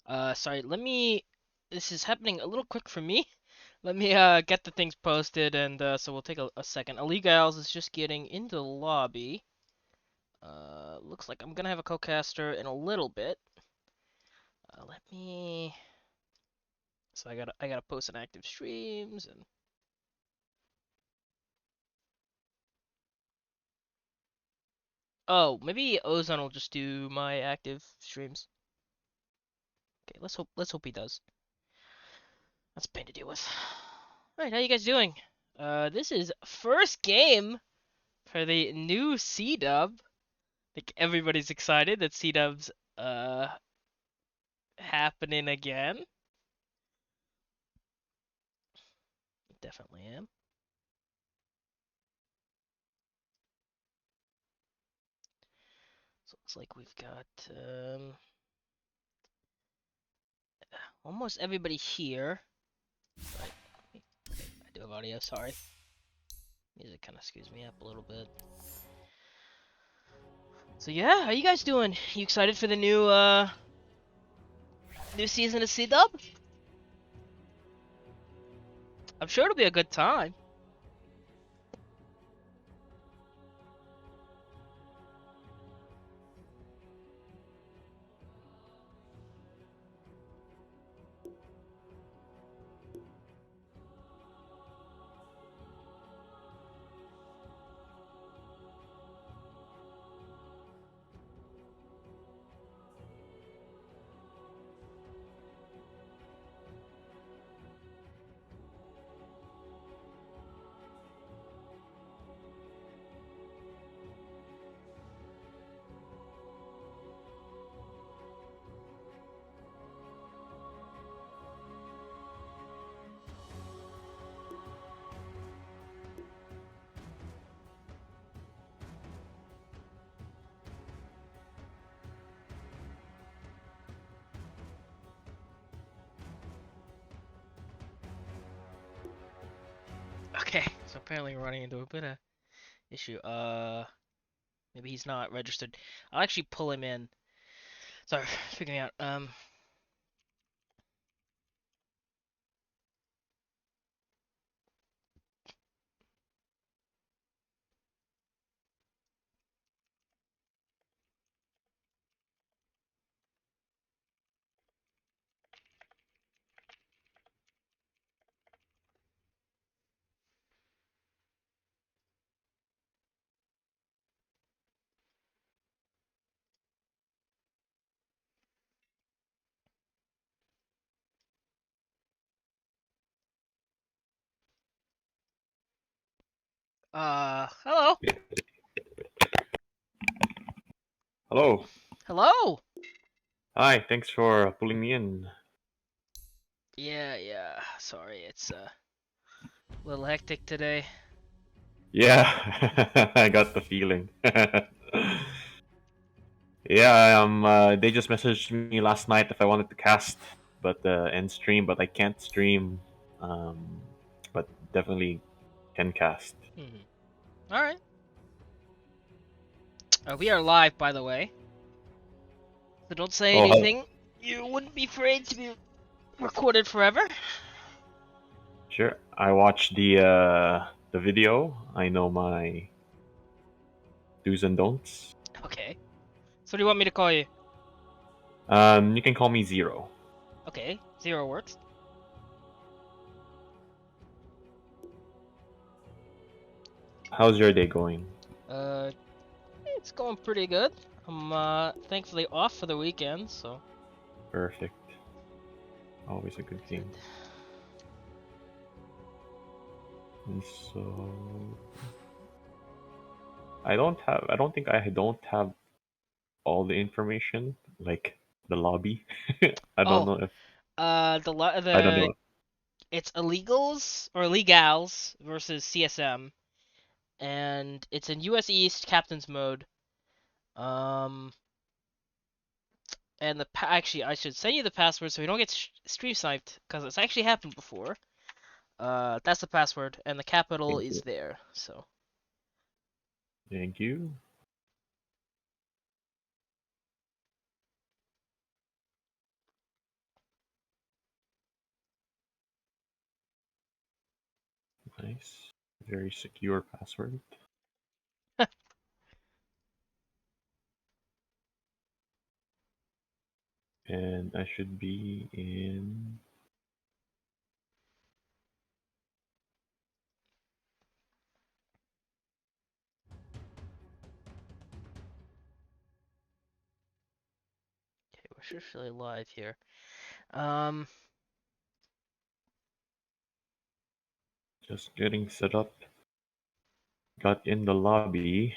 Sorry, this is happening a little quick for me. Let me get the things posted, and so we'll take a second. Illegalz is just getting into the lobby. Looks like I'm gonna have a co-caster in a little bit. Let me. So I gotta post an active streams and. Oh, maybe Ozone will just do my active streams. Okay, let's hope he does. That's a pain to deal with. All right, how you guys doing? This is first game for the new CDUB. I think everybody's excited that CDUB's happening again. Definitely am. So it's like we've got almost everybody here. Right. I do have audio, sorry. Music kind of skews me up a little bit. So yeah, how you guys doing? You excited for the new season of CDUB? I'm sure it'll be a good time. Okay, so apparently we're running into a bit of issue. Maybe he's not registered. I'll actually pull him in. Sorry, figuring out. Hello. Hello. Hello. Hi, thanks for pulling me in. Yeah. Sorry, it's a little hectic today. Yeah, I got the feeling. Yeah, they just messaged me last night if I wanted to cast, but and stream, but I can't stream. Um, but definitely can cast. All right. We are live, by the way. So don't say Oh, anything. You wouldn't be afraid to be recorded forever. sure. I watched the video. I know my do's and don'ts. Okay. So what do you want me to call you? You can call me Zero. Okay, Zero works. How's your day going? Uh, it's going pretty good. I'm thankfully off for the weekend, so Perfect. Always a good thing. good. And so I don't think I don't have all the information, like the lobby. I don't Oh, know if I don't the know. it's illegals or legals versus CSM, and it's in US East Captain's mode. Um, and actually I should send you the password so we don't get stream sniped because it's actually happened before. That's the password, and the capital Thank is you. there. So Thank you. Nice. Very secure password. And I should be in. Okay, we're officially live here. Um, Just getting set up. Got in the lobby.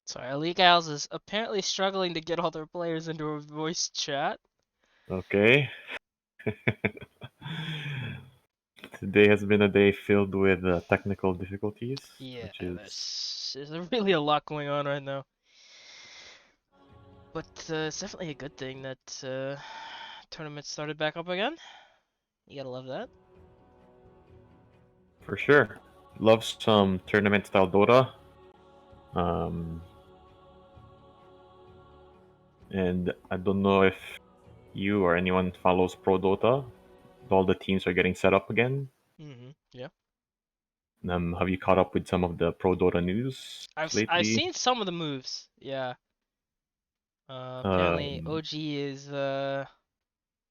sorry, Illegalz is apparently struggling to get all their players into a voice chat. Okay. Today has been a day filled with technical difficulties, Yeah, which is there's really a lot going on right now. But it's definitely a good thing that tournament started back up again. You gotta love that. for sure. Love some tournament style Dota. Um, and I don't know if you or anyone follows Pro Dota. All the teams are getting set up again. Yeah. Have you caught up with some of the Pro Dota news I've lately? seen some of the moves. Yeah. Apparently Um, OG is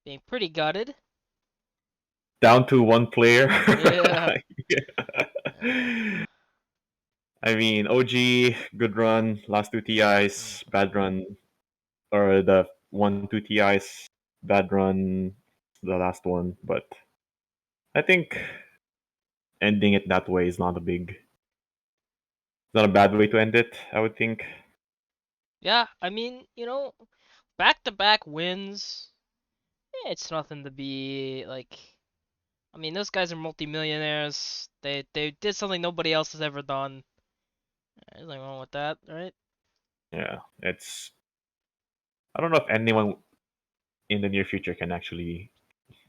being pretty gutted. Down to one player. Yeah. Uh, Yeah. I mean, OG, good run. Last two TIs, mhm. bad run. Or the 1-2 TIs, bad run. The last one. But I think ending it that way is not a bad way to end it, I would think. Yeah, I mean, back-to-back wins. It's nothing to be like. I mean, those guys are multimillionaires. They did something nobody else has ever done. There's nothing wrong with that, right? Yeah, I don't know if anyone in the near future can actually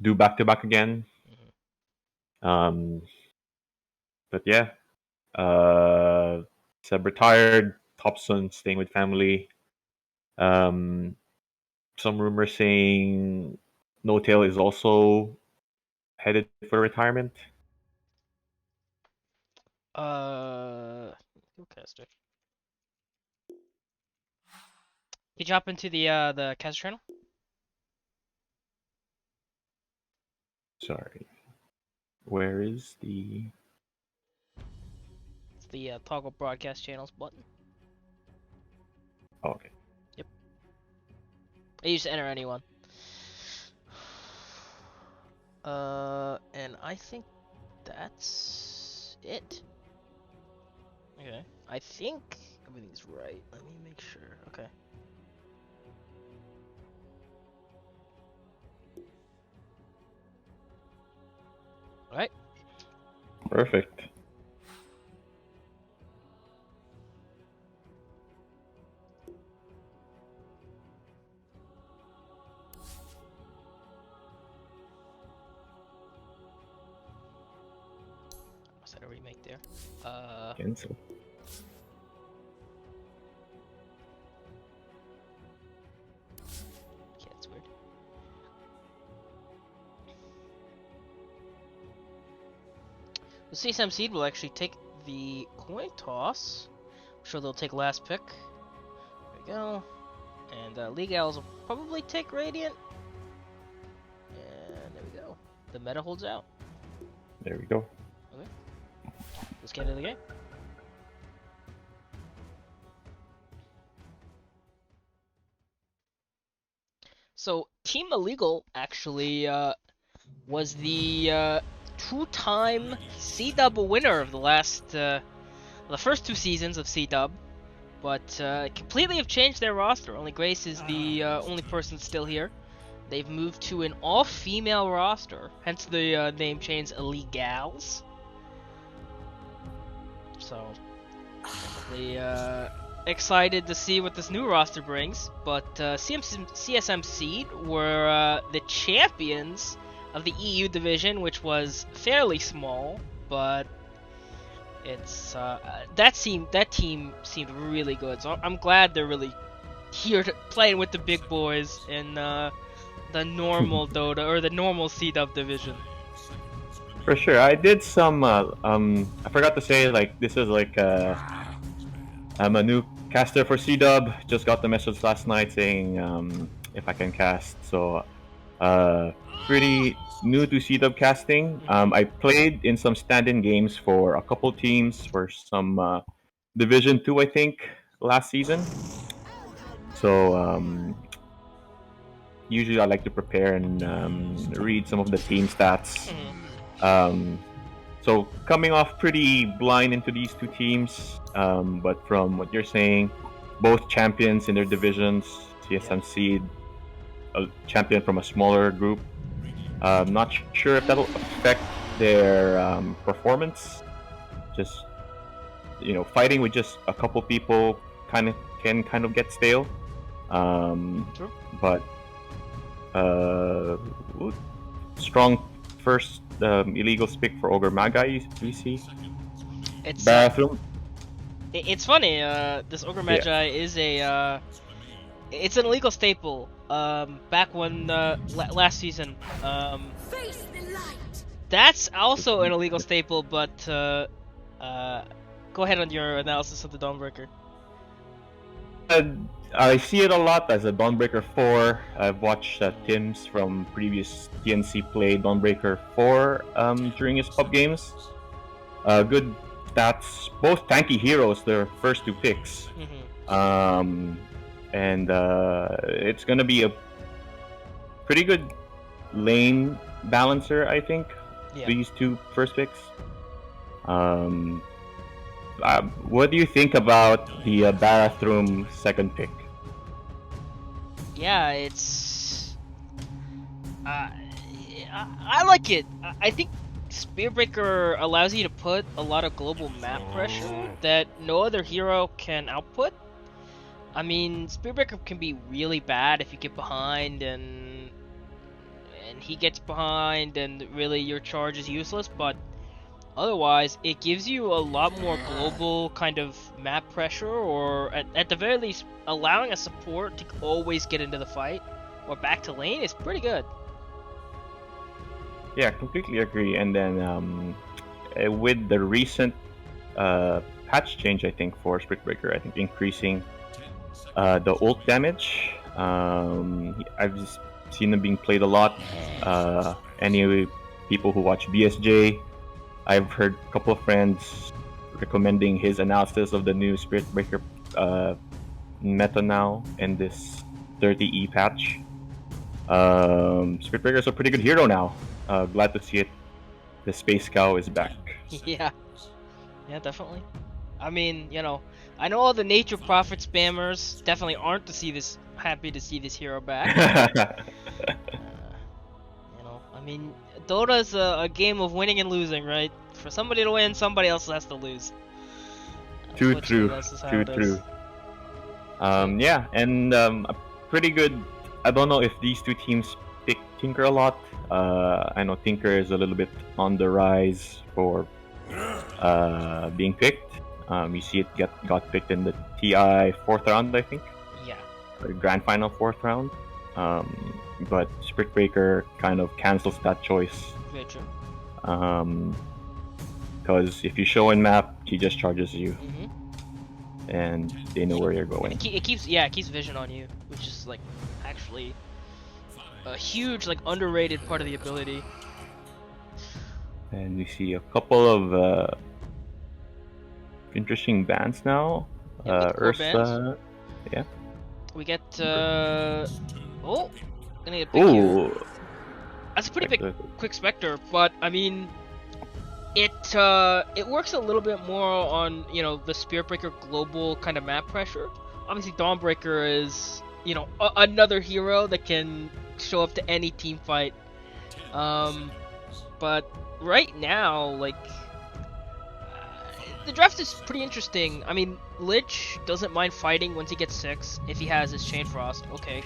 do back to back again. Hmm. Um, but yeah, Seb retired. Thompson staying with family. Um, some rumors saying No Tail is also headed for retirement. Okay, Stick. Can you drop into the cast channel? Sorry, where is the? It's the toggle broadcast channels button. Oh, okay, Yep. I used to enter anyone. And I think that's it. Okay. I think everything's right. Let me make sure. Okay. All right. perfect. Must have a remake there. Cancel. Yeah, it's weird. The CSM seed will actually take the coin toss. I'm sure they'll take last pick. There we go. And Illegalz will probably take Radiant. And there we go. The meta holds out. There we go. Okay. Let's get into the game. So Team Illegal actually was the two-time CDUB winner of the first two seasons of CDUB, but completely have changed their roster. Only Grace is the only person still here. They've moved to an all-female roster, hence the name change Illegalz. So, definitely excited to see what this new roster brings. But CSM Seed were the champions of the EU division, which was fairly small, but It's that team seemed really good. So I'm glad they're really here to playing with the big boys in the normal Dota or the normal CDUB division. For sure. I did some. I forgot to say, like, this is like I'm a new caster for CDub. Just got the message last night saying if I can cast. So pretty new to CDub casting. I played in some stand-in games for a couple teams for some Division 2, I think, last season. So usually I like to prepare and read some of the team stats. Um, so coming off pretty blind into these two teams, but from what you're saying, both champions in their divisions. CSM Seed, a champion from a smaller group. Not sure if that'll affect their performance. Just fighting with just a couple people can kind of get stale. True. But strong first Illegalz pick for Ogre Magi. We see. It's Bathroom. it's funny. This Ogre Magi is a it's an illegal staple. Back when last season. That's also an illegal staple, but go ahead on your analysis of the Dawnbreaker. I see it a lot as a Dawnbreaker 4. I've watched Tim's from previous TNC play Dawnbreaker 4 during his pub games. Good stats, both tanky heroes, their first two picks. And it's going to be a pretty good lane balancer, I think, these two first picks. What do you think about the Bathroom second pick? Yeah, it's I like it. I think Spearbreaker allows you to put a lot of global map pressure that no other hero can output. I mean, Spearbreaker can be really bad if you get behind and he gets behind and really your charge is useless, but otherwise it gives you a lot more global kind of map pressure, or at the very least allowing a support to always get into the fight or back to lane is pretty good. Yeah, completely agree. And then with the recent patch change, I think, for Spearbreaker, I think increasing the ult damage, I've just seen them being played a lot. Any people who watch BSJ, I've heard a couple of friends recommending his analysis of the new Spearbreaker meta now in this 30E patch. Spearbreaker is a pretty good hero now. Glad to see it. The Space Cow is back. Yeah, definitely. I mean, I know all the Nature Prophet spammers definitely aren't happy to see this hero back. I mean, Dota's a game of winning and losing, right? For somebody to win, somebody else has to lose. Too true. Yeah, and a pretty good. I don't know if these two teams pick Tinker a lot. I know Tinker is a little bit on the rise for being picked. You see it got picked in the TI 4th round, I think. Yeah. Or Grand Final 4th round. But Spearbreaker kind of cancels that choice. Very true. Because if you show in map, he just charges you, and they know where you're going. It keeps vision on you, which is like actually a huge underrated part of the ability. And we see a couple of interesting bans now. Ursa, bans. Yeah. We get gonna get big here. That's a pretty big quick Spectre, but I mean, it works a little bit more on the Spearbreaker global kind of map pressure. Obviously, Dawnbreaker is another hero that can show up to any team fight. But right now, the draft is pretty interesting. I mean, Lich doesn't mind fighting once he gets 6 if he has his Chain Frost. Okay.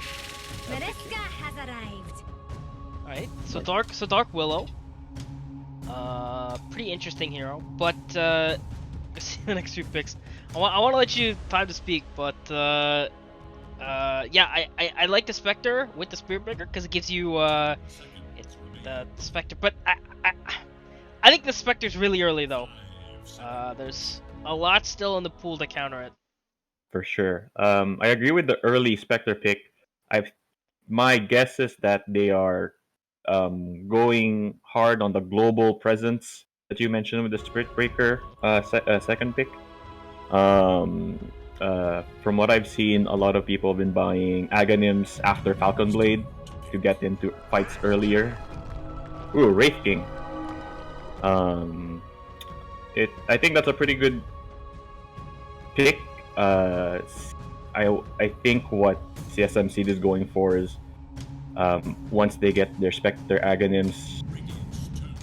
Mereska has arrived. Alright, so Dark Willow. Pretty interesting hero, but see the next few picks. I want to let you time to speak, but yeah, I like the Spectre with the Spirit Breaker because it gives you it's the Spectre, but I think the Spectre's really early though. There's a lot still in the pool to counter it. For sure. I agree with the early Spectre pick. My guess is that they are going hard on the global presence that you mentioned with the Spirit Breaker second pick. From what I've seen, a lot of people have been buying Aghanims after Falcon Blade to get into fights earlier. Ooh, Wraith King. I think that's a pretty good pick. I think what CSM Seed is going for is once they get their Spectre Aghanims,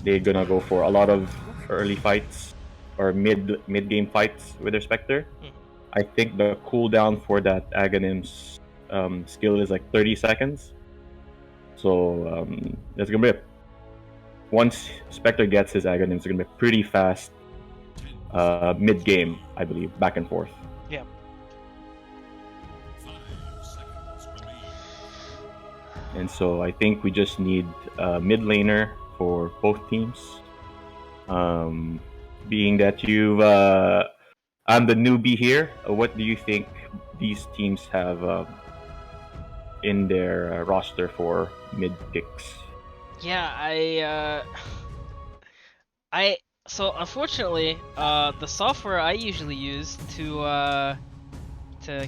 they're gonna go for a lot of early fights or mid game fights with their Spectre. I think the cooldown for that Aghanim's skill is like 30 seconds. So that's gonna be once Spectre gets his Aghanim, it's gonna be pretty fast mid game, I believe, back and forth. Yeah. And so I think we just need a mid laner for both teams. Being that I'm the newbie here, what do you think these teams have in their roster for mid picks? Yeah, so unfortunately, the software I usually use to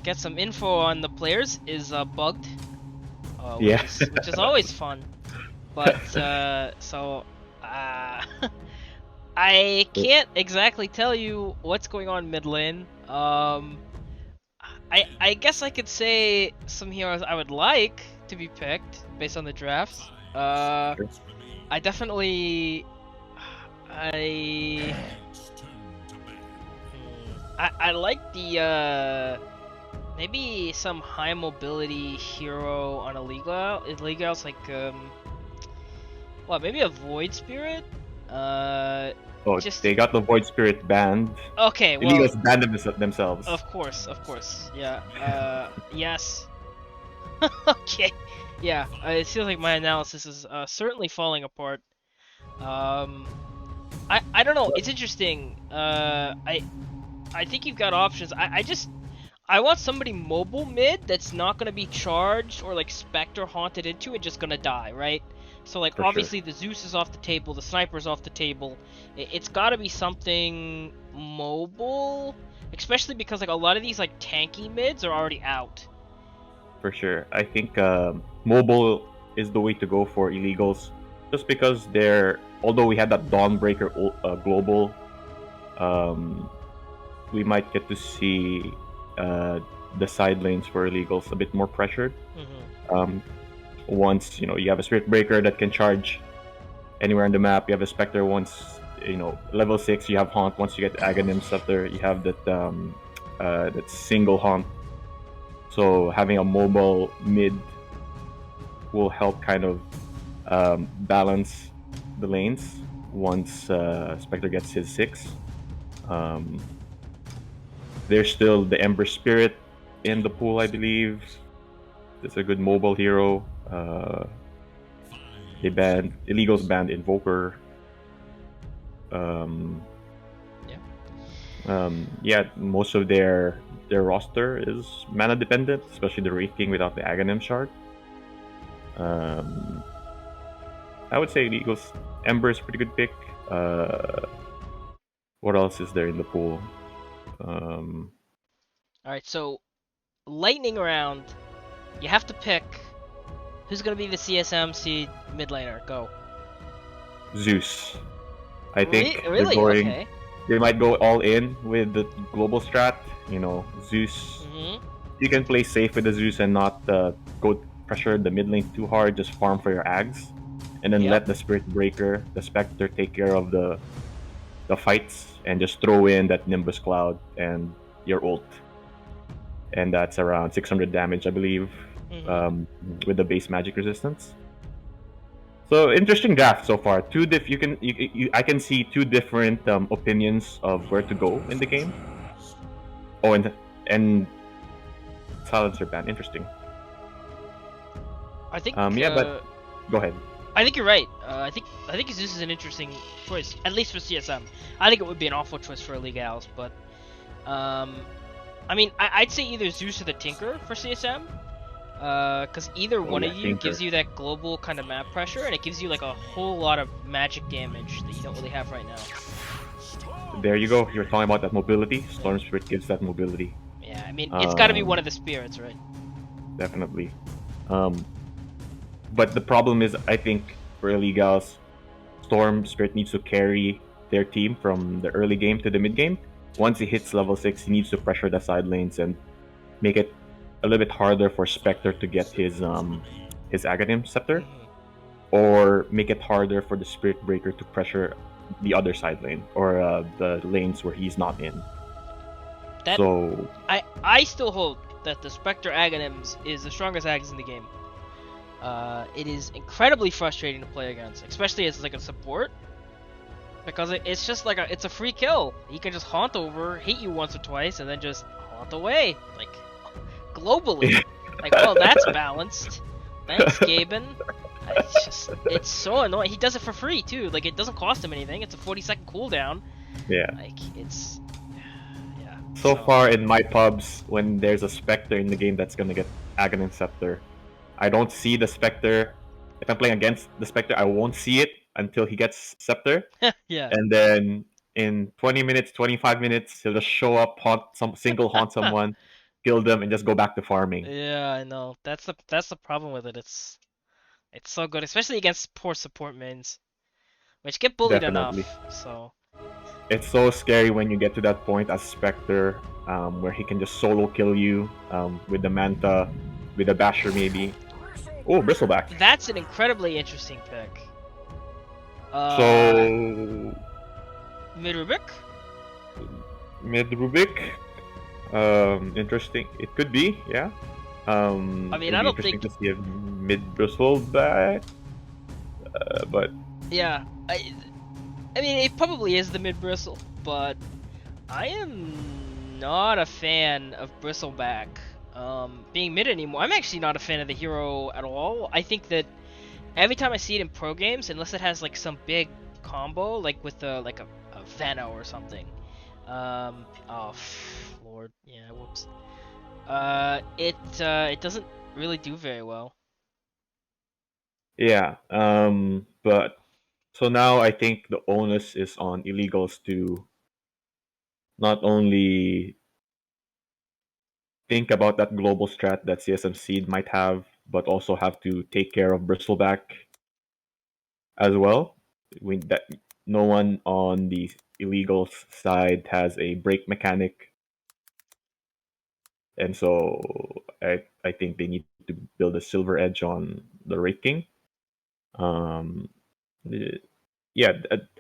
get some info on the players is bugged. Yeah. Which is always fun. But I can't exactly tell you what's going on mid lane. I guess I could say some heroes I would like to be picked based on the drafts. I definitely I like the maybe some high mobility hero on Illegalz like maybe a Void Spirit? They got the Void Spirit banned. Okay, well, Illegalz banned themselves. Of course, yeah. Yes. Okay. Yeah, it feels like my analysis is certainly falling apart. I don't know. It's interesting. I think you've got options. I want somebody mobile mid that's not gonna be charged or like Spectre haunted into and just gonna die, right? So like obviously the Zeus is off the table, the Sniper's off the table. It's gotta be something mobile, especially because like a lot of these like tanky mids are already out. For sure, I think mobile is the way to go for Illegals, just because although we had that Dawnbreaker global, we might get to see the side lanes for Illegals a bit more pressured. Once you have a Spirit Breaker that can charge anywhere on the map, you have a Spectre. Once level 6, you have Haunt. Once you get Aghanims up there, you have that single Haunt. So having a mobile mid will help kind of balance the lanes once Spectre gets his 6. There's still the Ember Spirit in the pool, I believe. It's a good mobile hero. Illegals banned Invoker. Most of their roster is mana dependent, especially the Wraith King without the Aghanim shard. I would say Illegals Ember is a pretty good pick. What else is there in the pool? Alright, so lightning round. You have to pick who's gonna be the CSM seed mid laner. Go. Zeus. I think really? Okay. They might go all in with the global strat. Zeus. You can play safe with the Zeus and not go pressure the mid lane too hard. Just farm for your Ags, and then let the Spirit Breaker, the Spectre, take care of the fights, and just throw in that Nimbus Cloud and your ult. And that's around 600 damage, I believe, with the base magic resistance. So interesting draft so far. I can see two different opinions of where to go in the game. Oh, and silencer ban. Interesting. I think Yeah, but go ahead. I think you're right. I think this is an interesting choice, at least for CSM. I think it would be an awful choice for Illegalz, but I mean, I'd say either Zeus or the Tinker for CSM. Because either one of you gives you that global kind of map pressure, and it gives you like a whole lot of magic damage that you don't really have right now. There you go. You're talking about that mobility. Storm Spirit gives that mobility. Yeah, I mean, it's got to be one of the spirits, right? Definitely. But the problem is, I think for Illegalz, Storm Spirit needs to carry their team from the early game to the mid game. Once he hits level 6, he needs to pressure the side lanes and make it a little bit harder for Spectre to get his Aghanim Scepter, or make it harder for the Spirit Breaker to pressure the other side lane, or the lanes where he's not in. So I still hold that the Spectre Aghanims is the strongest Aghs in the game. It is incredibly frustrating to play against, especially as like a support, because it's just like it's a free kill. He can just haunt over, hit you once or twice, and then just haunt away, like globally. Like, well, that's balanced. Thanks, Gaben. It's so annoying. He does it for free too. Like, it doesn't cost him anything. It's a 40-second cooldown. Yeah. Like, it's yeah. So far in my pubs, when there's a Spectre in the game that's gonna get Aghanim Scepter, I don't see the Spectre. If I'm playing against the Spectre, I won't see it until he gets Scepter. Yeah. And then in 20 minutes, 25 minutes, he'll just show up, haunt someone, kill them, and just go back to farming. Yeah, I know. That's the problem with it. It's so good, especially against poor support mains, which get bullied Definitely. enough. So it's so scary when you get to that point as Spectre, where he can just solo kill you with the Manta, with a Basher maybe. Oh, Bristleback. That's an incredibly interesting pick. So Mid-Rubik? Mid-Rubik. Interesting. It could be, yeah. I mean, I don't think to see a mid-Bristleback, but yeah, I mean, it probably is the mid-bristle, but I am not a fan of Bristleback being mid anymore. I'm actually not a fan of the hero at all. I think that every time I see it in pro games, unless it has like some big combo, like with like a Veno or something. Oh, Lord, yeah, whoops. It doesn't really do very well. yeah. But so now I think the onus is on Illegalz to not only think about that global strat that CSM Seed might have, but also have to take care of Bristleback as well. That no one on the Illegalz side has a break mechanic, and so I think they need to build a silver edge on the Wraith King. Yeah,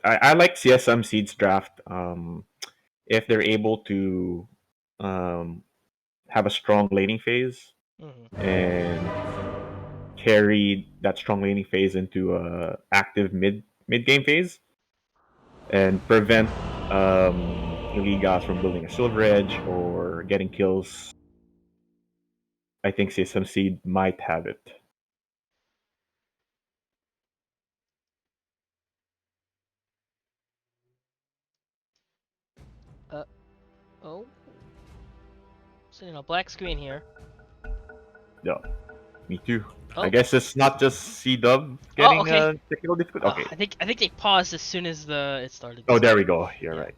I like CSM Seed's draft. If they're able to have a strong laning phase and carry that strong laning phase into a active mid game phase and prevent Illegalz from building a silver edge or getting kills, I think CSM Seed might have it. Oh. Sitting on a black screen here. Yeah, me too. Oh. I guess it's not just CDUB getting technical difficulty. Okay. I think they paused as soon as it started. Oh, there we go. You're right.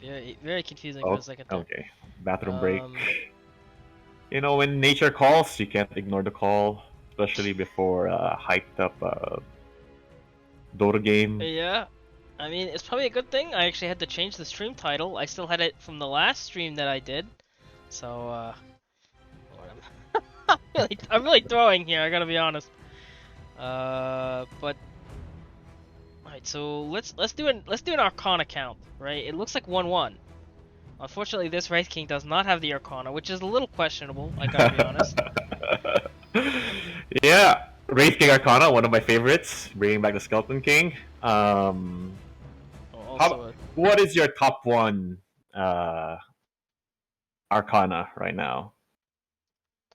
It's very confusing for a second there. Okay. Bathroom break. You know, when nature calls, you can't ignore the call, especially before a hyped up Dota game. Yeah. I mean, it's probably a good thing I actually had to change the stream title. I still had it from the last stream that I did. So, I'm really throwing here, I gotta be honest. But alright, so let's do an Arcana count, right? It looks like 1-1. Unfortunately, this Wraith King does not have the Arcana, which is a little questionable, I gotta be honest. Yeah. Wraith King Arcana, one of my favorites, bringing back the Skeleton King. Also, What is your top one uh, Arcana right now?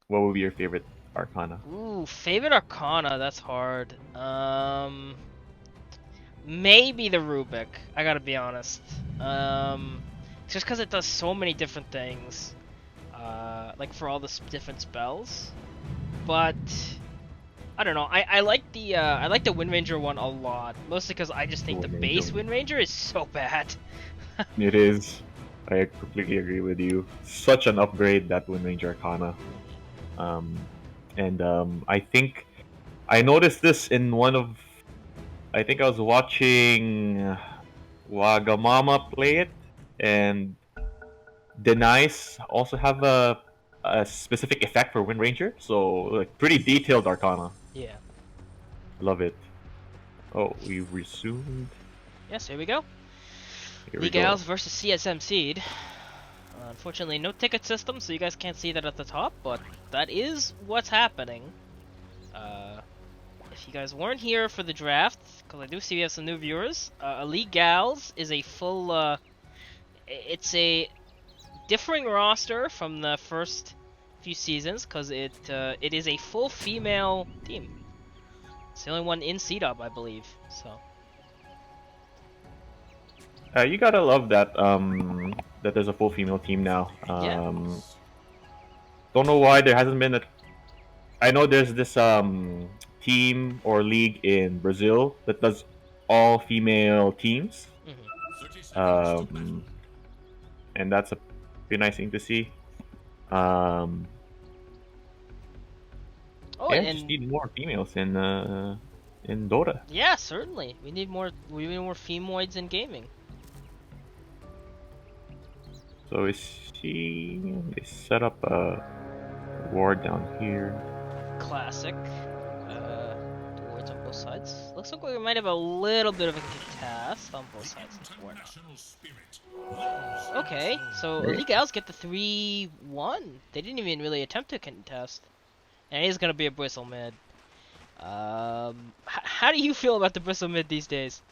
What would be your favorite Arcana? favorite Arcana. That's hard. Maybe the Rubik. I gotta be honest. Just because it does so many different things. Like for all the different spells. But I don't know. I like the Wind Ranger one a lot. Mostly because I just think the base Wind Ranger is so bad. It is. I completely agree with you. Such an upgrade, that Wind Ranger Arcana. I think I noticed this in one of. I think I was watching Wagamama play it, and Denice also have a specific effect for Wind Ranger. So like pretty detailed Arcana. Yeah. Love it. Oh, we resumed. Yes, here we go. Here we go. Illegalz versus CSM Seed. Unfortunately, no ticket system, so you guys can't see that at the top, but that is what's happening. If you guys weren't here for the draft, because I do see we have some new viewers, Illegalz is a full, it's a differing roster from the first few seasons, because it is a full female team. It's the only one in CDUB, I believe, so. You gotta love that that there's a full female team now. Yeah. Don't know why there hasn't been a. I know there's this team or league in Brazil that does all female teams. And that's a pretty nice thing to see. Oh, and just need more females in Dota. Yeah, certainly. We need more femoids in gaming. So they set up a ward down here. Classic. Wards on both sides. Looks like we might have a little bit of a contest on both sides. Okay, so Illegalz get the 3-1. They didn't even really attempt to contest. And it is gonna be a bristle mid. How do you feel about the bristle mid these days?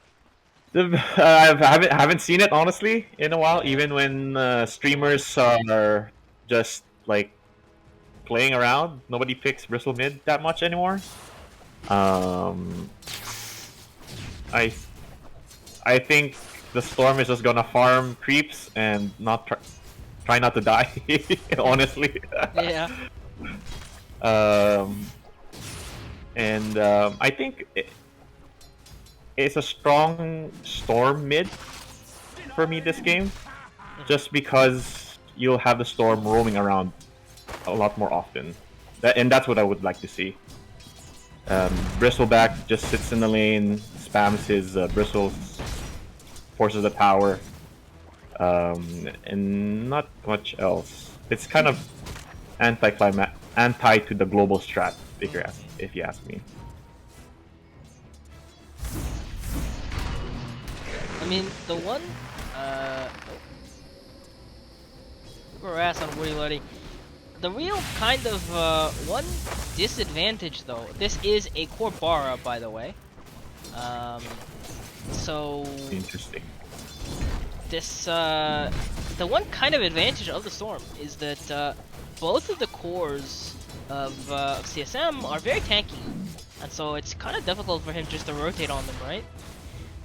I haven't seen it honestly in a while. Even when streamers are just like playing around, nobody picks bristle mid that much anymore. I think the Storm is just gonna farm creeps and not try not to die. Honestly. Yeah. I think it's a strong Storm mid for me this game, just because you'll have the Storm roaming around a lot more often, and that's what I would like to see. Bristleback just sits in the lane, spams his bristles, forces the tower, and not much else. It's kind of anti to the global strat, if you ask me. I mean, the one, harass on Woody Luddy. The real kind of, one disadvantage though, this is a Korbara, by the way. So... Interesting. This, the one kind of advantage of the Storm is that, both of the cores of CSM are very tanky. And so it's kind of difficult for him just to rotate on them, right?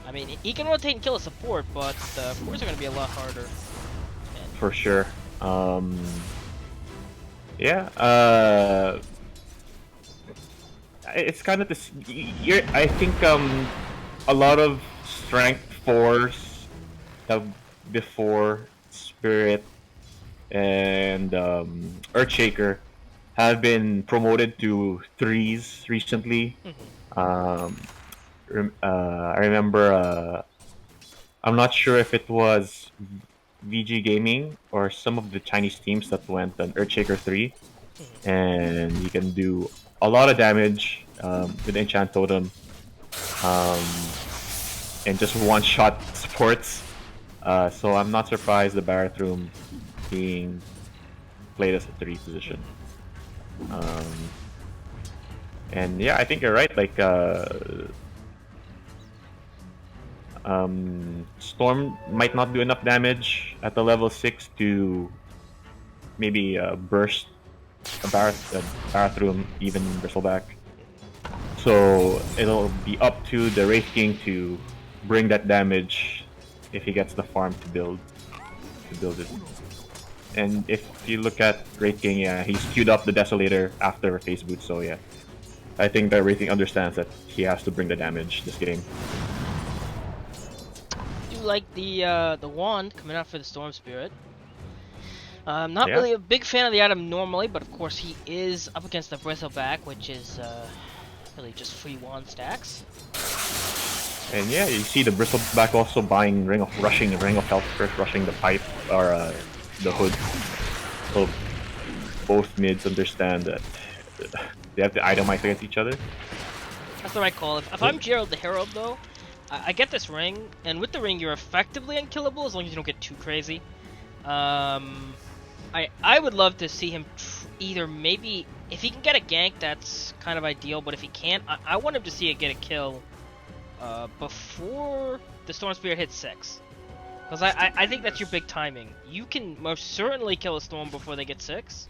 I mean, he can rotate and kill a support, but the cores are going to be a lot harder. For sure. Yeah, it's kind of this. I think a lot of strength 4s before Spirit and Earthshaker have been promoted to 3s recently. I remember. I'm not sure if it was VG Gaming or some of the Chinese teams that went an Earthshaker 3, and you can do a lot of damage with Enchant Totem, and just one-shot supports. So I'm not surprised the Barathroom being played as a 3 position. And yeah, I think you're right. Like, Storm might not do enough damage at the level 6 to maybe burst a bathroom, even Bristleback. So it'll be up to the Wraith King to bring that damage if he gets the farm to build it. And if you look at Wraith King, yeah, he's queued up the Desolator after Phase Boot, so yeah. I think that Wraith King understands that he has to bring the damage this game. I do like the wand coming out for the Storm Spirit. I'm not Yeah. really a big fan of the item normally, but of course he is up against the Bristleback, which is really just free wand stacks. And yeah, you see the Bristleback also buying Ring of Health first, rushing the pipe or the hood. So both mids understand that they have to itemize against each other. That's the right call. If I'm Gerald the Herald though, I get this ring, and with the ring you're effectively unkillable as long as you don't get too crazy. I would love to see him either maybe if he can get a gank, that's kind of ideal. But if he can't, I want him to see it get a kill before the Storm Spirit hits 6, because I think that's your big timing. You can most certainly kill a Storm before they get 6,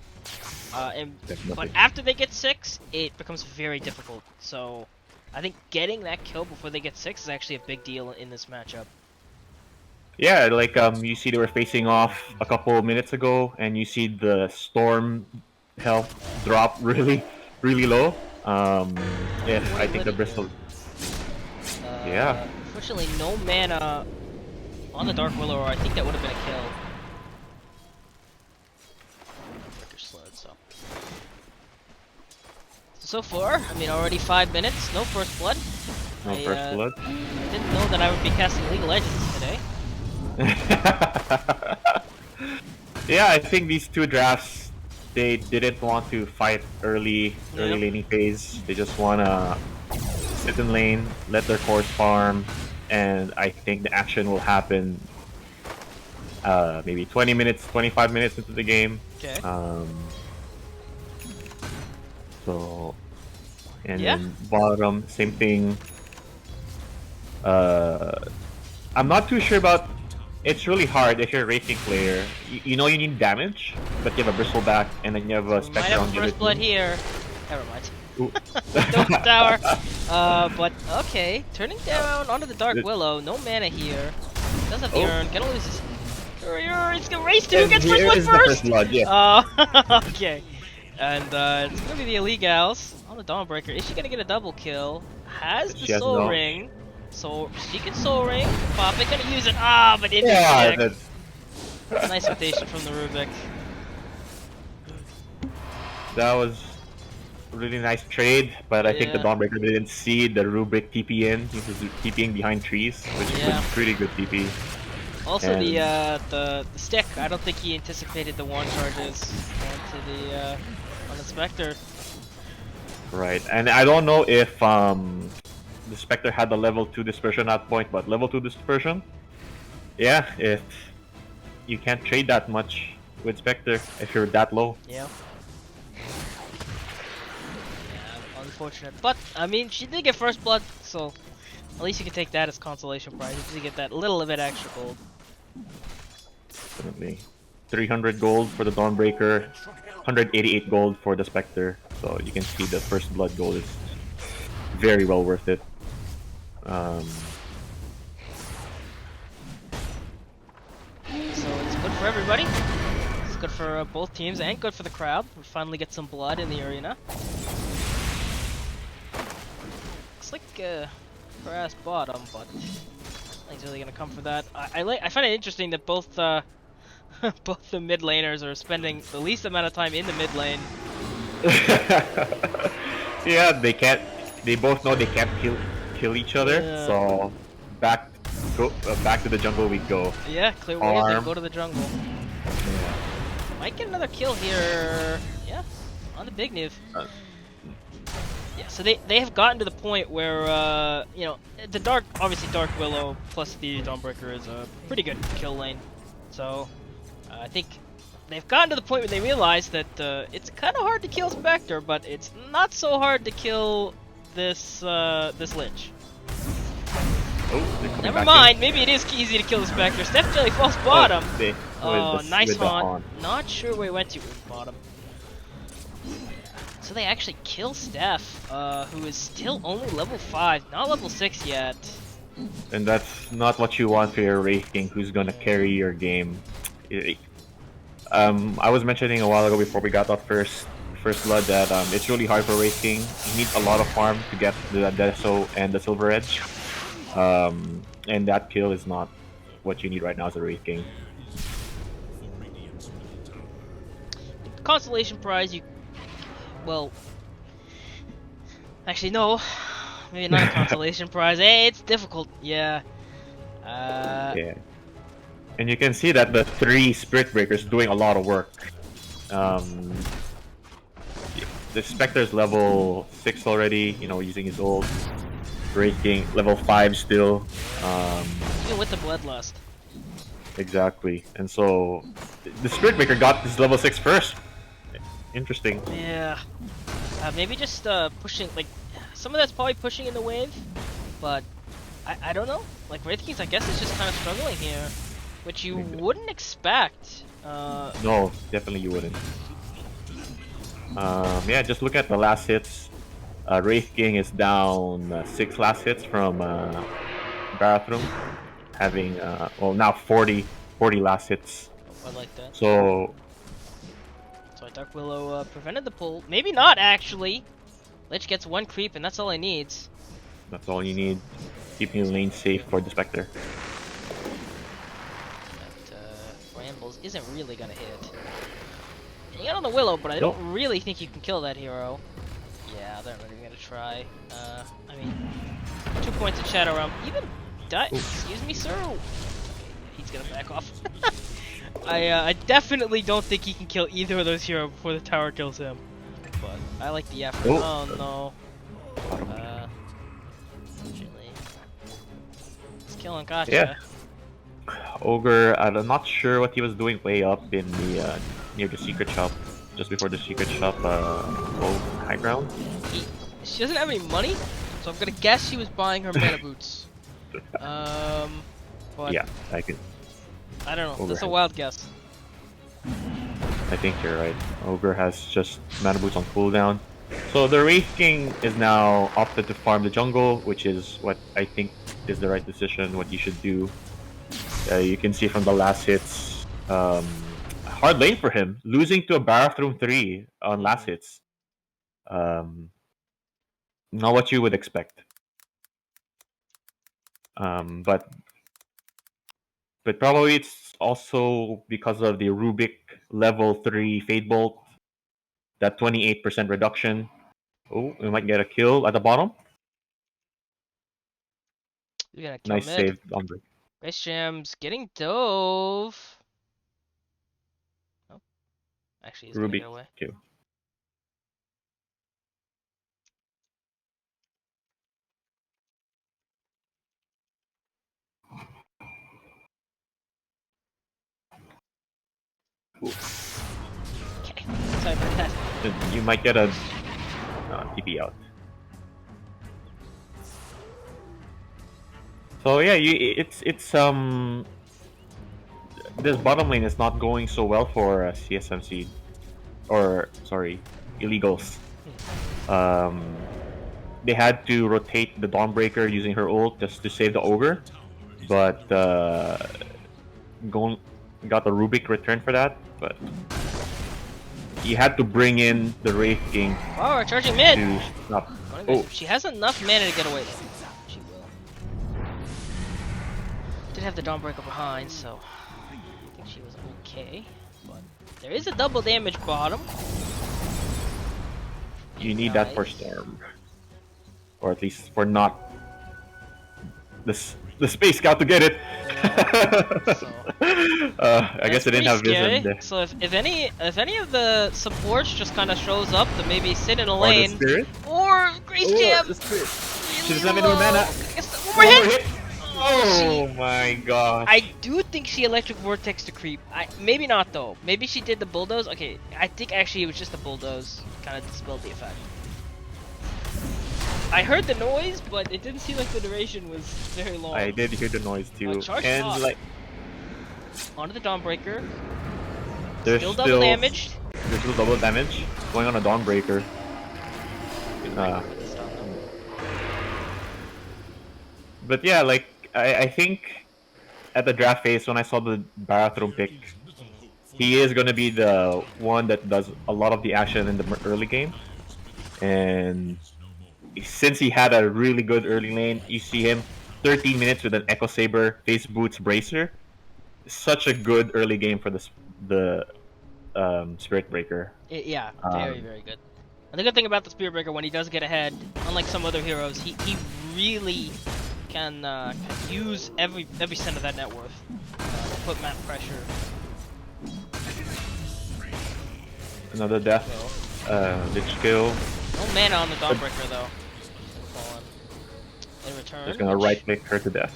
but after they get 6, it becomes very difficult. So I think getting that kill before they get 6 is actually a big deal in this matchup. Yeah, like you see they were facing off a couple minutes ago, and you see the Storm health drop really low. Yeah, I think the Bristol. Yeah. Unfortunately, no mana on the Dark Willow, or I think that would have been a kill. Breaker slowed, so far, I mean, already 5 minutes, no first blood. No first blood. I didn't know that I would be casting League of Legends today. Yeah, I think these two drafts, they didn't want to fight early laning phase. They just wanna sit in lane, let their cores farm, and I think the action will happen maybe 20 minutes, 25 minutes into the game. Okay. So, and Yeah. then bottom, same thing. I'm not too sure about. It's really hard if you're a racing player. You know you need damage, but you have a Bristleback and then you have a We might Spectre on have the first other blood team. here. Never mind. Ooh. Don't tower. But okay, turning down onto the Dark Willow. No mana here. Does have the urn. Gonna lose his courier. It's gonna race to who gets first Here blood is the first. first blood, yeah. Okay. And it's gonna be the Illegalz on the Dawnbreaker. Is she gonna get a double kill? Has the She has Soul no. Ring. So she can Soul Ring. Pop it, gonna use it. But it Yeah, didn't. Nice rotation from the Rubik. that was a really nice trade, but I think the Yeah. Dawnbreaker didn't see the Rubik TP in. He was TPing behind trees, which Yeah. was pretty good TP. Also And- the stick. I don't think he anticipated the wand charges onto the on the Spectre. Right, and I don't know if the Spectre had the level 2 dispersion at point, but level 2 dispersion, yeah, if you can't trade that much with Spectre if you're that low. Yeah. Unfortunate, but I mean she did get first blood, so at least you can take that as consolation prize. You get that little bit extra gold. Definitely. 300 gold for the Dawnbreaker, 188 gold for the Spectre. So you can see the first blood gold is very well worth it. So it's good for everybody. It's good for both teams and good for the crowd. We finally get some blood in the arena. Looks like grass bottom, but nothing's really gonna come for that. I find it interesting that both both the mid laners are spending the least amount of time in the mid lane. Yeah, they can't. They both know they can't kill each other. Yeah. So back to the jungle we go. Yeah, clear waves and Arm. go to the jungle. Yeah. Might get another kill here. Yeah, on the big Niv. Yeah, so they have gotten to the point where you know, the Dark Willow plus the Dawnbreaker is a pretty good kill lane. So I think they've gotten to the point where they realize that it's kind of hard to kill Spectre, but it's not so hard to kill this this Lich. Oh, never mind. Maybe it is easy to kill the Spectre. Steph Jelly falls bottom. Oh, nice haunt. Not sure where he went to with bottom. So they actually kill Steph, who is still only level 5, not level 6 yet. And that's not what you want for your Wraith King, who's gonna carry your game. I was mentioning a while ago before we got off first blood that it's really hard for Wraith King. You need a lot of farm to get the Deso and the Silver Edge. And that kill is not what you need right now as a Wraith King. Consolation prize, well, actually no, maybe not a consolation prize. Hey, it's difficult, yeah. Yeah. And you can see that the 3 Spirit Breakers doing a lot of work. The Spectre's level 6 already, you know, using his ult. Wraith King level 5 still. Even with the Bloodlust. Exactly. And so the Spirit Breaker got his level 6 first. Interesting. Yeah. Maybe just pushing, like, some of that's probably pushing in the wave, but I don't know. Like, Wraith Kings, I guess, is just kind of struggling here, which you wouldn't expect. No, definitely you wouldn't. Yeah, just look at the last hits. Wraith King is down 6 last hits from Bathroom, having well now 40 last hits. I like that. So Dark Willow prevented the pull. Maybe not, actually. Lich gets 1 creep, and that's all he needs. that's all you need. Keeping the lane safe for the Spectre. That Brambles isn't really gonna hit. You got on the Willow, but I don't really think you can kill that hero. Yeah, they're not even gonna try. I mean, 2 points of Shadow Realm. Even excuse me, sir. Okay, he's gonna back off. I definitely don't think he can kill either of those heroes before the tower kills him. But I like the effort. Oh no. Unfortunately, he's killing Gotcha. Yeah. Ogre, I'm not sure what he was doing way up in the near the secret shop, just before the secret shop high ground. She doesn't have any money, so I'm gonna guess she was buying her mana boots. But Yeah, I could. I don't know. Ogre That's a wild guess. I think you're right. Ogre has just mana boots on cooldown. So the Wraith King is now opted to farm the jungle, which is what I think is the right decision, what you should do. You can see from the last hits, hard lane for him, losing to a Bathroom 3 on last hits. Not what you would expect. But probably it's also because of the Rubik level 3 Fade Bolt, that 28% reduction. Oh, we might get a kill at the bottom. You're gonna kill Nice mid. save, Ombre. Grace Jam's getting dove. Oh, actually, he's gonna Rubik get away. kill. Okay, sorry about that. You might get a TP out. So yeah, it's this bottom lane is not going so well for CSMC, or sorry, Illegals. They had to rotate the Dawnbreaker using her ult just to save the Ogre, but got the Rubik return for that. But you had to bring in the Wraith King. Oh, we're charging mid. To stop. Oh. She has enough mana to get away though. She will. Did have the Dawnbreaker behind, so I think she was okay. But there is a double damage bottom. You need that for Storm, or at least for not the Space Scout to get it. Yeah, so. I guess it didn't have vision there. So if any of the supports just kind of shows up to maybe sit in a Or lane, the Spirit. or Grace Jam, The Spirit. She really doesn't have any more mana. One more hit. Oh my gosh. I do think she electric vortex to creep. Maybe not though. Maybe she did the bulldoze. Okay, I think actually it was just the bulldoze. Kind of dispelled the effect. I heard the noise, but it didn't seem like the duration was very long. I did hear the noise too. Charge And top. like Onto the Dawnbreaker. there's Still double damaged. There's still double damage going on a Dawnbreaker. But yeah, like I think at the draft phase when I saw the bathroom pick, he is gonna be the one that does a lot of the action in the early game. And since he had a really good early lane, you see him 13 minutes with an Echo Saber, Face Boots, Bracer. Such a good early game for the Spirit Breaker. Yeah, very, very good. And the good thing about the Spirit Breaker, when he does get ahead, unlike some other heroes, he really can use every cent of that net worth to put map pressure. Another death. Lich kill. No mana on the Dawnbreaker though. Fallen. In return. Just gonna right click her to death.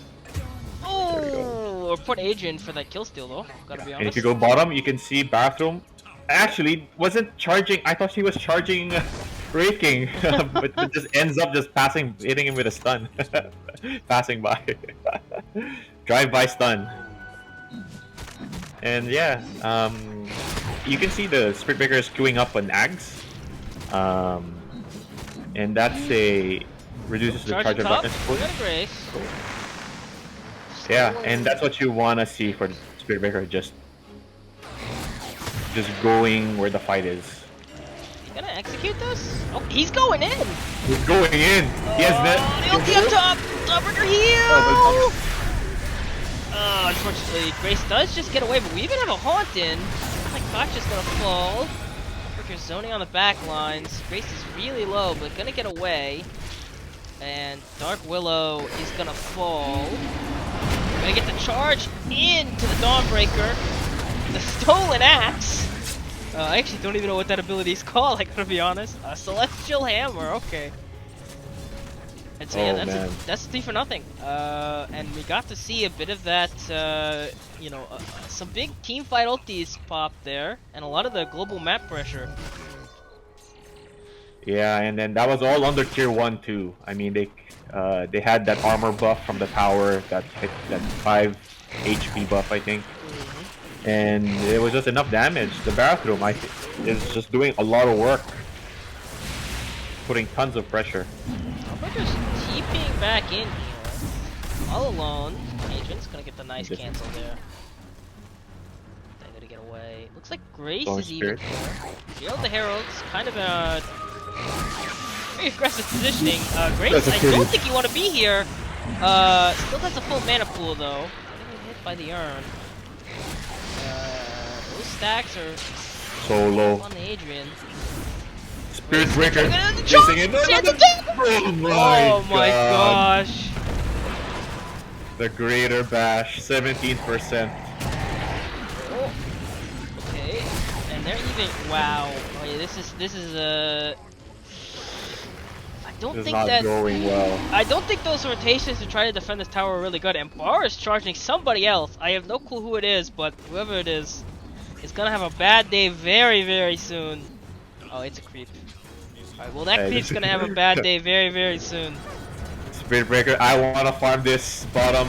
Oh, or put Adrian for that kill steal though. Gotta be honest. And if you go bottom, you can see bathroom. Actually, wasn't charging. I thought she was charging Raking, but it just ends up just hitting him with a stun. Passing by. Drive-by stun. And yeah, you can see the Spirit Breaker is queuing up on Ags. And that's reduces the charge of darkness. Yeah, and that's what you wanna see for the Spirit Breaker, just going where the fight is. He's gonna execute this? Oh, he's going in! He's going in! He has net. The ulti up top! Dawnbreaker heal! Unfortunately, Grace does just get away, but we even have a haunt in. My gosh, is gonna fall. Dawnbreaker's zoning on the back lines. Grace is really low, but gonna get away. And Dark Willow is gonna fall. Gonna get the charge into the Dawnbreaker. The stolen axe. I actually don't even know what that ability is called. I gotta be honest. Celestial Hammer. Okay. And so yeah, that's 3 for nothing. And we got to see a bit of that. You know, some big team fight ultis pop there, and a lot of the global map pressure. Yeah, and then that was all under tier 1 too. I mean, they had that armor buff from the tower, that 5 HP buff, I think. And it was just enough damage. The bathroom, is just doing a lot of work, putting tons of pressure. Just keeping back in here, all alone. Agent's gonna get the nice cancel there. They're gonna get away. Looks like Grace is even there. Shield the Herald's kind of a very aggressive positioning. Grace, I don't think you want to be here. Still has a full mana pool though. Getting hit by the urn. Those stacks are so low on the Adrian. Spirit Breaker chasing it. Oh my gosh. The Greater Bash, 17%. Oh. Okay. And they're even wow. Oh yeah, this is I don't think that going well. I don't think those rotations to try to defend this tower are really good, and Bar is charging somebody else. I have no clue who it is, but whoever it is gonna have a bad day very, very soon. Oh, it's a creep. Alright, well that creep's gonna have a bad day very, very soon. Spirit Breaker, I wanna farm this bottom.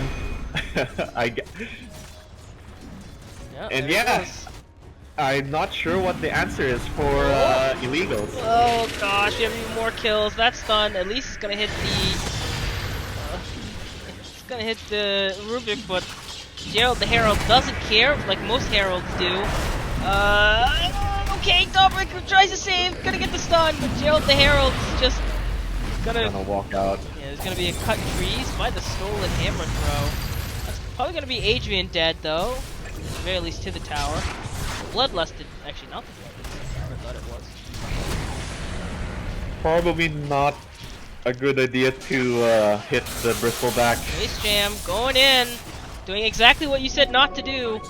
And yeah, I'm not sure what the answer is for Illegals. Oh gosh, we have even more kills. That's done. At least it's gonna hit the Rubik, but Gerald the Herald doesn't care, like most Heralds do. Okay, Dawnbreaker tries to save, gonna get the stun, but Gerald the Herald's just gonna walk out. Yeah, there's gonna be a cut trees by the stolen hammer throw. That's probably gonna be Adrian dead though, at the very least to the tower. Bloodlusted, actually not the Bloodlusted, I thought it was. Probably not a good idea to hit the Bristleback. Haste Jam going in, doing exactly what you said not to do.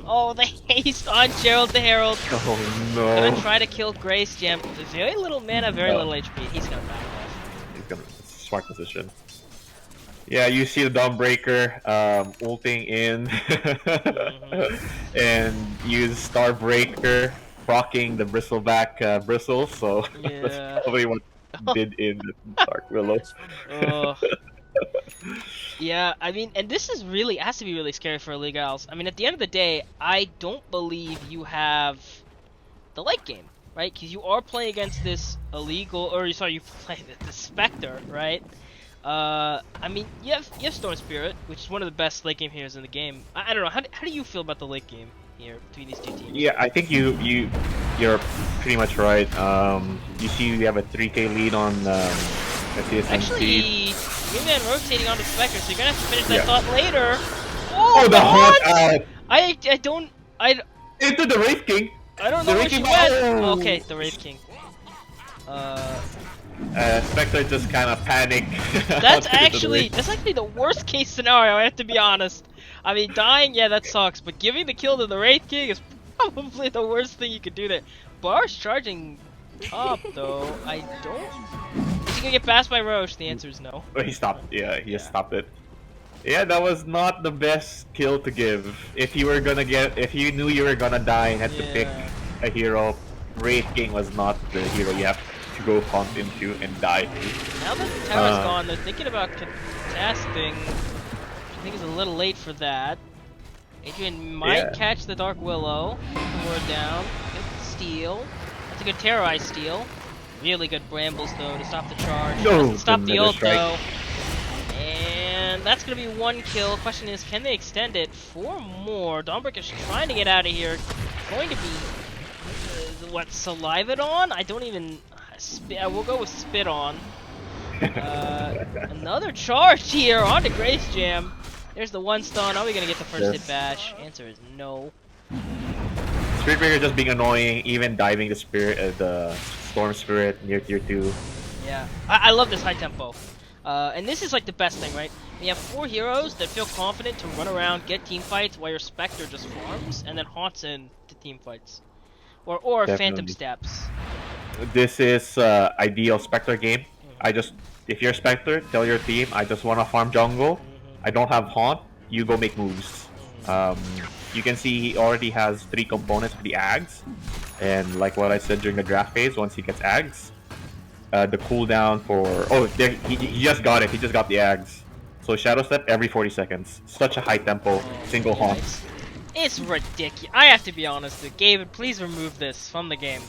Oh, the haste on Gerald the Herald. Oh no. Gonna try to kill Grace Jam. Very little mana, very little HP. He's gonna back off. He's gonna smart position. Yeah, you see the Dawnbreaker ulting in and use Starbreaker proccing the Bristleback bristles. So that's Yeah. probably what did in the Dark Willow. Oh. Yeah, I mean, and this is really has to be really scary for Illegalz. I mean, at the end of the day, I don't believe you have the late game, right? Because you are playing against this illegal, or sorry, you play the Spectre, right? I mean, you have Storm Spirit, which is one of the best late game heroes in the game. I don't know, how do you feel about the late game here between these two teams? Yeah, I think you're pretty much right. You see, we have a 3K lead on CSM. Actually, Wingman rotating on the Spectre, so you're gonna have to finish that Yeah. thought later. Oh, Oh, the haunt what? I don't into the Wraith King. I don't The know where Wraith she King. went. Oh! Okay, the Wraith King. Spectre just kind of panicked. That's actually the worst case scenario. I have to be honest. I mean, dying, yeah, that sucks, but giving the kill to the Wraith King is probably the worst thing you could do there. Bar's charging top though. I don't. Is he gonna get passed by Roche? The answer is no. Oh, he stopped. Yeah, he just stopped it. Yeah, that was not the best kill to give. If you knew you were gonna die and had to pick Yeah. a hero, Wraith King was not the hero you have to go hunt into and die. Now that the tower's gone, they're thinking about contesting. I think it's a little late for that. Adrian might catch the Dark Willow. We're down. Get the steal. That's a good terrorize steal. Really good brambles though to stop the charge. No, Doesn't stop the the ult strike. though. And that's gonna be one kill. Question is, can they extend it? 4 more. Dawnbreaker's trying to get out of here. Going to be what, Saliva on? I don't even. We'll go with Spit on. Another charge here onto Grace Jam. There's the one stun. Are we gonna get the first hit bash? Answer is no. Spirit Breaker just being annoying, even diving the Storm Spirit near tier 2. Yeah, I love this high tempo. And this is like the best thing, right? You have 4 heroes that feel confident to run around, get team fights, while your Spectre just farms and then haunts in to team fights. Or Phantom Steps. This is ideal Spectre game. If you're Spectre, tell your team, I just want to farm jungle. I don't have haunt. You go make moves. You can see he already has 3 components for the Ags, and like what I said during the draft phase, once he gets Ags, the cooldown for he just got it. He just got the Ags. So Shadow Step every 40 seconds. Such a high tempo single haunt. It's ridiculous. I have to be honest. Gabe, please remove this from the game.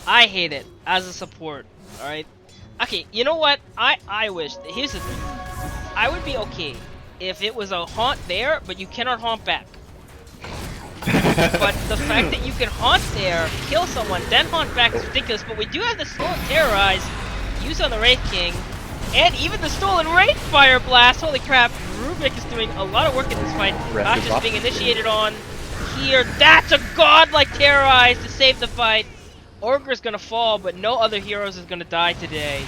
I hate it as a support. All right. Okay. You know what? I wish. Here's the thing. I would be okay if it was a haunt there, but you cannot haunt back. But the fact that you can haunt there, kill someone, then haunt back is ridiculous. But we do have the stolen terrorize, use on the Wraith King, and even the stolen Wraith Fire Blast. Holy crap! Rubik is doing a lot of work in this fight. Not just being initiated on here. That's a godlike terrorize to save the fight. Ogre's gonna fall, but no other heroes is gonna die today.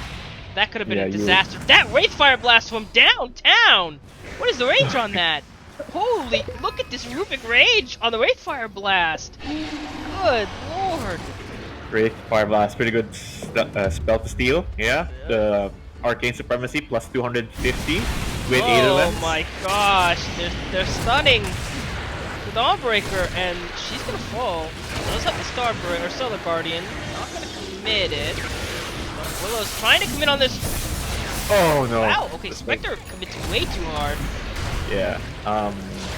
That could have been a disaster. That Wraith Fire Blast from downtown! What is the range on that? Holy, look at this Rubik range on the Wraith Fire Blast! Good lord! Wraith Fire Blast, pretty good spell to steal. Yeah, the Arcane Supremacy plus 250 with Aetherlens. Oh my gosh, they're stunning the Dawnbreaker, and she's gonna fall. Does have the Starbreaker or Solar Guardian. Not gonna commit it. Willow's trying to commit on this. Oh no! Wow. Okay, Spectre commits way too hard. Yeah.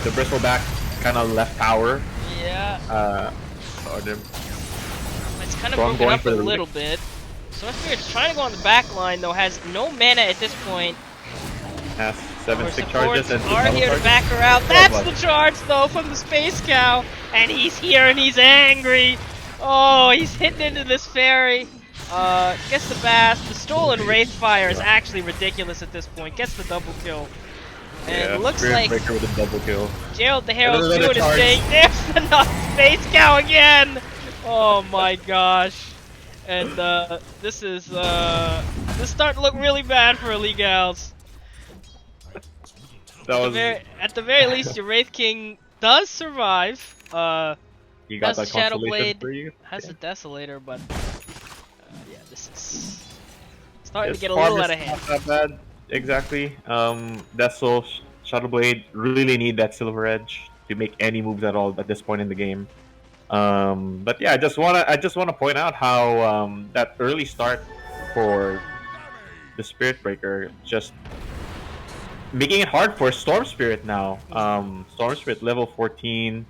The Bristleback kind of left tower. Yeah. It's kind of broken up a little bit. Sword Spirit's trying to go on the back line, though, has no mana at this point. Has 7 stick charges and are here to back her out. That's the charge, though, from the Space Cow. And he's here and he's angry. Oh, he's hitting into this fairy. Gets the bass. The stolen Wraith Fire is actually ridiculous at this point. Gets the double kill. And it looks like Breaker with a double kill. Gerald the Herald's doing his thing. There's the Space Cow again. Oh my gosh. And this is starting to look really bad for Illegalz. At the very least, your Wraith King does survive. You got has that Shadow Constellation Blade, for you? has the Desolator, but yeah, this is starting to get a little out of hand. Not that bad. exactly. Vessel, Shadow Blade really need that Silver Edge to make any moves at all at this point in the game. But yeah, I just wanna point out how that early start for the Spirit Breaker just making it hard for Storm Spirit now. Storm Spirit level 14,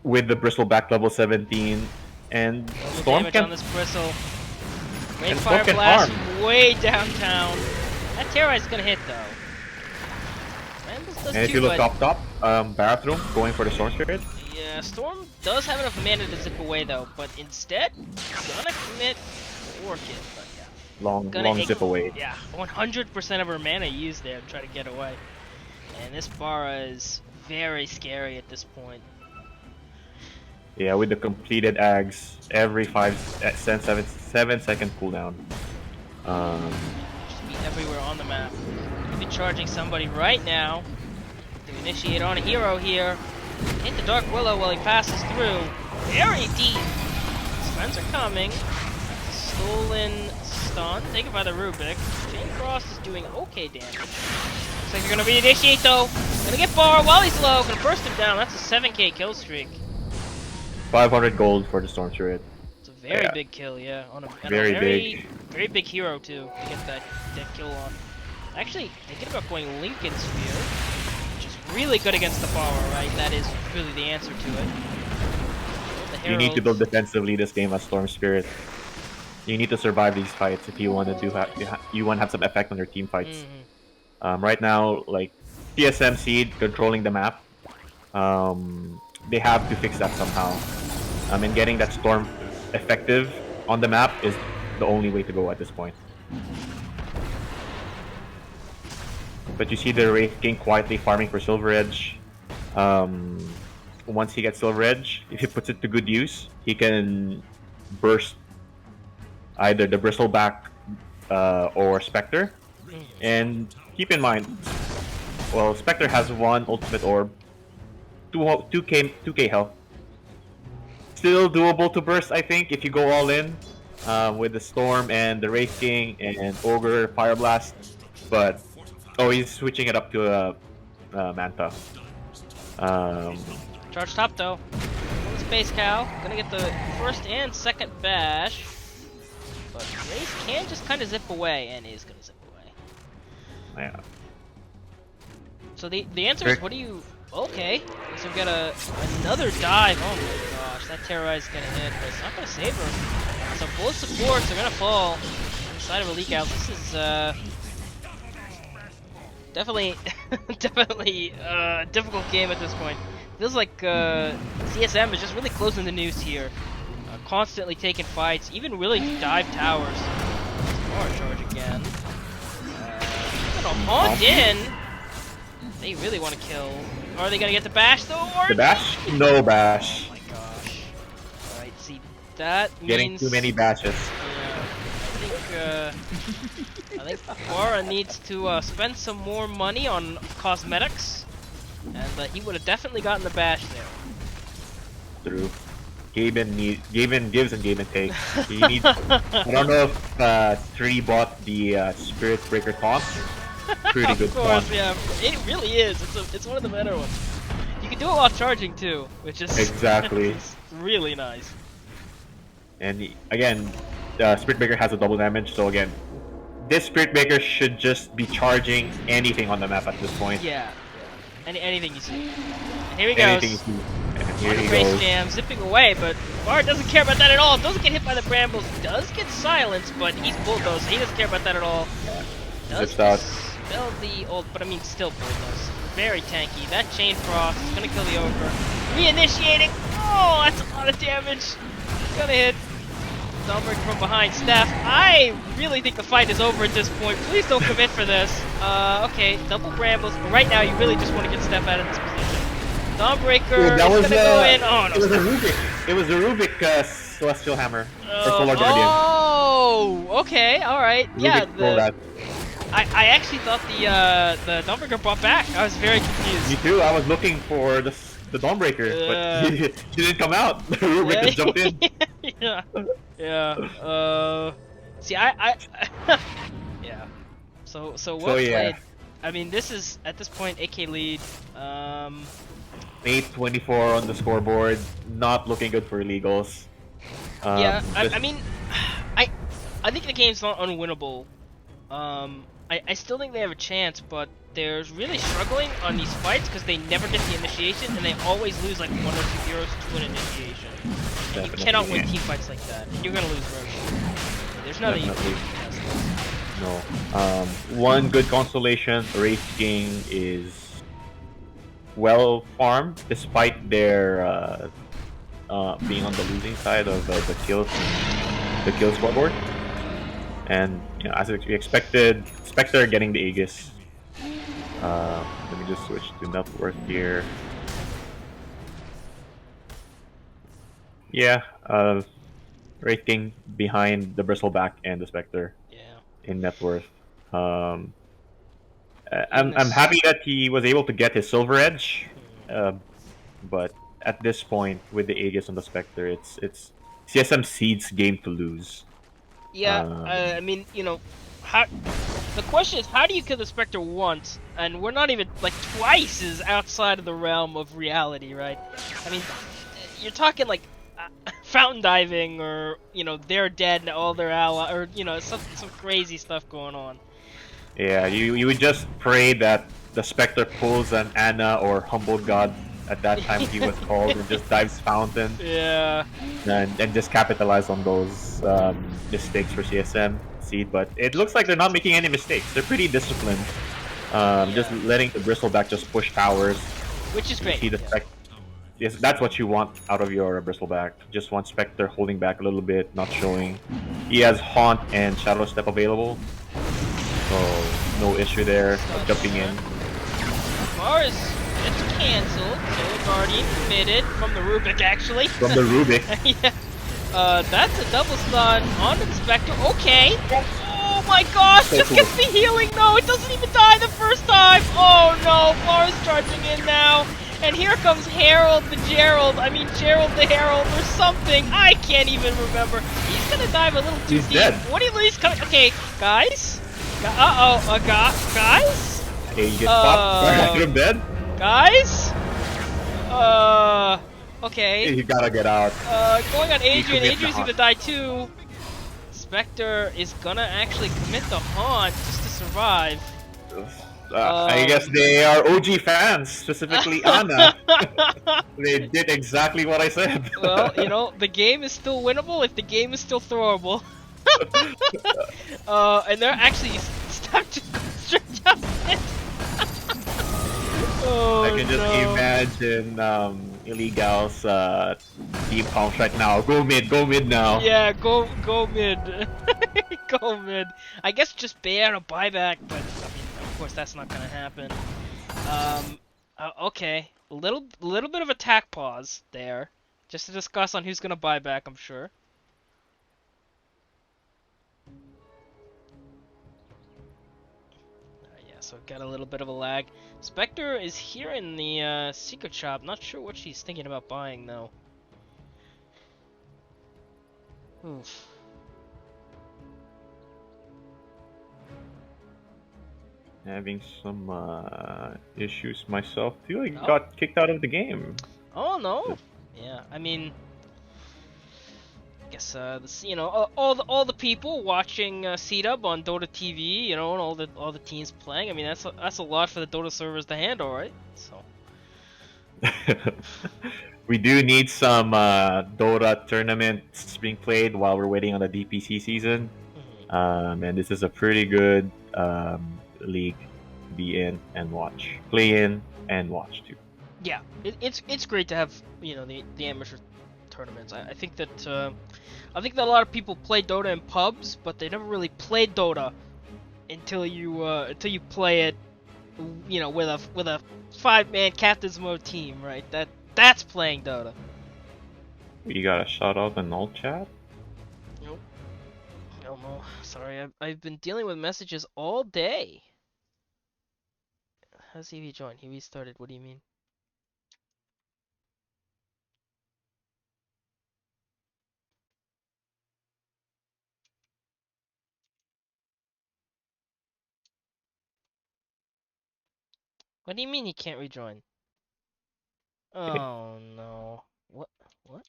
with the Bristleback level 17, and Double Storm damage on can this bristle. Great and Storm fire can blast harm. way downtown. That Terrorize gonna hit though. Rambles does And if too, you look but up top, Barathroom going for the Storm Spirit. yeah, Storm does have enough mana to zip away though, but instead, gonna commit Orchid, but yeah. Long zip away. Yeah, 100% of her mana used there to try to get away. And this Bara is very scary at this point. Yeah, with the completed Ags every 7 second cooldown. Just be everywhere on the map. Could be charging somebody right now. To initiate on a hero here. Hit the Dark Willow while he passes through. Very deep. His friends are coming. Stolen stun. Taken by the Rubik. Chain Frost is doing okay damage. Looks like they're gonna re-initiate though. Gonna get Bar while he's low. Gonna burst him down. That's a 7k kill streak. 500 gold for the Storm Spirit. It's a very Yeah. big kill, yeah. On a Very very big hero too to get that kill on. Actually, thinking about going Lincoln Sphere, which is really good against the power, right? That is really the answer to it. The You need to build Heralds. defensively this game as Storm Spirit. You need to survive these fights if you want to you want to have some effect on your team fights. Right now, like CSM Seed controlling the map, they have to fix that somehow. And getting that Storm effective on the map is the only way to go at this point. But you see the Wraith King quietly farming for Silver Edge. Once he gets Silver Edge, if he puts it to good use, he can burst either the Bristleback or Spectre. And keep in mind, well, Spectre has one ultimate orb, 2k health. Still doable to burst, I think, if you go all in with the Storm and the Wraith King and Ogre Fire Blast. But oh, he's switching it up to Manta. Charge top though. Space Cow gonna get the first and second bash, but Wraith can just kind of zip away and is gonna zip away. Yeah. So the answer is, what do you? Okay, so we got another dive. Oh my gosh, that Terrorize is gonna hit, but it's not gonna save her. So both supports are gonna fall inside of Illegalz. This is definitely a difficult game at this point. Feels like CSM is just really closing the noose here, constantly taking fights, even really dive towers. Power charge again. Gonna haunt in. They really want to kill. Are they gonna get the bash though? Or The bash? No bash. oh my gosh. Alright, see, that Getting means... too many bashes. Yeah, I think Bara needs to spend some more money on cosmetics, and he would have definitely gotten the bash there. True. Gaben gives and Gaben takes. He needs. I don't know if Tree bought the Spirit Breaker taunt. Pretty good Of course, taunt. yeah. It really is. It's one of the better ones. You can do it while charging too, which is Exactly. it's really nice. And again, Spirit Breaker has a double damage, so again, this Spirit Breaker should just be charging anything on the map at this point. Yeah. Anything you see. And here he Anything you goes. see. And here On he a race goes. jam, zipping away, but Bard doesn't care about that at all. Doesn't get hit by the brambles. Does get silenced, but he's bulldozed. So he doesn't care about that at all. Does Zips out. spell the old, but I mean still bulldoze. Very tanky. That chain frost is gonna kill the ogre. Reinitiating. Oh, that's a lot of damage. It's gonna hit. Dahlberg from behind. Steph, I really think the fight is over at this point. Please don't commit for this. Okay, double brambles. But right now, you really just want to get Steph out of this position. Dawnbreaker That is was gonna go in. Oh no. It was a Rubik. It was a Rubik Celestial Hammer or Solar Guardian. Oh, okay, all right. Yeah, Rubik rolled that. I actually thought the Dawnbreaker brought back. I was very confused. Me too. I was looking for the Dawnbreaker, but he didn't come out. The Rubik just jumped in. Yeah, yeah. See, I yeah. So So well yeah, played. I mean, this is at this point AK lead. 8-24 on the scoreboard. Not looking good for Illegals. Yeah. I Just mean, I I think the game's not unwinnable. I still think they have a chance, but they're really struggling on these fights because they never get the initiation and they always lose like 1 or 2 heroes to an initiation. And you cannot definitely, win yeah, team fights like that. You're gonna lose first. There's nothing you can do definitely. to contest this. No. One good consolation, Wraith King is well farmed despite their being on the losing side of the kill scoreboard. And you know, as we expected, Spectre getting the Aegis. Let me just switch to net worth here. Yeah, Wraith King behind the Bristleback and the Spectre Yeah. in net worth. Um, Even I'm this. happy that he was able to get his Silver Edge, Hmm. uh, but at this point with the Aegis on the Spectre, it's CSM Seed's game to lose. Yeah. Um, I mean, how. The question is, how do you kill the Spectre once, and we're not even like twice is outside of the realm of reality, right? I mean, you're talking like fountain diving, or they're dead and all their ally, or some crazy stuff going on. yeah, you would just pray that the Spectre pulls an Anna or Humble God at that time he was called and just dives fountain Yeah. and just capitalize on those mistakes for CSM Seed. But it looks like they're not making any mistakes. They're pretty disciplined. Just Yeah. letting the Bristleback just push towers. Which is You great. see the Yeah. Spectre. Yes, that's what you want out of your Bristleback. Just want Spectre holding back a little bit, not showing. He has Haunt and Shadow Step available, so no issue there of Stun jumping there. in Mars gets cancelled. So Guardian committed from the Rubik, actually. from the Rubik. Yeah. That's a double stun on the Spectre. Okay. Oh my gosh, So this cool. gets me healing. No, it doesn't even die the first time. Oh no, Mars charging in now. And here comes Harold the Gerald. I mean, Gerald the Herald or something. I can't even remember. He's gonna dive a little too He's deep. dead. What do you least coming? Okay, guys. Guys. Okay, he gets popped. Right from dead. Guys. Okay. He gotta get out. Going on He Adrian. commits the Adrian's haunt. gonna die too. Spectre is gonna actually commit the haunt just to survive. I guess they are OG fans, specifically Anna. They did exactly what I said. Well, the game is still winnable if the game is still throwable. And they're actually stuck to straight down it. Oh, I can just no. imagine Illegal's team comps right now. Go mid now. Yeah, go mid. Go mid. I guess just ban a buyback, but I mean, of course that's not gonna happen. Okay, little bit of attack pause there, just to discuss on who's gonna buy back. I'm sure. Yeah, so got a little bit of a lag. Spectre is here in the secret shop. Not sure what she's thinking about buying though. Oof. Having some issues myself too. I Oh. got kicked out of the game. Oh no. Yeah, I mean, I guess all the people watching CDUB on Dota TV, and all the teams playing. I mean, that's a lot for the Dota servers to handle, right? So. We do need some Dota tournaments being played while we're waiting on the DPC season. Mhm. And this is a pretty good league to be in and watch. Play in and watch too. Yeah, it's great to have the amateur tournaments. I think that a lot of people play Dota in pubs, but they never really played Dota until you play it, with a 5-man captain's mode team, right? That's playing Dota. You got a shout out in all chat? Nope. Hell no. Sorry, I've been dealing with messages all day. How's EV joined? He restarted. What do you mean? What do you mean he can't rejoin? Oh no. What? What?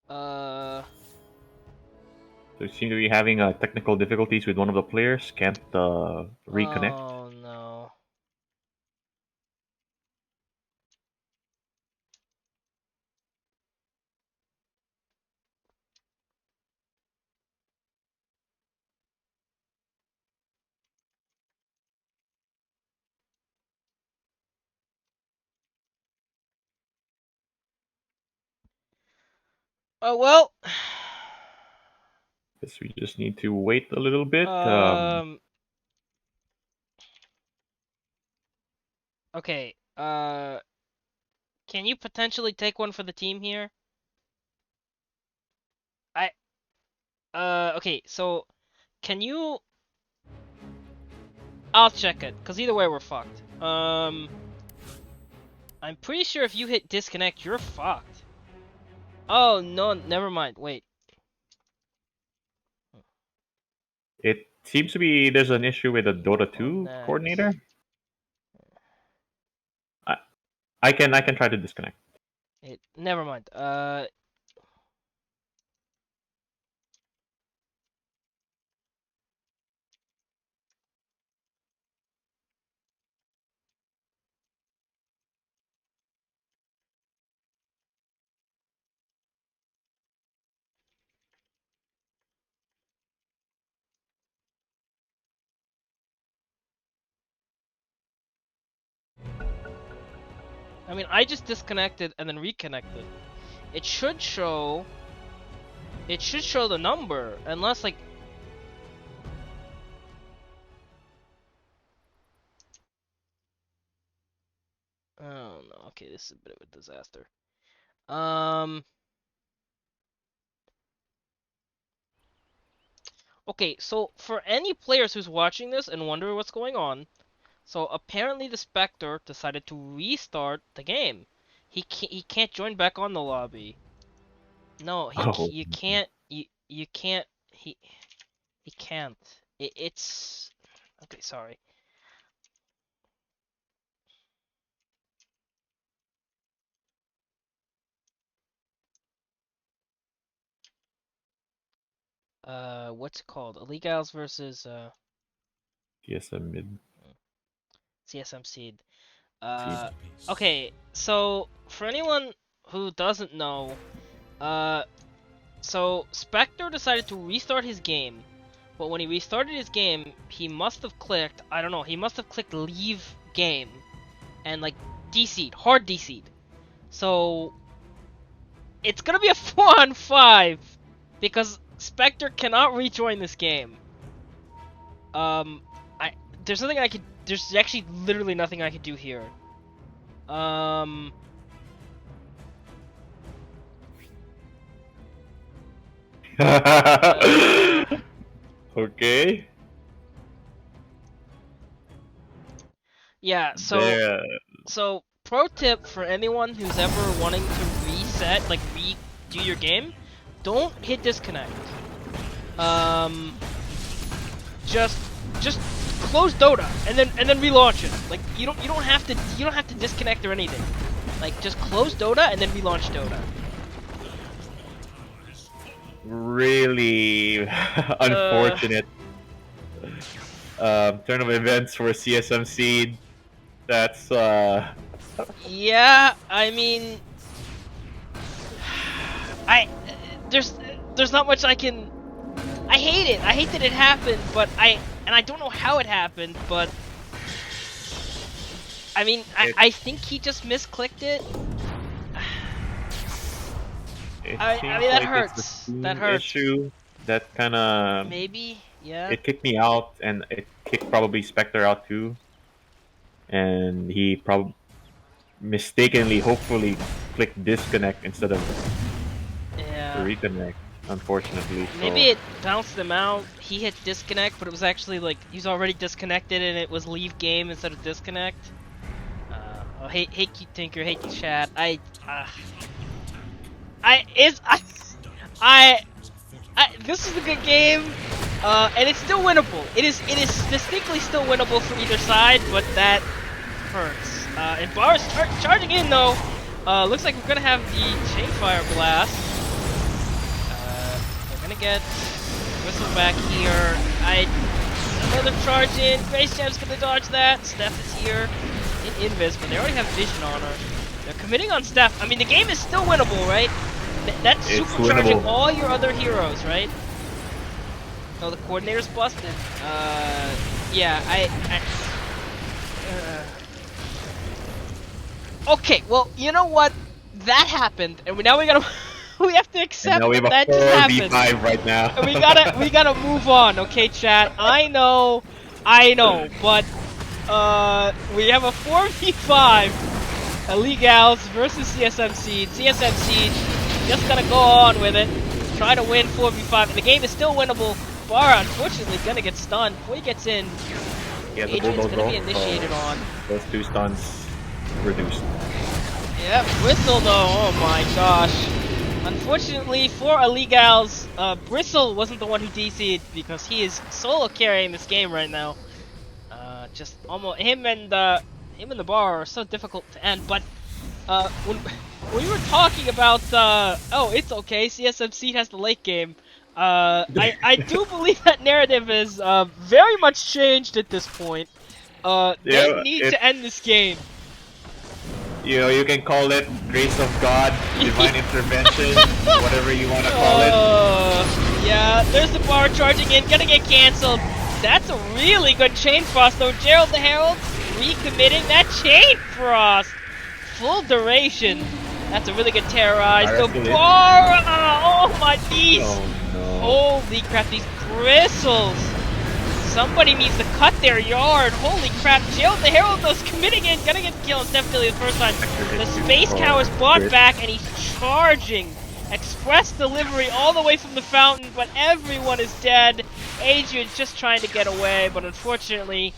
Uh. So you seem to be having technical difficulties with one of the players. Can't reconnect. Oh no. Oh well. Guess we just need to wait a little bit. Um. Okay. Can you potentially take one for the team here? I. Okay. So, can you? I'll check it, cause either way we're fucked. I'm pretty sure if you hit disconnect, you're fucked. Oh no, never mind. Wait. It seems to be there's an issue with the Dota Oh, 2 next. coordinator. I can try to disconnect. Never mind. I mean, I just disconnected and then reconnected. It should show. It should show the number, unless like. Oh no. Okay, this is a bit of a disaster. Okay, so for any players who's watching this and wondering what's going on, so apparently the Spectre decided to restart the game. He can't join back on the lobby. No, Oh, you can't you can't he can't. It's okay. Sorry. What's it called? Illegals versus CSM mid CSM Seed. seed. Okay. So for anyone who doesn't know, uh, so Spectre decided to restart his game, but when he restarted his game, he must have clicked. I don't know. He must have clicked leave game, and like DC'd, hard DC'd. So it's gonna be a 4-on-5 because Spectre cannot rejoin this game. I there's nothing I could. There's actually literally nothing I could do here. Um. Okay. Yeah. So pro tip for anyone who's ever wanting to reset, like redo your game, don't hit disconnect. Just close Dota and then relaunch it. Like you don't have to disconnect or anything. Like just close Dota and then relaunch Dota. Really unfortunate turn of events for CSM Seed. That's Yeah, I mean, I there's not much I can. I hate it. I hate that it happened, but I don't know how it happened, but I mean, I think he just misclicked it. I mean, that hurts. That hurts. issue that kind of Maybe, yeah. it kicked me out, and it kicked probably Spectre out too. And he probably mistakenly, hopefully, clicked disconnect instead of reconnect, unfortunately. So. Maybe it bounced them out. He hit disconnect, but it was actually like he was already disconnected, and it was leave game instead of disconnect. Oh, hate you, Tinker. Hate you, chat. This is a good game, and it's still winnable. It is distinctly still winnable for either side, but that hurts. And Bar's charging in though. Looks like we're gonna have the Chainfire Blast. They're gonna get Whistle back here. Another charge in. Grace Jam's gonna dodge that. Steph is here in Invis, but they already have Vision on her. They're committing on Steph. I mean, the game is still winnable, right? That's It's supercharging winnable. all your other heroes, right? Oh, the coordinator's busted. Yeah, Okay, well, you know what? That happened, and now we gotta we have to accept And now we have that a just happened. 4v5 right now. And we gotta move on, okay, chat? I know, but we have a 4v5 Illegalz versus CSM Seed. CSM Seed just gonna go on with it, try to win 4v5, and the game is still winnable. Bar, unfortunately, gonna get stunned before he gets in. He has a Adrian's bulldog gonna be roll, initiated so on. those 2 stuns reduced. Yep, Whistle though, oh my gosh. Unfortunately for Illegalz, Bristle wasn't the one who DC'd because he is solo carrying this game right now. Just almost him and the Bar are so difficult to end. But when we were talking about oh, it's okay, CSMC has the late game. I do believe that narrative is very much changed at this point. They need to end this game. You know, you can call it grace of God, divine intervention, whatever you want to call it. Yeah, there's the Bar charging in, gonna get cancelled. That's a really good Chain Frost though. Gerald the Herald recommitting that Chain Frost. Full duration. That's a really good terrorize. The Bar! Oh my knees! Oh no. Holy crap, these bristles! Somebody needs to cut their yard. Holy crap, Gerald the Herald though is committing in, gonna get killed definitely the first time. The Space Cow is brought back and he's charging. Express delivery all the way from the fountain, but everyone is dead. Adrian's just trying to get away, but unfortunately,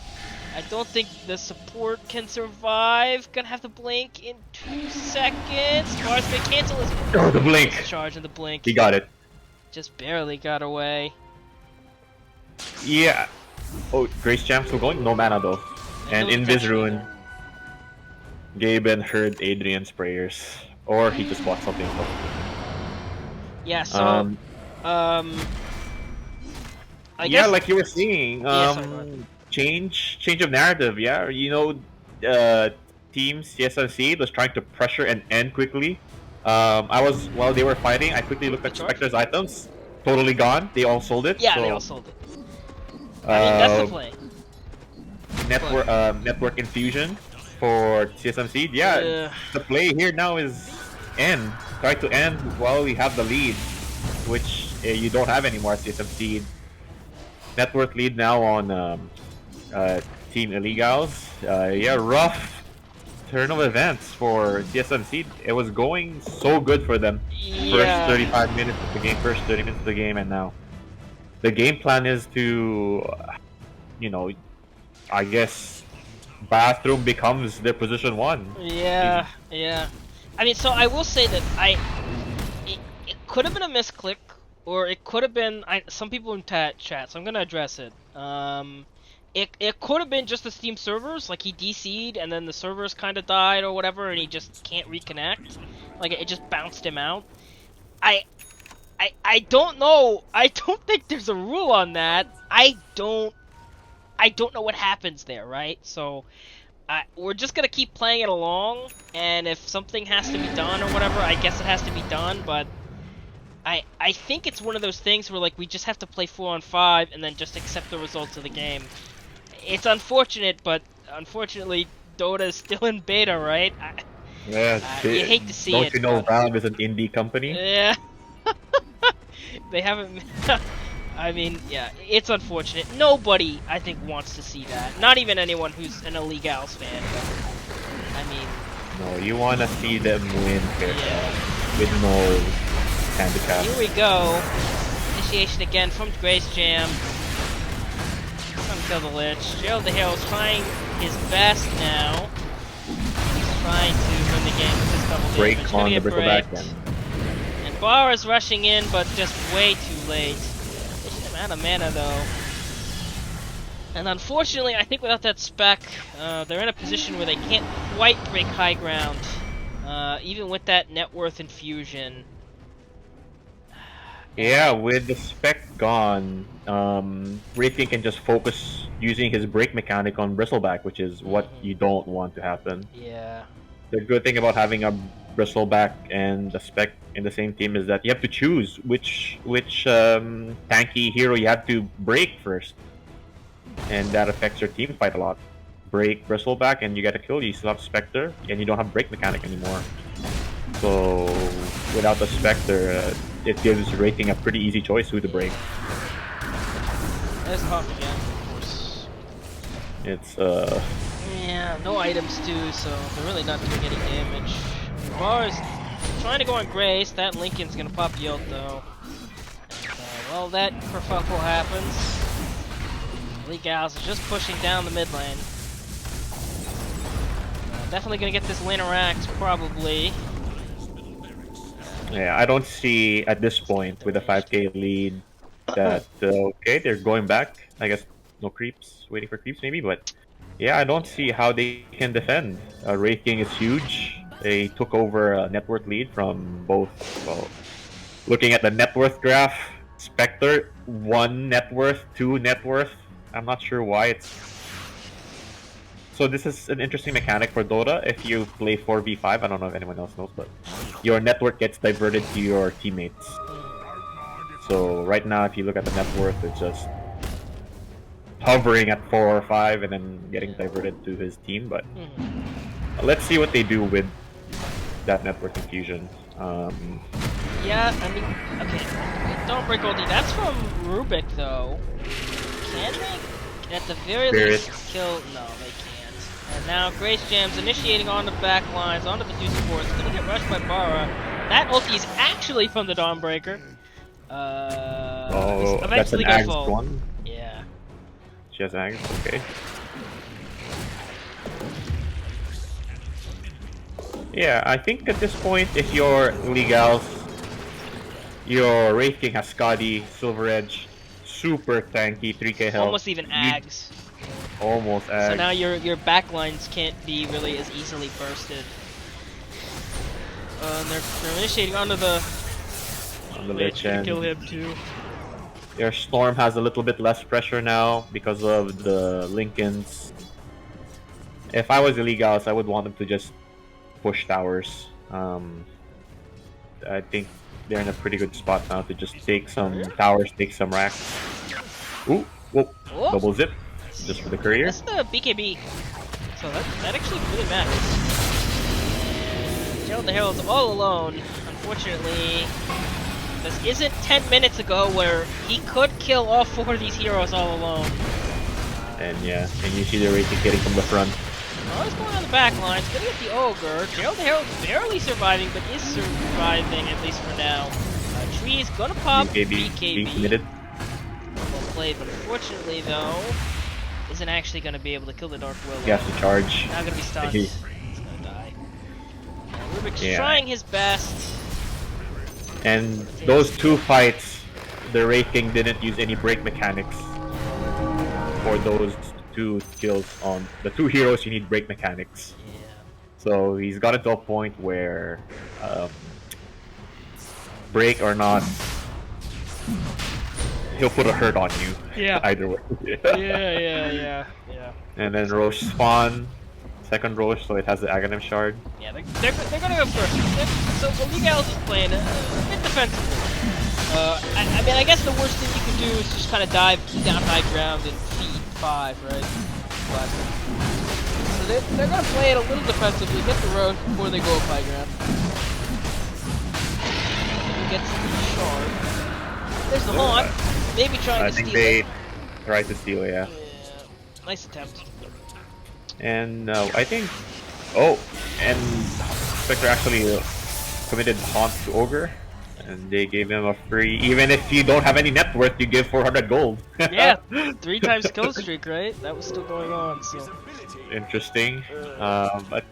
I don't think the support can survive. Gonna have to blink in 2 seconds. Bar's gonna cancel his Oh, the blink! charge in the blink. He got it. Just barely got away. Yeah. Oh, Grace Champ still going? No mana though. And Invis Ruin. Gaben heard Adrian's prayers. Or he just bought something. Yeah, so, I yeah, guess, like you were saying, Yeah, sorry, go ahead. change of narrative. Yeah, you know, Team CSMC was trying to pressure and end quickly. While they were fighting, I quickly looked at Spectre's items. Totally gone. They all sold it. Yeah, so, they all sold it. I mean, that's the play. Network infusion for CSMC. Yeah, the play here now is end. Try to end while we have the lead, which you don't have anymore. CSMC network lead now on Team Illegalz. Yeah, rough turn of events for CSMC. It was going so good for them. Yeah. First 35 minutes of the game, first 30 minutes of the game, and now the game plan is to, you know, I guess bathroom becomes their position 1. Yeah, yeah. I mean, so I will say that it could have been a misclick, or it could have been some people in chat, so I'm gonna address it. It could have been just the Steam servers, like he DC'd and then the servers kind of died or whatever, and he just can't reconnect. Like it just bounced him out. I don't know. I don't think there's a rule on that. I don't know what happens there, right? So we're just gonna keep playing it along, and if something has to be done or whatever, I guess it has to be done. But I think it's one of those things where like we just have to play 4-on-5 and then just accept the results of the game. It's unfortunate, but unfortunately Dota is still in beta, right? Yeah, you hate to see don't it. You know, but... Valve is an indie company. Yeah. They haven't. I mean, yeah, it's unfortunate. Nobody, I think, wants to see that. Not even anyone who's an Illegalz fan. But, I mean, No, you want to see them win here yeah. with no handicap. Here we go. Initiation again from Grace Jam. Trying to kill the Lich. Gerald the Hero's trying his best now. He's trying to win the game with his double damage. Break on the bristleback then. And Bar is rushing in, but just way too late. They should have out of mana though. And unfortunately, I think without that spec, they're in a position where they can't quite break high ground. Even with that net worth infusion. Yeah, with the spec gone, Wraithking can just focus using his break mechanic on Bristleback, which is what you don't want to happen. Yeah. The good thing about having a Bristleback and a spec in the same team is that you have to choose which tanky hero you have to break first. And that affects your team fight a lot. Break Bristleback and you get a kill, you still have Spectre, and you don't have break mechanic anymore. So without the Spectre, it gives Wraithking a pretty easy choice who to break. There's Hawk again, of course. It's Yeah, no items too, so they're really not doing any damage. Bar's trying to go on Grace, that Lincoln's gonna pop the ult though. And, well, that kerfuffle happens. Illegalz is just pushing down the mid lane. Definitely gonna get this lane racked, probably. yeah, I don't see at this point with a 5k lead that okay, they're going back. I guess no creeps, waiting for creeps maybe, but yeah, I don't see how they can defend. Wraithking is huge. They took over a net worth lead from both. Well, looking at the net worth graph, Spectre 1 net worth, 2 net worth. I'm not sure why it's. So this is an interesting mechanic for Dota. If you play 4v5, I don't know if anyone else knows, but your network gets diverted to your teammates. So right now, if you look at the net worth, it's just hovering at 4 or 5 and then getting diverted to his team. But let's see what they do with that network infusion. Yeah, I mean, okay, don't break OD. That's from Rubik, though. Can they, at the very least, kill? No, they can't. And now Grace Jam's initiating on the back lines, onto the two supports. Gonna get rushed by Bara. That ulti is actually from the Dawnbreaker. Oh, that's an gonna Axe fall. one? Yeah. She has Axe, okay. Yeah, I think at this point, if you're Illegalz, your Wraithking has Skadi, Silver Edge, super tanky, 3k health. Almost even Ags. Almost Ags. So now your backlines can't be really as easily bursted. And they're initiating onto the Lich to and kill him too. your Storm has a little bit less pressure now because of the Lincolns. If I was Illegalz, I would want them to just push towers. I think they're in a pretty good spot now to just take some towers, take some racks. Ooh, whoop, Oh. double zip, just for the courier. That's the BKB. So that actually really matters. Gerald the Herald's all alone. Unfortunately, this isn't 10 minutes ago where he could kill all 4 of these heroes all alone. And yeah, and you see the Wraithking getting from the front. Oh, he's going on the back line. He's gonna get the Ogre. Gerald the Herald barely surviving, but is surviving at least for now. Tree's gonna pop BKB being committed. Well played, but unfortunately though, isn't actually gonna be able to kill the Dark Willow. He has to charge. Now gonna be stunned. He's gonna die. And Rubik's Yeah. trying his best. And those two fights, the Wraithking didn't use any break mechanics for those two kills on the two heroes. You need break mechanics. Yeah. So he's gotten to a point where break or not, he'll put a hurt on you. Yeah. Either way. yeah. And then Roche spawn, second Roche, so it has the Aghanim shard. Yeah, they're gonna go first. So Illegalz is playing a bit defensively. I mean, I guess the worst thing you can do is just kind of dive down high ground and feed 5, right? But, so they're gonna play it a little defensively, get the road before they go up high ground. Gets the shard. There's the haunt. Maybe trying to steal it. I think they tried to steal, yeah. Nice attempt. And I think, oh, and Spectre actually committed Haunt to Ogre. And they gave him a free. Even if you don't have any net worth, you give 400 gold. Yeah, 3 times kill streak, right? That was still going on. So Interesting, but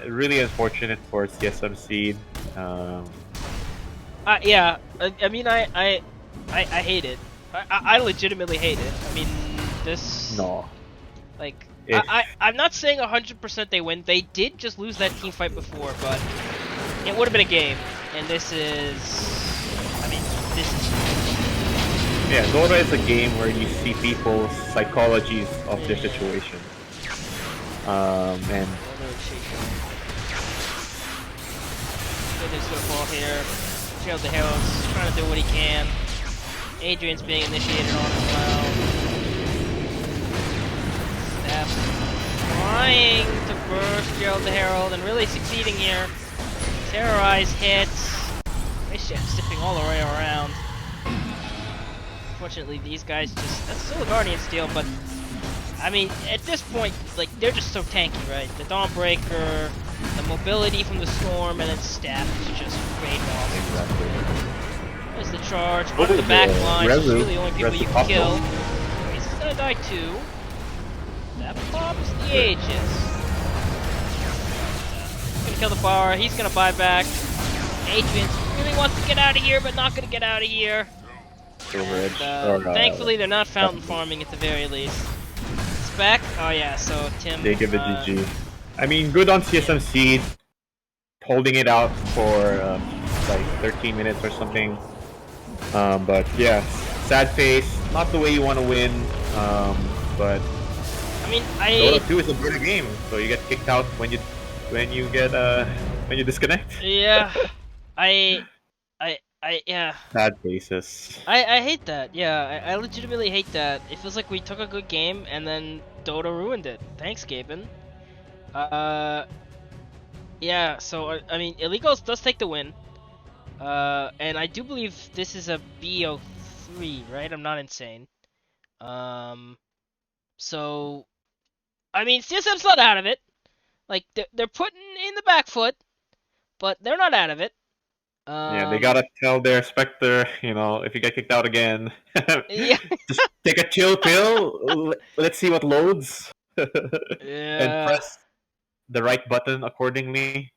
really unfortunate for CSM Seed. yeah, I mean, I hate it. I legitimately hate it. I mean, this No, like if I'm not saying 100% they win. They did just lose that team fight before, but it would have been a game. And this is, I mean, this is. yeah, Dota is a game where you see people's psychologies of their situation. And There's gonna fall here. Shield the Heroes trying to do what he can. Adrian's being initiated on as well. Steph trying to burst Gerald the Herald and really succeeding here. Terrorize hits. Spaceship zipping all the way around. Unfortunately, these guys just. That's still a Guardian steal, but. I mean, at this point, like, they're just so tanky, right? The Dawnbreaker, the mobility from the Storm, and then Staff is just great off. exactly. There's the charge, onto the back line, it's really the only people you can kill. Rezu. He's gonna die too. That pops the Aegis. He's gonna kill the bar, he's gonna buy back. Adrian really wants to get out of here, but not gonna get out of here. And, thankfully, they're not fountain farming at the very least. Back? Oh yeah, so Tim. They give it GG. I mean, good on CSM Seed, holding it out for like 13 minutes or something. But yeah, sad face. Not the way you want to win. But I mean, Dota 2 is a better game, so you get kicked out when you disconnect. Yeah, yeah. Sad faces. I hate that. Yeah, I legitimately hate that. It feels like we took a good game and then Dota ruined it. Thanks, Gaben. Yeah. So I mean, Illegals does take the win. And I do believe this is a BO3, right? I'm not insane. So I mean, CSM's not out of it. Like they're putting in the back foot, but they're not out of it. Yeah, they gotta tell their Spectre, if you get kicked out again, Yeah. just take a chill pill. Let's see what loads, and Yeah. press the right button accordingly.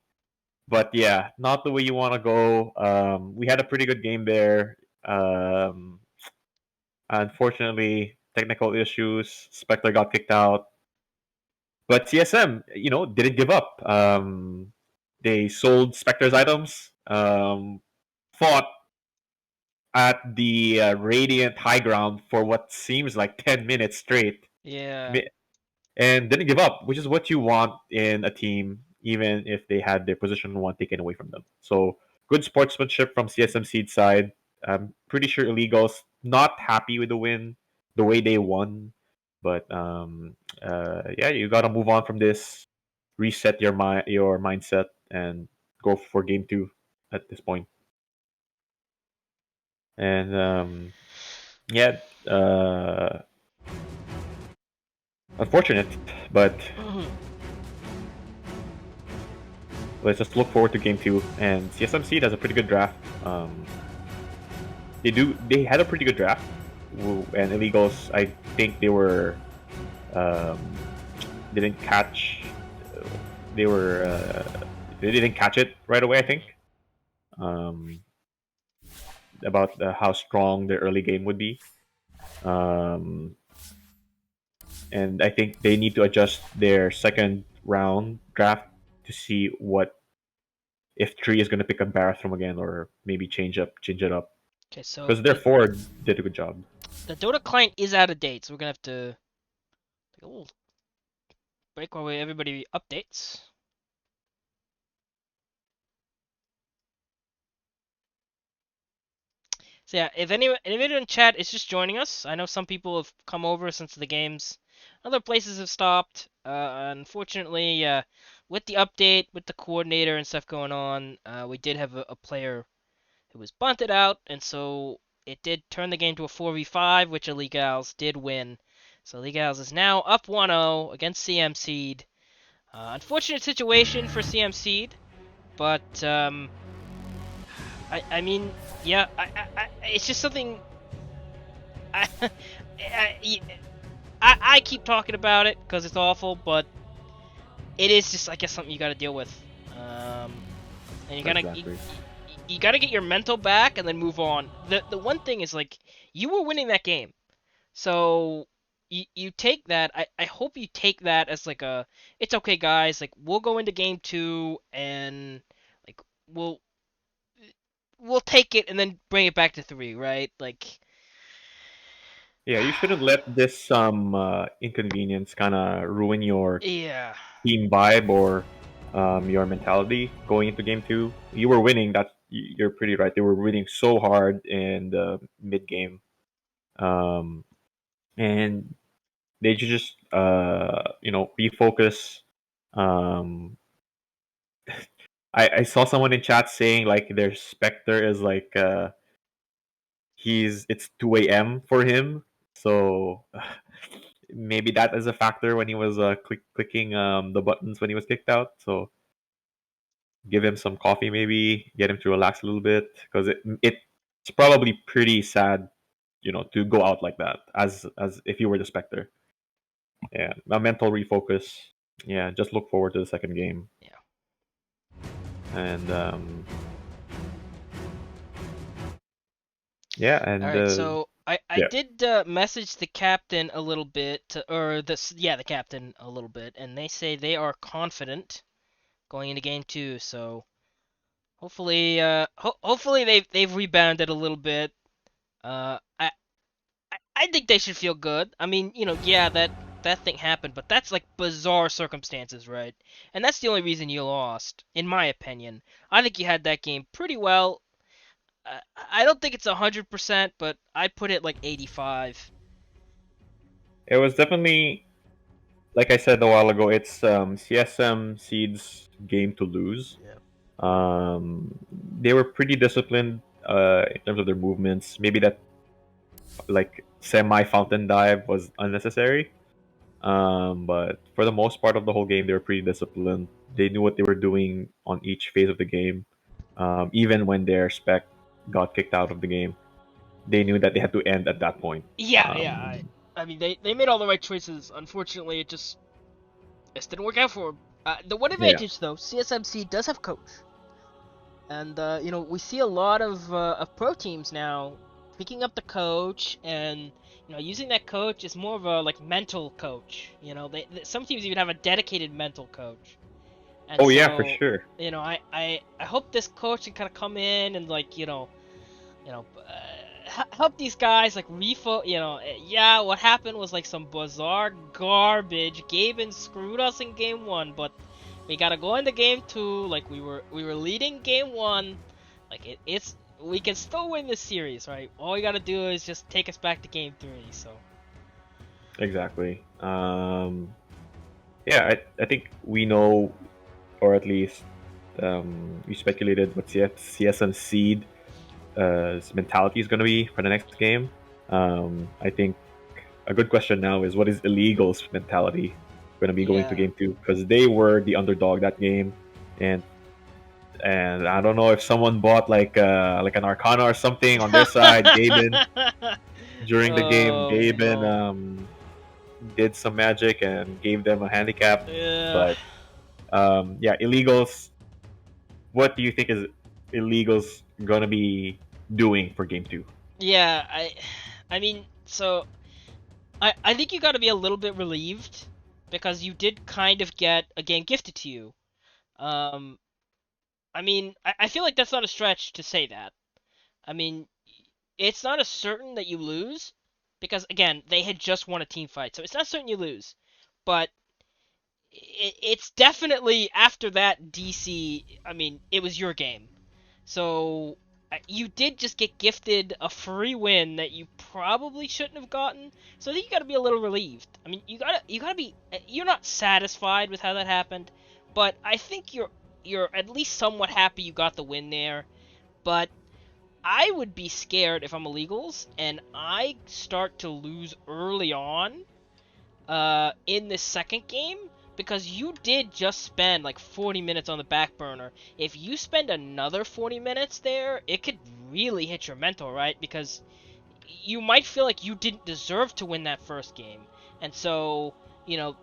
But yeah, not the way you want to go. We had a pretty good game there. Unfortunately, technical issues. Spectre got kicked out, but CSM, didn't give up. They sold Spectre's items. Fought at the Radiant high ground for what seems like 10 minutes straight. Yeah. And didn't give up, which is what you want in a team, even if they had their position one taken away from them. So good sportsmanship from CSM Seed side. I'm pretty sure Illegals not happy with the win, the way they won. But yeah, you got to move on from this, reset your mindset, and go for game 2 at this point. And yeah, unfortunate, but let's just look forward to game 2. And CSM Seed has a pretty good draft. They had a pretty good draft, and Illegals, I think they were didn't catch. They didn't catch it right away. I think. About how strong their early game would be. And I think they need to adjust their second round draft to see what if Tree is going to pick up Barathrum again, or maybe change it up. Okay, so because their forward did a good job. The Dota client is out of date, so we're gonna have to take a little break while everybody updates. So yeah, if anyone in chat is just joining us, I know some people have come over since the games. Other places have stopped. Unfortunately, with the update, with the coordinator and stuff going on, we did have a player who was bunted out, and so it did turn the game to a 4v5, which Illegalz did win. So Illegalz is now up 1-0 against CM Seed. Unfortunate situation for CM Seed, but I I mean, yeah, it's just something. I, I keep talking about it because it's awful, but it is just, I guess, something you got to deal with. And Exactly. you gotta get your mental back and then move on. The one thing is, like, you were winning that game, so you take that. I hope you take that as like a, it's okay, guys. Like, we'll go into game two and like we'll we'll take it and then bring it back to three, right? Like, Yeah, you shouldn't let this inconvenience kind of ruin your yeah, team vibe or your mentality going into game two. You were winning. You're pretty right. They were winning so hard in the mid game, um, and they should just refocus. Um, I saw someone in chat saying like their Spectre is like it's 2 a.m. for him, so maybe that is a factor when he was clicking the buttons when he was kicked out. So give him some coffee, maybe get him to relax a little bit, because it's probably pretty sad, to go out like that as if you were the Spectre. Yeah, a mental refocus. Yeah, just look forward to the second game. yeah. And yeah, All and right, so I yeah, did message the captain a little bit, or the captain a little bit, and they say they are confident going into game two. So hopefully, hopefully they've rebounded a little bit. Uh, I, I think they should feel good. I mean, yeah, that thing happened, but that's like bizarre circumstances, right? And that's the only reason you lost, in my opinion. I think you had that game pretty well. I don't think it's 100%, but I put it like 85. it was definitely, like I said a while ago, it's CSM Seed's game to lose. Yeah. They were pretty disciplined in terms of their movements. Maybe that like semi fountain dive was unnecessary. But for the most part of the whole game, they were pretty disciplined. They knew what they were doing on each phase of the game. Even when their spec got kicked out of the game, they knew that they had to end at that point. Yeah, yeah. I mean, they made all the right choices. Unfortunately, it just didn't work out for them. The one Yeah. advantage, though, CSMC does have coach. And we see a lot of pro teams now picking up the coach, and using that coach is more of a like mental coach. Some teams even have a dedicated mental coach. And Oh yeah, for so, sure. I hope this coach can kind of come in and like help these guys like yeah, what happened was like some bizarre garbage. Gaben screwed us in game one, but we gotta go into game two. Like, we were leading game one. Like, it's we can still win this series, right? All we gotta do is just take us back to game three. So Exactly. Yeah, I think we know, or at least we speculated what CSM Seed mentality is going to be for the next game. I think a good question now is what is Illegal's mentality going to be going to yeah. game two, because they were the underdog that game, and I don't know if someone bought like an Arcana or something on their side. Gaben during the game, Oh Gaben no. did some magic and gave them a handicap, Yeah. but yeah, Illegals. What do you think is Illegals going to be doing for game two? Yeah. I mean, so I think you got to be a little bit relieved because you did kind of get a game gifted to you. Um, I mean, I feel like that's not a stretch to say that. I mean, it's not a certain that you lose because, again, they had just won a team fight, so it's not certain you lose. But it's definitely after that DC. I mean, it was your game, so you did just get gifted a free win that you probably shouldn't have gotten. So I think you got to be a little relieved. I mean, you gotta be. You're not satisfied with how that happened, but I think you're at least somewhat happy you got the win there. But I would be scared if I'm illegals and I start to lose early on in the second game, because you did just spend like 40 minutes on the back burner. If you spend another 40 minutes there, it could really hit your mental, right? Because you might feel like you didn't deserve to win that first game. And so, you know,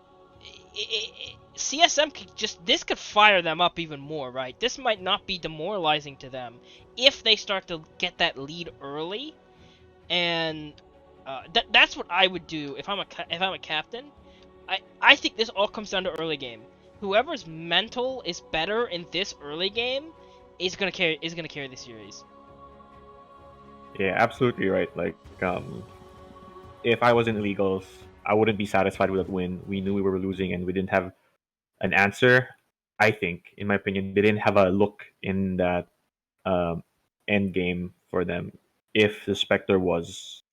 CSM could this could fire them up even more, right? This might not be demoralizing to them if they start to get that lead early, and that's what I would do if I'm a captain. I think this all comes down to early game. Whoever's mental is better in this early game is gonna carry the series. Yeah, absolutely right. Like, if I was in Illegals, I wouldn't be satisfied with that win. We knew we were losing and we didn't have an answer. I think, in my opinion, they didn't have a look in that um, end game for them if the Spectre was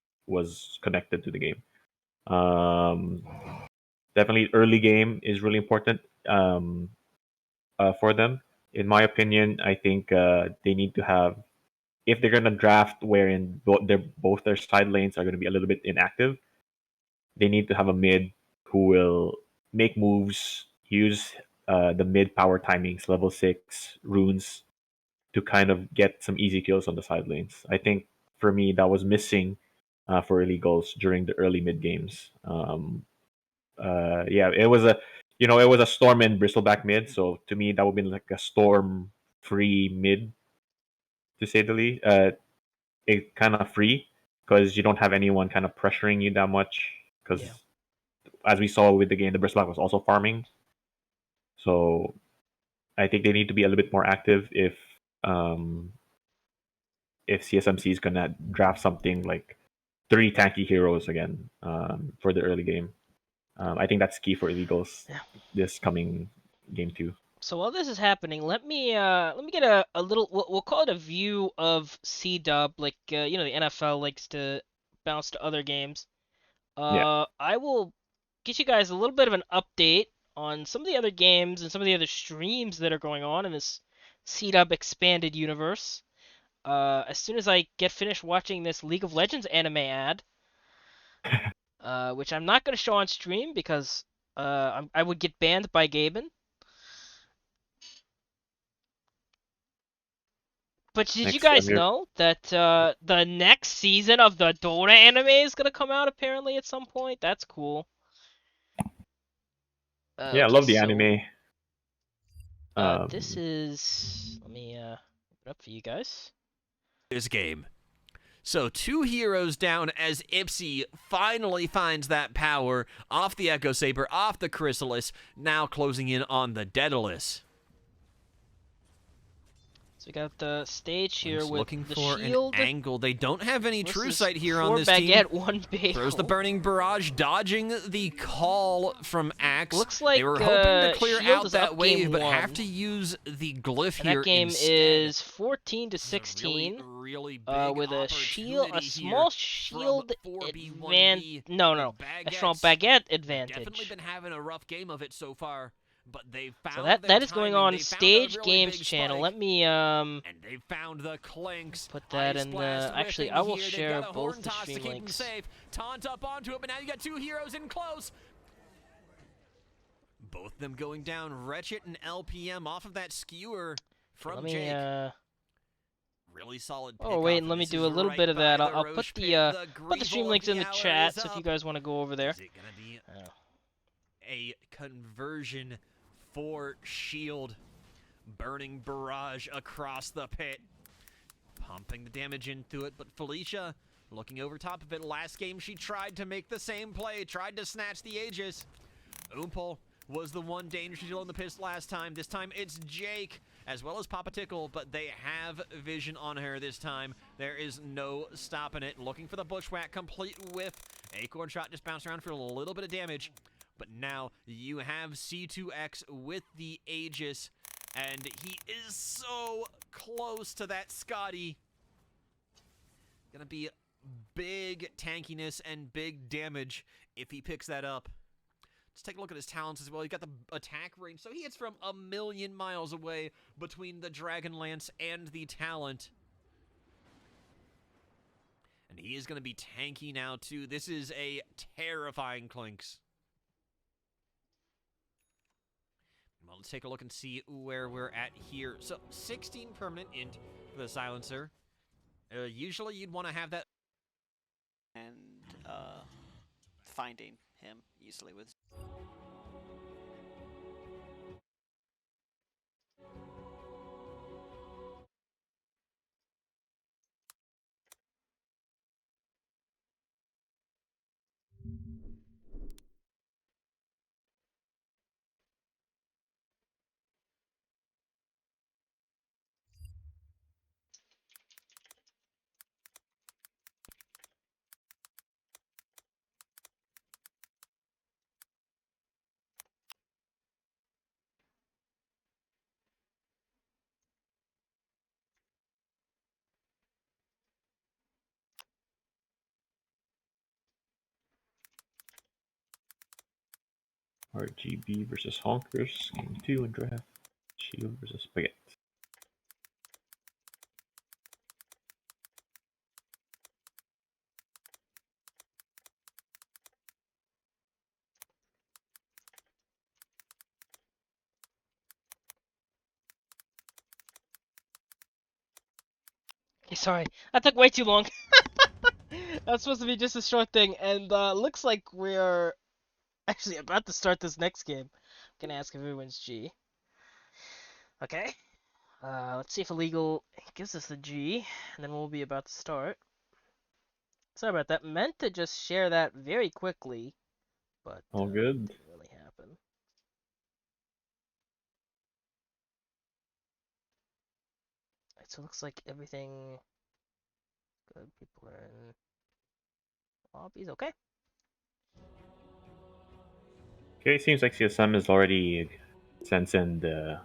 connected to the game. Um, Definitely, early game is really important for them. In my opinion, I think they need to have, if they're gonna draft wherein both their side lanes are gonna be a little bit inactive, they need to have a mid who will make moves, use the mid power timings, level 6 runes to kind of get some easy kills on the side lanes. I think for me that was missing for Illegals during the early mid games. Yeah, it was a Storm and Bristleback mid, so to me that would be like a Storm free mid to say the least. It kind of free because you don't have anyone kind of pressuring you that much. Because Yeah. as we saw with the game, the Bristleback was also farming. So I think they need to be a little bit more active um, if CSMC is gonna draft something like 3 tanky heroes again for the early game. I think that's key for Illegals Yeah. this coming game 2. So while this is happening, let me get a little we'll call it a view of CDUB, like the NFL likes to bounce to other games. Yeah. I will get you guys a little bit of an update on some of the other games and some of the other streams that are going on in this CDUB expanded universe. As soon as I get finished watching this League of Legends anime ad, which I'm not going to show on stream because I would get banned by Gaben. But did you Next guys time you're know that the next season of the Dota anime is going to come out apparently at some point? That's cool. Yeah, I Okay, love the so anime. this Um, is let me open it up for you guys. This game. So 2 heroes down as Ipsy finally finds that power off the Echo Saber, off the Chrysalis, now closing in on the Daedalus. So we got the stage here with Looking the for shield. an angle. They don't have any true versus sight here 4 on this Baguette, team. 1 Bagel. Throws the Burning Barrage, dodging the call from Axe. Looks like they were hoping to clear Shield out is that up wave, game but 1. have to use the glyph And here that game instead. is 14 to 16. Really big With a shield, a small shield advantage. No, a strong Baguette advantage. Definitely been having a rough game of it so far, but they found So that is going on Stage Games channel. Let me and they found the clinks. put that in the. Actually, I will share both the stream links. Taunt up onto it, but now you got 2 heroes in close. Both of them going down. Wretched and LPM off of that skewer from Let me Jake. Really solid. Oh wait, and let me do a little bit of that. I'll put the stream links in the chat, so if you guys want to go over there. Is it gonna be a conversion for Shield? Burning Barrage across the pit, pumping the damage into it, but Felicia looking over top of it. Last game she tried to make the same play, tried to snatch the Aegis. Oompel was the one dangerous deal in the pit last time. This time it's Jake as well as Papa Tickle, but they have vision on her this time. There is no stopping it. Looking for the bushwhack, complete whiff. Acorn shot just bounced around for a little bit of damage, but now you have C2X with the Aegis, and he is so close to that Scotty. Gonna be big tankiness and big damage if he picks that up. Let's take a look at his talents as well. He got the attack range, so he hits from 1,000,000 miles away between the Dragon Lance and the talent. And he is going to be tanky now, too. This is a terrifying Clinks. Well, let's take a look and see where we're at here. So 16 permanent int for the silencer. Usually you'd want to have that. And finding him easily with. RGB versus Honkers, game 2 in draft. Shield versus Spaghetti. Okay, sorry, that took way too long. That's supposed to be just a short thing, and looks like we're actually about to start this next game. I'm gonna ask if everyone's G. Okay. Let's see if Illegal gives us the G, and then we'll be about to start. Sorry about that. Meant to just share that very quickly, but All good. didn't really happen. Alright, so it looks like everything good. People are in lobbies. Okay. Okay, seems like CSM is already sent in the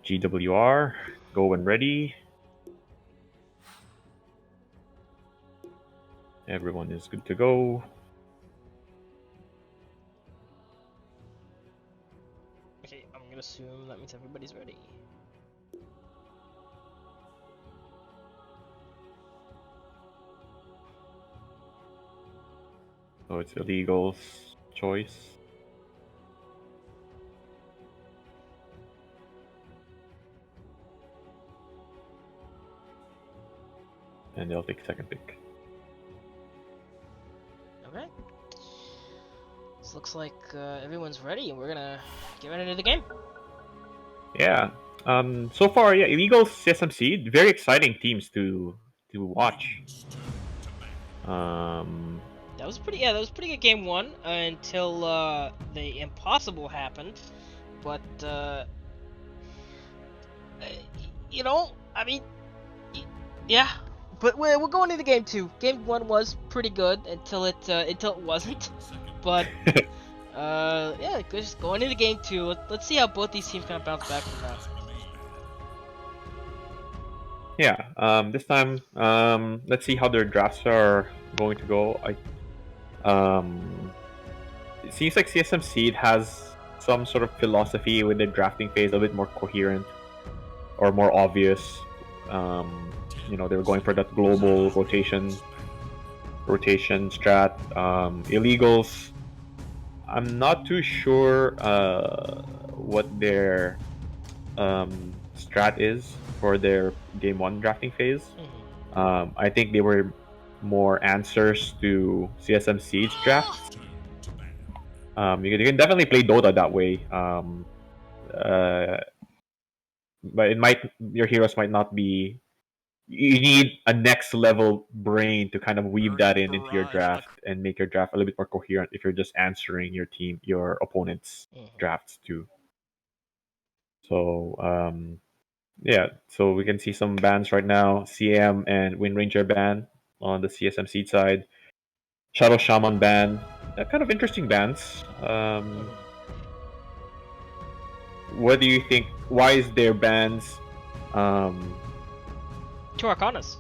GWR. Go when ready. Everyone is good to go. Okay, I'm gonna assume that means everybody's ready. So it's Illegal's choice. And they'll take second pick. Okay. This looks like everyone's ready, and we're gonna get right into the game. Yeah. So far, yeah, Illegal's CSMC, very exciting teams to watch. That was pretty. Yeah, that was pretty good game one until the impossible happened. But you know, I mean, yeah. But we're going into game two. Game one was pretty good until it wasn't. But yeah, just going into game two. Let's see how both these teams kind of bounce back from that. Yeah. This time, let's see how their drafts are going to go. It seems like CSM Seed has some sort of philosophy with the drafting phase, a bit more coherent or more obvious. They were going for that global rotation strat. Illegals, I'm not too sure what their strat is for their game one drafting phase. I think they were more answers to CSM Seed's draft. You can definitely play Dota that way, but your heroes might not be. You need a next level brain to kind of weave that into your draft and make your draft a little bit more coherent if you're just answering your opponent's drafts too. So yeah, so we can see some bans right now. CM and Wind Ranger ban on the CSM Seed side. Shadow Shaman ban. Kind of interesting bans. What do you think? Why is their bans? Two Arcanas.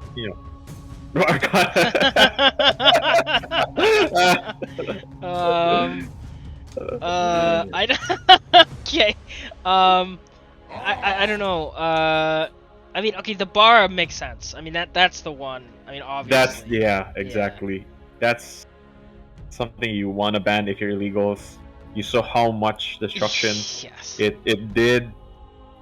Arcana. I don't. Okay. I don't know. I mean, okay, the bar makes sense. I mean, that's the one. I mean, obviously. Exactly. Yeah. That's something you want to ban if you're illegals. You saw how much destruction Yes. it did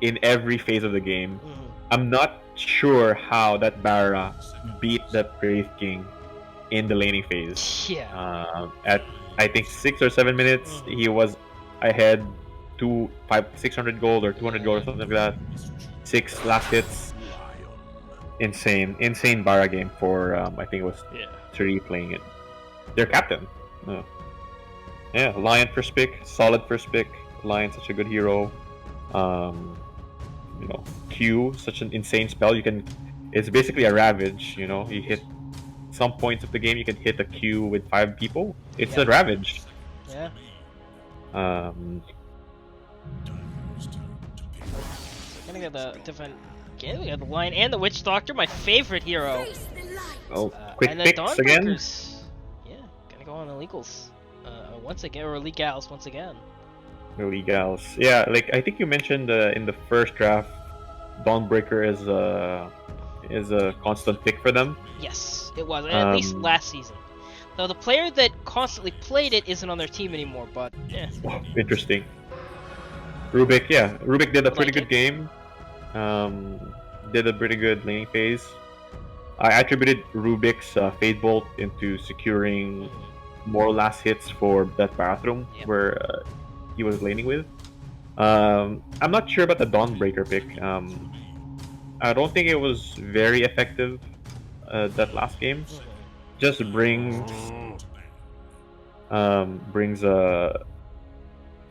in every phase of the game. Mhm. I'm not sure how that Barra beat that Wraith King in the laning phase. Yeah. At I think 6 or 7 minutes, Mhm. he was ahead 600 gold or 200 gold or something like that. 6 last hits. Insane Barra game for I think it was Yeah. 3 playing it. Their captain. Yeah, Lion first pick, solid first pick. Lion such a good hero. Um, Q such an insane spell. It's basically a ravage. You hit some points of the game. You can hit a Q with 5 people. It's Yeah. a ravage. Yeah. Um, Gonna get the different. Okay, we got the Lion and the Witch Doctor, my favorite hero. quick And the picks again. Dawnbreakers. Yeah, gonna go on Illegals. Once again, or Illegals once again. Illegalz. Yeah, like I think you mentioned in the first draft, Dawnbreaker is a constant pick for them. Yes, it was. At least last season. Though the player that constantly played it isn't on their team anymore, but yeah. Interesting. Rubik, yeah. Rubik did a pretty Like good game. Did a pretty good laning phase. I attributed Rubik's Fade Bolt into securing more last hits for that bathroom where he was laning with. I'm not sure about the Dawnbreaker pick. I don't think it was very effective that last game. Just brings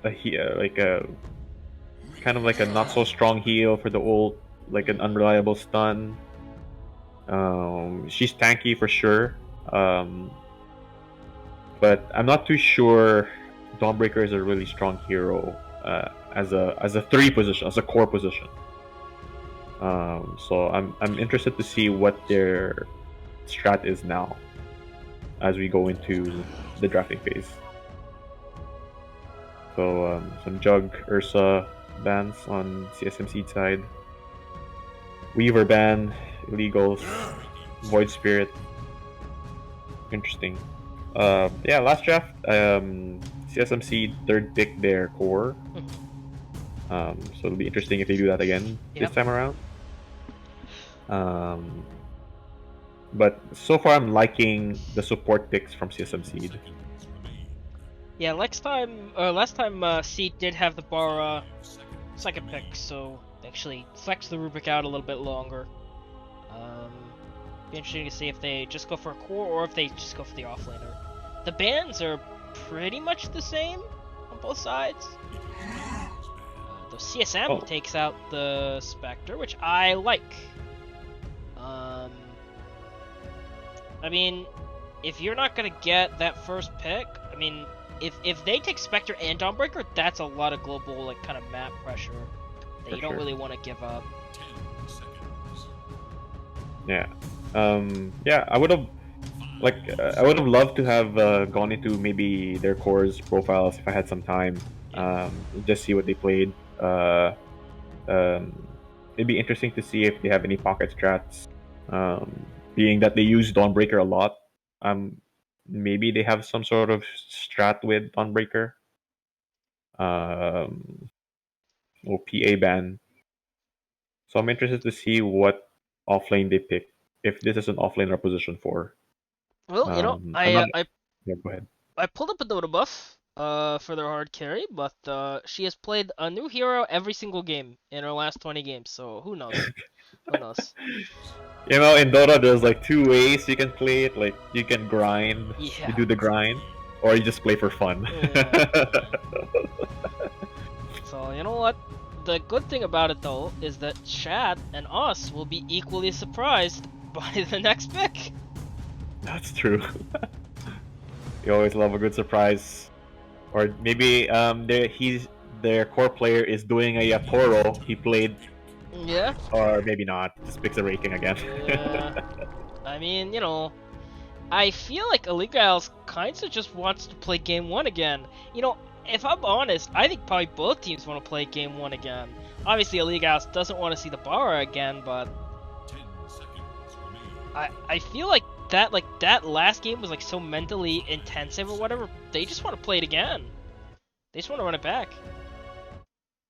like a kind of like a not so strong heal for the ult, like an unreliable stun. She's tanky for sure, but I'm not too sure Dawnbreaker is a really strong hero as a 3 position, as a core position. So I'm interested to see what their strat is now as we go into the drafting phase. So some Jug, Ursa bans on CSM seed side. Weaver ban, Illegals, Void Spirit. Interesting. Yeah, last draft, CSM seed third pick their core. So it'll be interesting if they do that again this time around. But so far I'm liking the support picks from CSM seed. Yeah, last time Seed did have the Bara second pick, so they actually flexed the Rubik out a little bit longer. Be interesting to see if they just go for a core or if they just go for the offlaner. The bans are pretty much the same on both sides. Though CSM takes out the Spectre, which I like. I mean, if you're not gonna get that first pick, I mean, if they take Spectre and Dawnbreaker, that's a lot of global like kind of map pressure that you don't really want to give up. Yeah. Yeah, I would have loved to have gone into maybe their cores profiles if I had some time. Just see what they played. It'd be interesting to see if they have any pocket strats. Being that they use Dawnbreaker a lot, maybe they have some sort of strat with Dawnbreaker. Or PA ban. So I'm interested to see what offlane they pick. If this is an offlaner position 4. Well, yeah, go ahead. I pulled up a Dota buff for their hard carry, but she has played a new hero every single game in her last 20 games, so who knows? Who knows? In Dota there's like 2 ways you can play it. Like you can grind, you do the grind, or you just play for fun. So you know what? The good thing about it though is that chat and us will be equally surprised by the next pick. That's true. You always love a good surprise. Or maybe their core player is doing a Yaporo he played. Yeah. Or maybe not. Just picks a Raking again. Yeah. I mean, I feel like Illegalz kinda just wants to play game 1 again. If I'm honest, I think probably both teams want to play game 1 again. Obviously, Illegalz doesn't want to see the Bara again, but I feel like that last game was like so mentally intensive or whatever. They just want to play it again. They just want to run it back.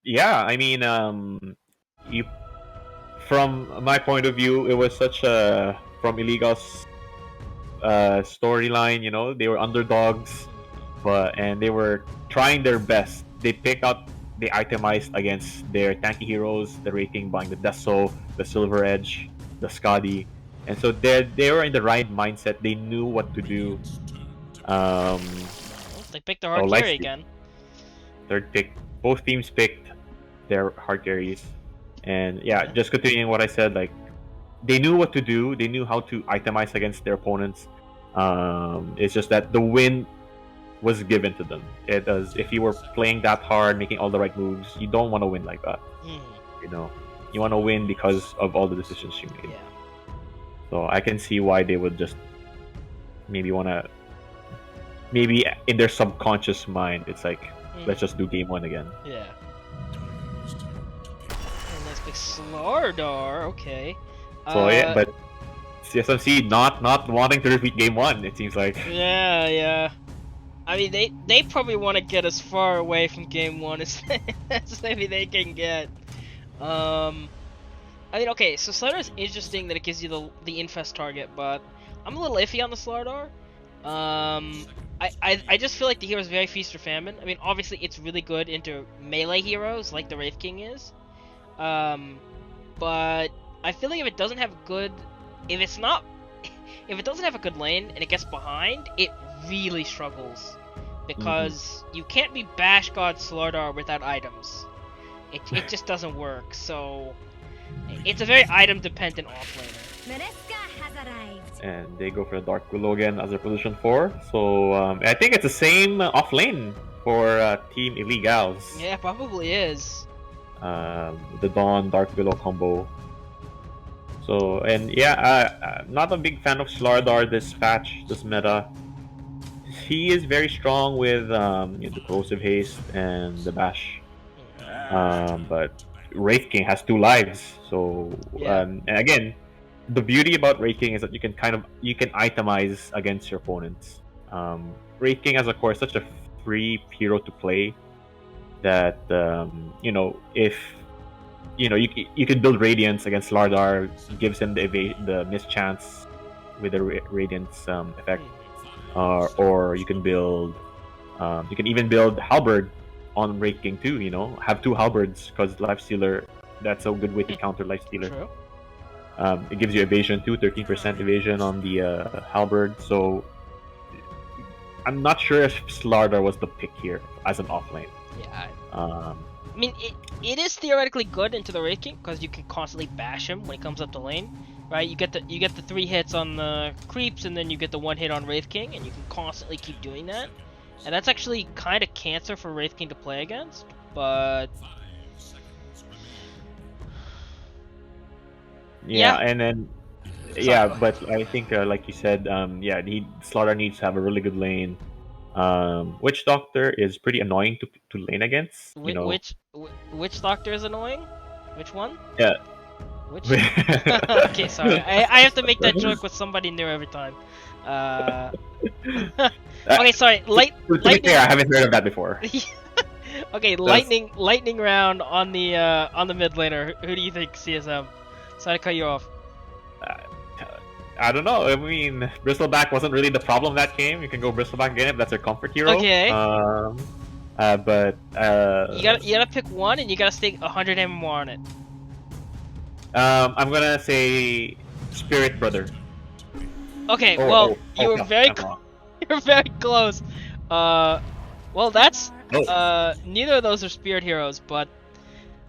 Yeah, I mean, you from my point of view, it was such a from Illegal's storyline. You know, they were underdogs, and they were trying their best. They itemized against their tanky heroes, the Raking buying the Deso, the Silver Edge, the Skadi, and so they were in the right mindset. They knew what to do. Um, They picked the oh, hard carry again. Third pick. Both teams picked their hard carries, and yeah, just continuing what I said, like they knew what to do. They knew how to itemize against their opponents. It's just that the win was given to them. It does. If you were playing that hard, making all the right moves, you don't want to win like that. You know, you want to win because of all the decisions you made. Yeah. So I can see why they would just maybe want to. Maybe in their subconscious mind, it's like, let's just do game 1 again. Yeah. And let's pick Slardar. Okay. So yeah, but CSMC not wanting to repeat game 1. It seems like. Yeah. I mean, they probably want to get as far away from game 1 as maybe they can get. I mean, okay, so Slardar's interesting that it gives you the infest target, but I'm a little iffy on the Slardar. I just feel like the hero is very feast or famine. I mean, obviously it's really good into melee heroes like the Wraith King is. But I feel like if it doesn't have if it doesn't have a good lane and it gets behind, it really struggles. Because you can't be Bash God Slardar without items. It just doesn't work, so it's a very item dependent offlaner. Mariska has arrived. And they go for the Dark Willow again as their position 4. So I think it's the same off lane for Team Illegalz. Yeah, probably is. The Dawn Dark Willow combo. So and yeah, not a big fan of Slardar this patch, this meta. He is very strong with the corrosive haste and the bash. But Wraith King has 2 lives, so and again, the beauty about Wraith King is that you can itemize against your opponents. Wraith King has of course such a free hero to play that if you can build Radiance against Lardar, gives him the mischance with the Radiance effect, or you can build you can even build Halberd on Wraith King too. Have 2 halberds because Lifestealer, that's a good way to counter Lifestealer. True. It gives you evasion too, 13% evasion on the halberd. So I'm not sure if Slardar was the pick here as an offlane. Yeah. I mean, it is theoretically good into the Wraith King because you can constantly bash him when he comes up the lane, right? You get the 3 hits on the creeps, and then you get the 1 hit on Wraith King, and you can constantly keep doing that. And that's actually kind of cancer for Wraith King to play against, but yeah. And then but I think like you said, Slardar needs to have a really good lane. Witch Doctor is pretty annoying to lane against. Which Doctor is annoying? Which one? Yeah. Which? Okay, sorry. I have to make that joke with somebody new every time. Okay, sorry. To be fair, I haven't heard of that before. Okay, lightning round on the mid laner. Who do you think, CSM? Sorry to cut you off. I don't know. I mean, Bristleback wasn't really the problem that game. You can go Bristleback again if that's your comfort hero. Okay. But you gotta pick one, and you gotta stake 100 MMR on it. I'm gonna say Spirit Brother. Okay. You were very close. Well, that's neither of those are Spirit heroes, but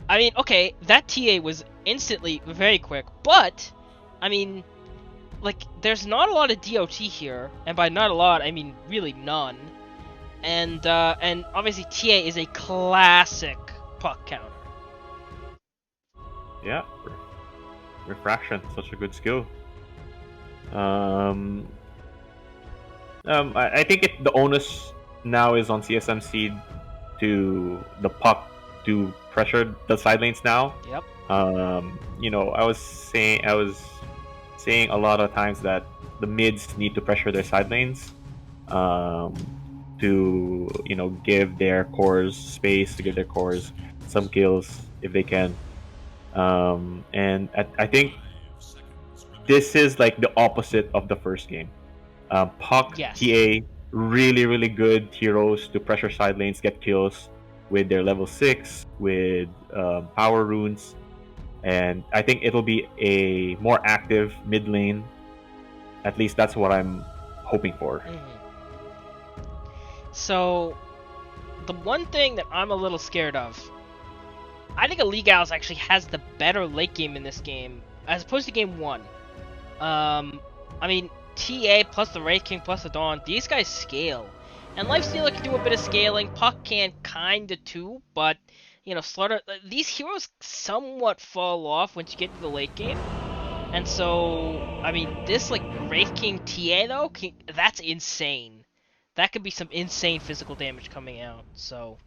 I mean, okay, that TA was instantly very quick, but I mean, like, there's not a lot of DOT here, and by not a lot, I mean really none. And obviously TA is a classic puck counter. Yeah, Refraction, such a good skill. I think the onus now is on CSMC to the puck to pressure the side lanes now. Yep. I was saying a lot of times that the mids need to pressure their side lanes. to give their cores space, to give their cores some kills if they can. And I think this is like the opposite of the first game. Puck, Yes. TA, really, really good heroes to pressure side lanes, get kills with their level 6, with power runes. And I think it'll be a more active mid lane. At least that's what I'm hoping for. So, the one thing that I'm a little scared of, I think Illegalz actually has the better late game in this game, as opposed to game 1. I mean, TA plus the Wraith King plus the Dawn, these guys scale. And Lifestealer can do a bit of scaling, Puck can kinda too, but, Slaughter, these heroes somewhat fall off once you get to the late game. And so, I mean, this, like, Wraith King TA, though, that's insane. That could be some insane physical damage coming out, so...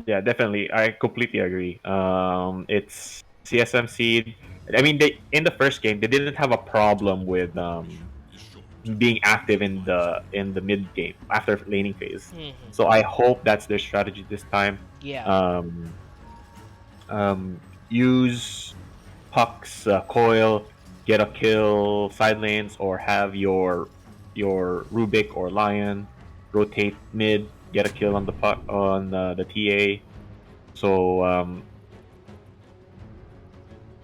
Yeah, definitely. I completely agree. It's CSM Seed. I mean, in the first game they didn't have a problem with being active in the mid game after laning phase. So I hope that's their strategy this time. Yeah. Use Puck's coil, get a kill side lanes, or have your Rubik or Lion rotate mid, get a kill on the Puck on the TA. So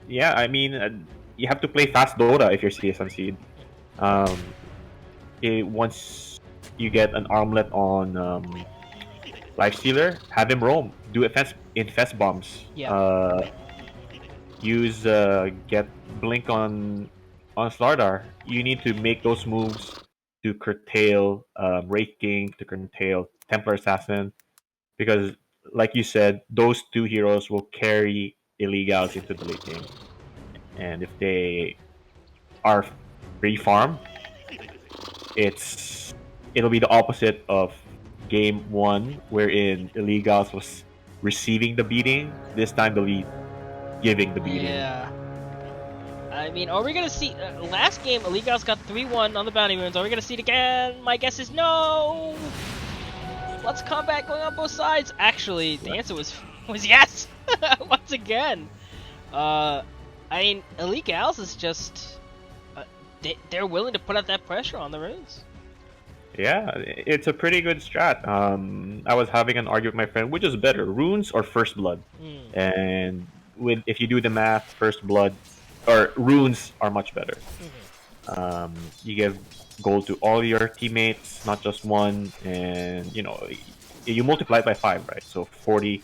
yeah, I mean, you have to play fast Dota if you're CSM Seed. Once you get an armlet on Lifestealer, have him roam, do infest bombs. Yeah. Use get blink on Slardar. You need to make those moves to curtail Wraith King, to curtail Templar Assassin, because like you said, those two heroes will carry Illegals into the late game. And if they are free farm, it'll be the opposite of game 1, wherein Illegals was receiving the beating. This time they'll be giving the beating. Yeah. I mean, are we gonna see... last game, Illegalz got 3-1 on the bounty runes. Are we gonna see it again? My guess is no! Let's combat going on both sides. Actually, the answer was yes! Once again. I mean, Illegalz is just... they're willing to put out that pressure on the runes. Yeah, it's a pretty good strat. I was having an argument with my friend, which is better, runes or first blood? And if you do the math, first blood or runes are much better. You give gold to all your teammates, not just one, and you multiply it by 5, right? So 40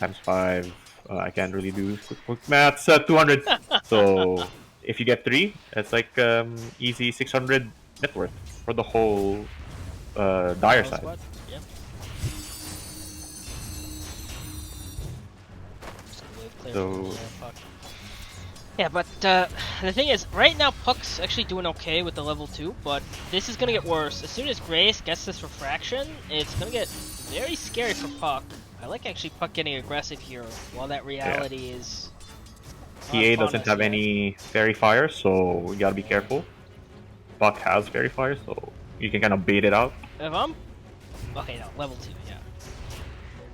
times 5. I can't really do quick maths. 200. So if you get 3, it's like easy 600 net worth for the whole dire side. Yeah. So yeah, but the thing is, right now Puck's actually doing okay with the level 2, but this is gonna get worse. As soon as Grace gets this refraction, it's gonna get very scary for Puck. I like actually Puck getting aggressive here, while that reality is... TA doesn't have any fairy fire, so you gotta be careful. Puck has fairy fire, so you can kind of bait it out. If I'm... Okay, no, level 2, yeah.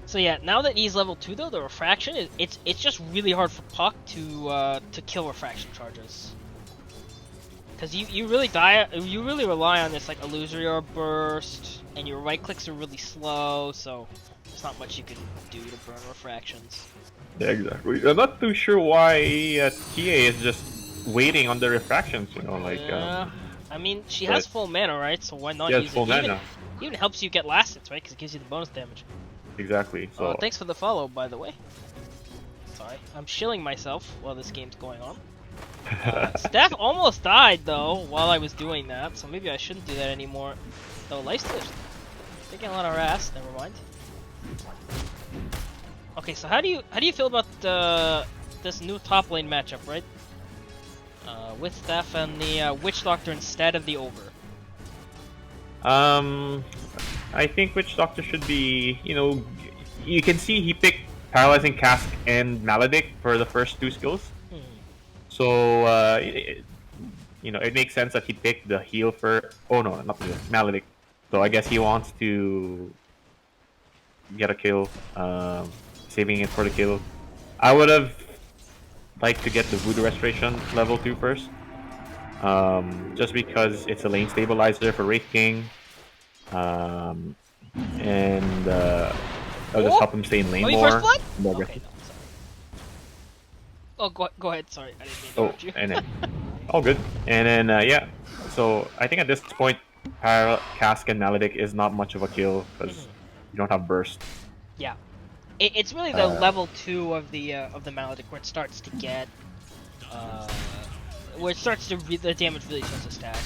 So yeah, now that he's level 2 though, the refraction, it's just really hard for Puck to kill refraction charges. Because you really rely on this like illusory orb burst, and your right clicks are really slow, so there's not much you can do to burn refractions. Yeah, exactly. I'm not too sure why TA is just waiting on the refractions, Yeah. I mean, she has full mana, right? So why not use use full it? mana. Even helps you get last hits, right? Because it gives you the bonus damage. Exactly. So Thanks for the follow, by the way. Sorry, I'm shilling myself while this game's going on. Steph almost died though while I was doing that, so maybe I shouldn't do that anymore. Though Lifestealer's taking a lot of rest. Never mind. Okay, so how do you feel about this new top lane matchup, right? With Steph and the Witch Doctor instead of the Ogre. I think Witch Doctor should be, you can see he picked Paralyzing Cask and Maledict for the first 2 skills. So, it makes sense that he picked the heal for, oh no, not the Maledict. So I guess he wants to get a kill, saving it for the kill. I would have liked to get the Voodoo Restoration level 2 first. Just because it's a lane stabilizer for Wraith King. And I'll just help him stay in lane Oh, you more. first blood? More Okay, aggressive. no, sorry. Oh, go ahead. Sorry, I didn't mean to Oh, interrupt you. and then all good. And then yeah, so I think at this point, Cask and Maledict is not much of a kill because you don't have burst. Yeah, it's really the level 2 of the Maledict where it starts to get, where it starts to the damage really starts to stack.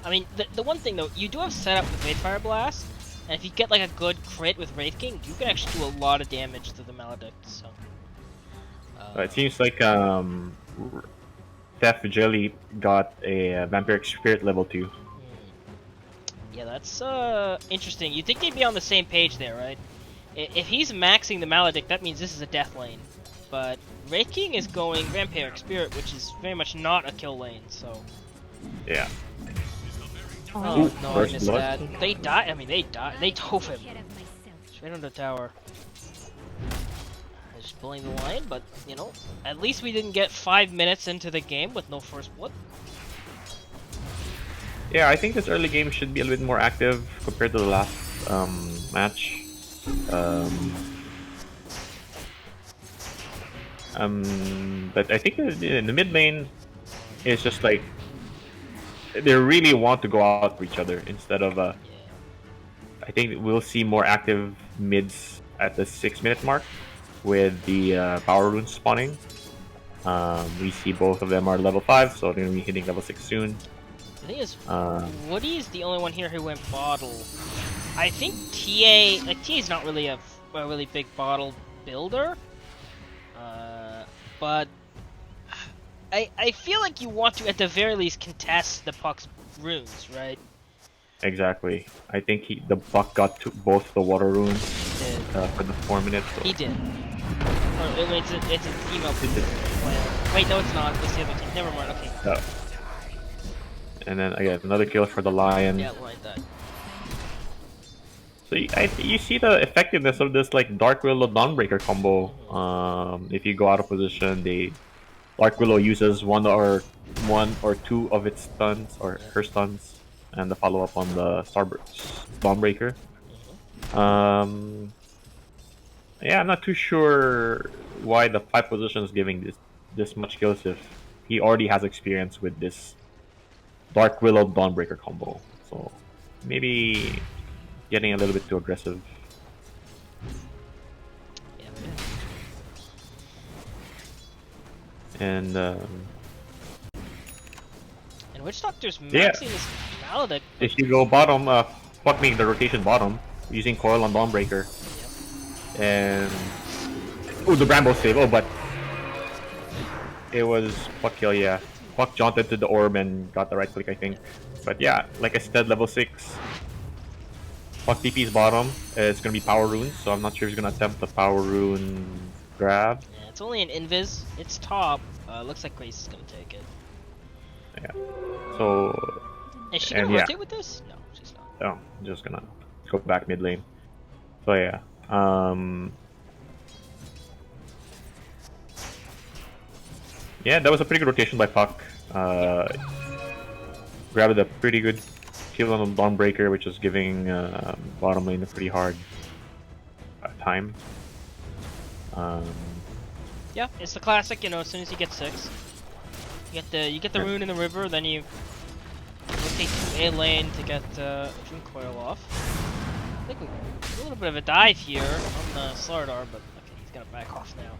I mean, the one thing though, you do have setup with Wraith Fire Blast, and if you get like a good crit with Wraith King, you can actually do a lot of damage to the Maledict. So. It seems like Theft Jelly got a Vampiric Spirit level 2. Yeah, that's interesting. You'd think they'd be on the same page there, right? If he's maxing the Maledict, that means this is a death lane. But Wraith King is going Vampiric Spirit, which is very much not a kill lane, so... Yeah. Oh, Ooh, no, I first missed blood. that. They die. I mean, they die. They dove him. Ahead of myself. Straight on the tower. Just pulling the line, but, you know, at least we didn't get 5 minutes into the game with no first blood. Yeah, I think this early game should be a little bit more active compared to the last match. But I think in the mid lane, it's just like they really want to go out for each other instead of. I think we'll see more active mids at the 6-minute mark with the power runes spawning. We see both of them are level 5, so they're gonna be hitting level 6 soon. The thing is, Woody's the only one here who went bottle. I think TA's not really a really big bottle builder. But I feel like you want to at the very least contest the Puck's runes, right? Exactly. I think the Buck got to both the water runes for the 4 minutes. So. He did. Or, it's a female player. Wait, no, it's not. It's the other team. Never mind. Okay. And then again, another kill for the Lion. Yeah, like that. So you see the effectiveness of this like Dark Willow Dawnbreaker combo. If you go out of position, Dark Willow uses one or two of its stuns or her stuns, and the follow up on the Dawnbreaker. Yeah, I'm not too sure why the 5 position is giving this much kills if he already has experience with this Dark Willow Dawnbreaker combo. So maybe getting a little bit too aggressive. Yeah. And Witch Doctor's maxing Yeah. this Maledict. if you go bottom, fuck me, the rotation bottom, using coil on Dawnbreaker. And ooh, the Bramble save. Oh, but it was Puck kill. Yeah, Puck jaunted to the orb and got the right click, I think. But yeah, like I said, level 6. Puck TP's bottom. It's gonna be power rune, so I'm not sure he's gonna attempt the power rune grab. Yeah, it's only an invis. It's top. Looks like Grace is gonna take it. Yeah. So Is she And gonna yeah. rotate with this? No, she's not. oh, I'm just gonna go back mid lane. So yeah. Yeah, that was a pretty good rotation by Puck. Grabbed a pretty good kill on the Dawnbreaker, which was giving bottom lane a pretty hard time. Yeah, it's the classic. You know, as soon as you get 6, you get the rune in the river, then you rotate to A lane to get June Coil off. I think we a little bit of a dive here on the Slardar, but okay, he's gonna back off now.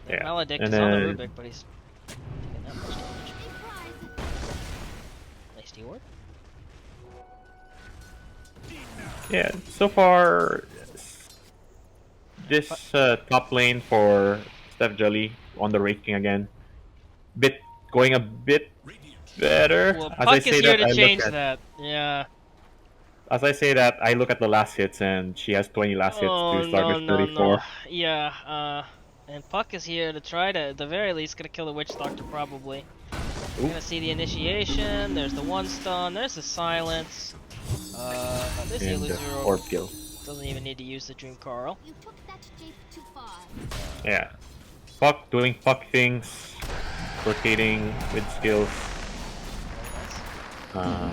The Yeah, Maledict and is on the then- Rubik, but he's taking that much damage. Nice D-ward. Yeah, so far this top lane for Steph Jelly on the Wraith King again, going a bit better. Well, As I Puck say is here that, to I look change at- that. Yeah. As I say that, I look at the last hits and she has 20 last hits to start with 34. No. Yeah, and Puck is here to try to, at the very least, gonna kill the Witch Doctor probably. We're gonna see the initiation. There's the 1 stun. There's the silence. There's the And Illusory orb kill. Doesn't even need to use the Dream Carl. You took that shape too far. Yeah. Puck doing puck things, rotating with skills. A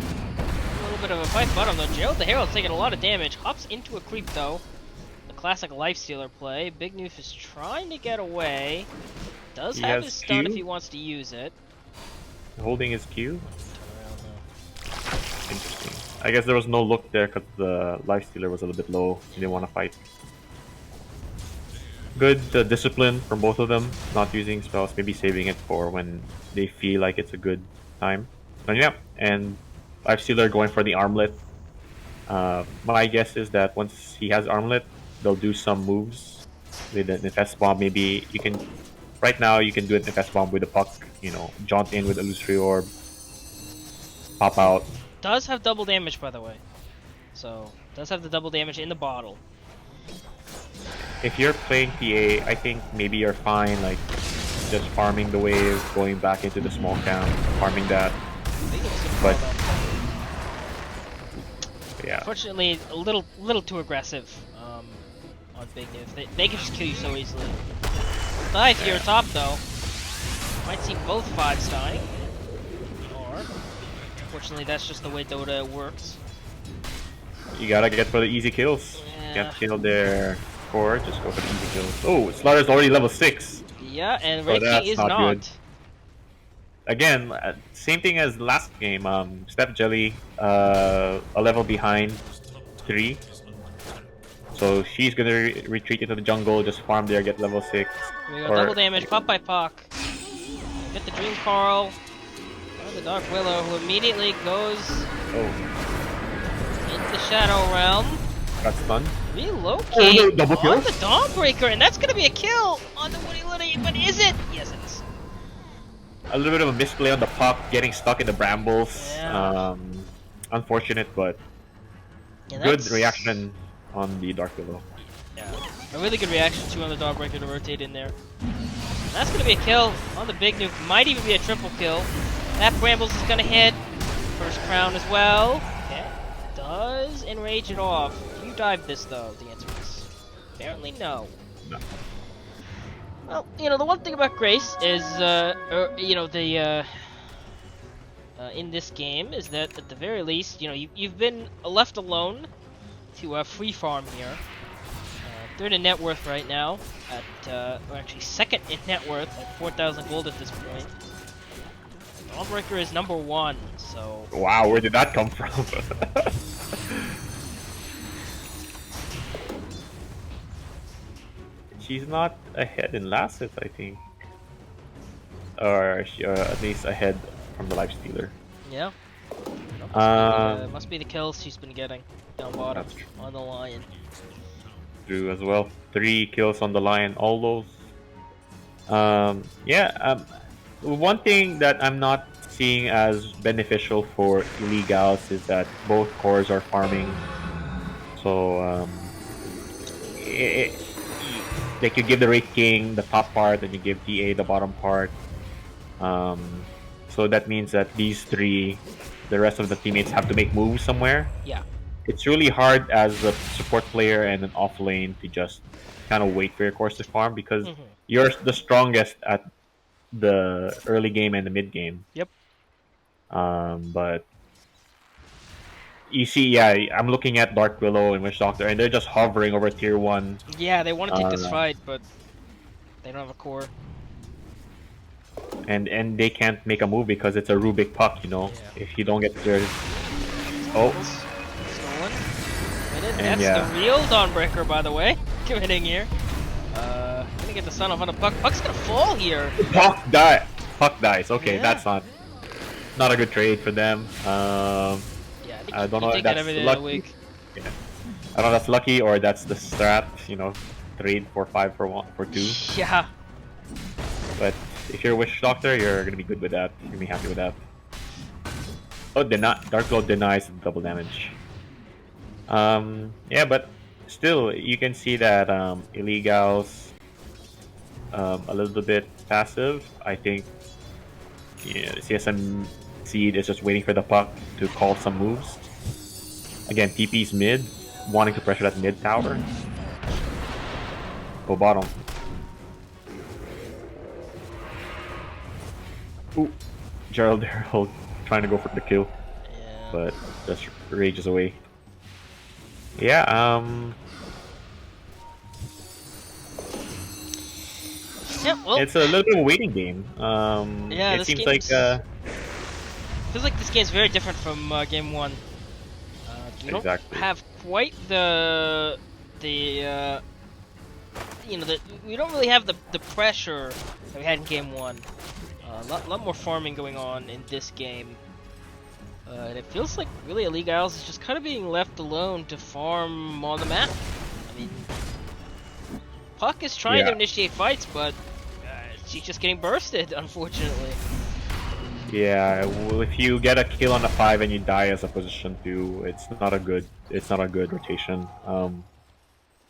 little bit of a fight bottom though. Gerald the Herald's taking a lot of damage. Hops into a creep though. The classic Lifestealer play. Big Noof is trying to get away. Does He have has his stun Q. if he wants to use it. Holding his Q. Turn around though. Interesting. I guess there was no look there because the Lifestealer was a little bit low. He didn't want to fight. Good discipline from both of them. Not using spells, maybe saving it for when they feel like it's a good time. But yeah, and Lifestealer going for the armlet. My guess is that once he has armlet, they'll do some moves with an infest bomb. Maybe you can. Right now, you can do an infest bomb with a puck. You know, jaunt in with illusory orb, pop out. Does have double damage by the way. So does have the double damage in the bottle. If you're playing PA, I think maybe you're fine. Like just farming the wave, going back into the small camp, farming that. But yeah, Unfortunately, a little too aggressive on Big Noof. They can just kill you so easily. Dive to your top though. Might see both 5s dying. Or, unfortunately, that's just the way Dota works. you gotta get for the easy kills. Yeah. Get killed their core, just go for the easy kills. Oh, Slaughter's already level 6. Yeah, and So Red that's King is not not. good. Again, same thing as last game. Step Jelly, a level behind 3. So she's gonna retreat into the jungle, just farm there, get level 6. Here we go, double damage, pop by Puck. Get the Dream Carl. Or the Dark Willow, who immediately goes Oh, into the Shadow Realm. got stunned. Relocate Oh, no, double kill? on the Dawnbreaker, and that's gonna be a kill on the Woody Liddy, but is it? Yes, it is. A little bit of a misplay on the puck, getting stuck in the brambles. Yeah. Unfortunate, but Yeah, good that's- reaction on the Dark Willow. Yeah, a really good reaction too on the Dawnbreaker to rotate in there. And that's gonna be a kill on the Big Nuke. Might even be a triple kill. That Brambles is gonna hit. First crown as well. Okay. Does enrage it off. Do you dive this though? The answer is apparently no. No. Well, you know, the one thing about Grace is, you know, in this game is that at the very least, you know, you've been left alone to free farm here. Third in net worth right now at, or actually second in net worth at 4,000 gold at this point. Dawnbreaker is number 1, so Wow, where did that come from? She's not ahead in last hits, I think. Or at least ahead from the Lifestealer. yeah. Must be the kills she's been getting down bottom That's true. on the Lion. Drew as well. 3 kills on the Lion, all those. One thing that I'm not seeing as beneficial for Illegals is that both cores are farming. So, like you give the Wraith King the top part, and you give TA the bottom part. So that means that these 3, the rest of the teammates have to make moves somewhere. Yeah. It's really hard as a support player and an off lane to just kind of wait for your cores to farm because you're the strongest at the early game and the mid game. Yep. But you see, yeah, I'm looking at Dark Willow and Witch Doctor, and they're just hovering over tier 1. Yeah, they want to take this fight, but they don't have a core. And they can't make a move because it's a Rubik puck, you know. Yeah. If you don't get there, oh, Stolen. Committed. And That's yeah. the real Dawnbreaker, by the way. Committing here. Gonna get the sun off on the Puck. Puck's gonna fall here. Puck dies. Okay, Yeah. that's not a good trade for them. Yeah, I don't know if take that that's every day of the lucky. week. Yeah. I don't know if that's lucky or that's the strat, you know, trade for 5 for 2. Yeah. But if you're a Witch Doctor, you're gonna be good with that. You're gonna be happy with that. Oh, Dark Lord denies the double damage. Yeah, but still, you can see that Illegals a little bit passive. I think Yeah, CSM Seed is just waiting for the puck to call some moves. Again, TP's mid, wanting to pressure that mid tower. Go bottom. Ooh, Gerald Darrell trying to go for the kill, Yeah. but just rages away. Yeah, Yeah, well, it's a little bit of a waiting game. yeah, It this seems like feels like this game's very different from game one. You don't exactly. have quite the you know, we don't really have the pressure that we had in game one. A lot more farming going on in this game. And it feels like really Illegalz is just kind of being left alone to farm on the map. I mean, Puck is trying to initiate fights, but she's just getting bursted, unfortunately. Yeah, well, if you get a kill on the 5 and you die as a position 2, it's not a good rotation.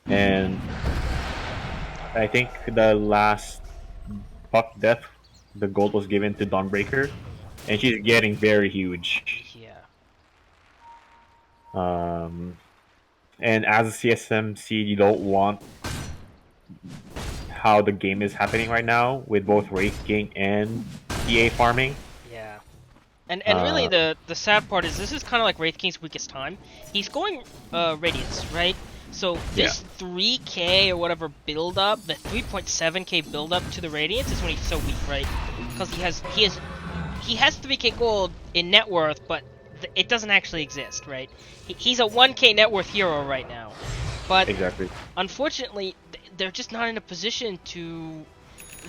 And I think the last Puck death, the gold was given to Dawnbreaker, and she's getting very huge. Yeah. And as a CSMC, you don't want how the game is happening right now with both Wraith King and PA farming. Yeah. And really the sad part is this is kind of like Wraith King's weakest time. He's going Radiance, right? So this 3k or whatever build up, the 3.7k build up to the Radiance is when he's so weak, right? Because he has 3k gold in net worth, but it doesn't actually exist, right? He's a 1k net worth hero right now. But Exactly. unfortunately, they're just not in a position to.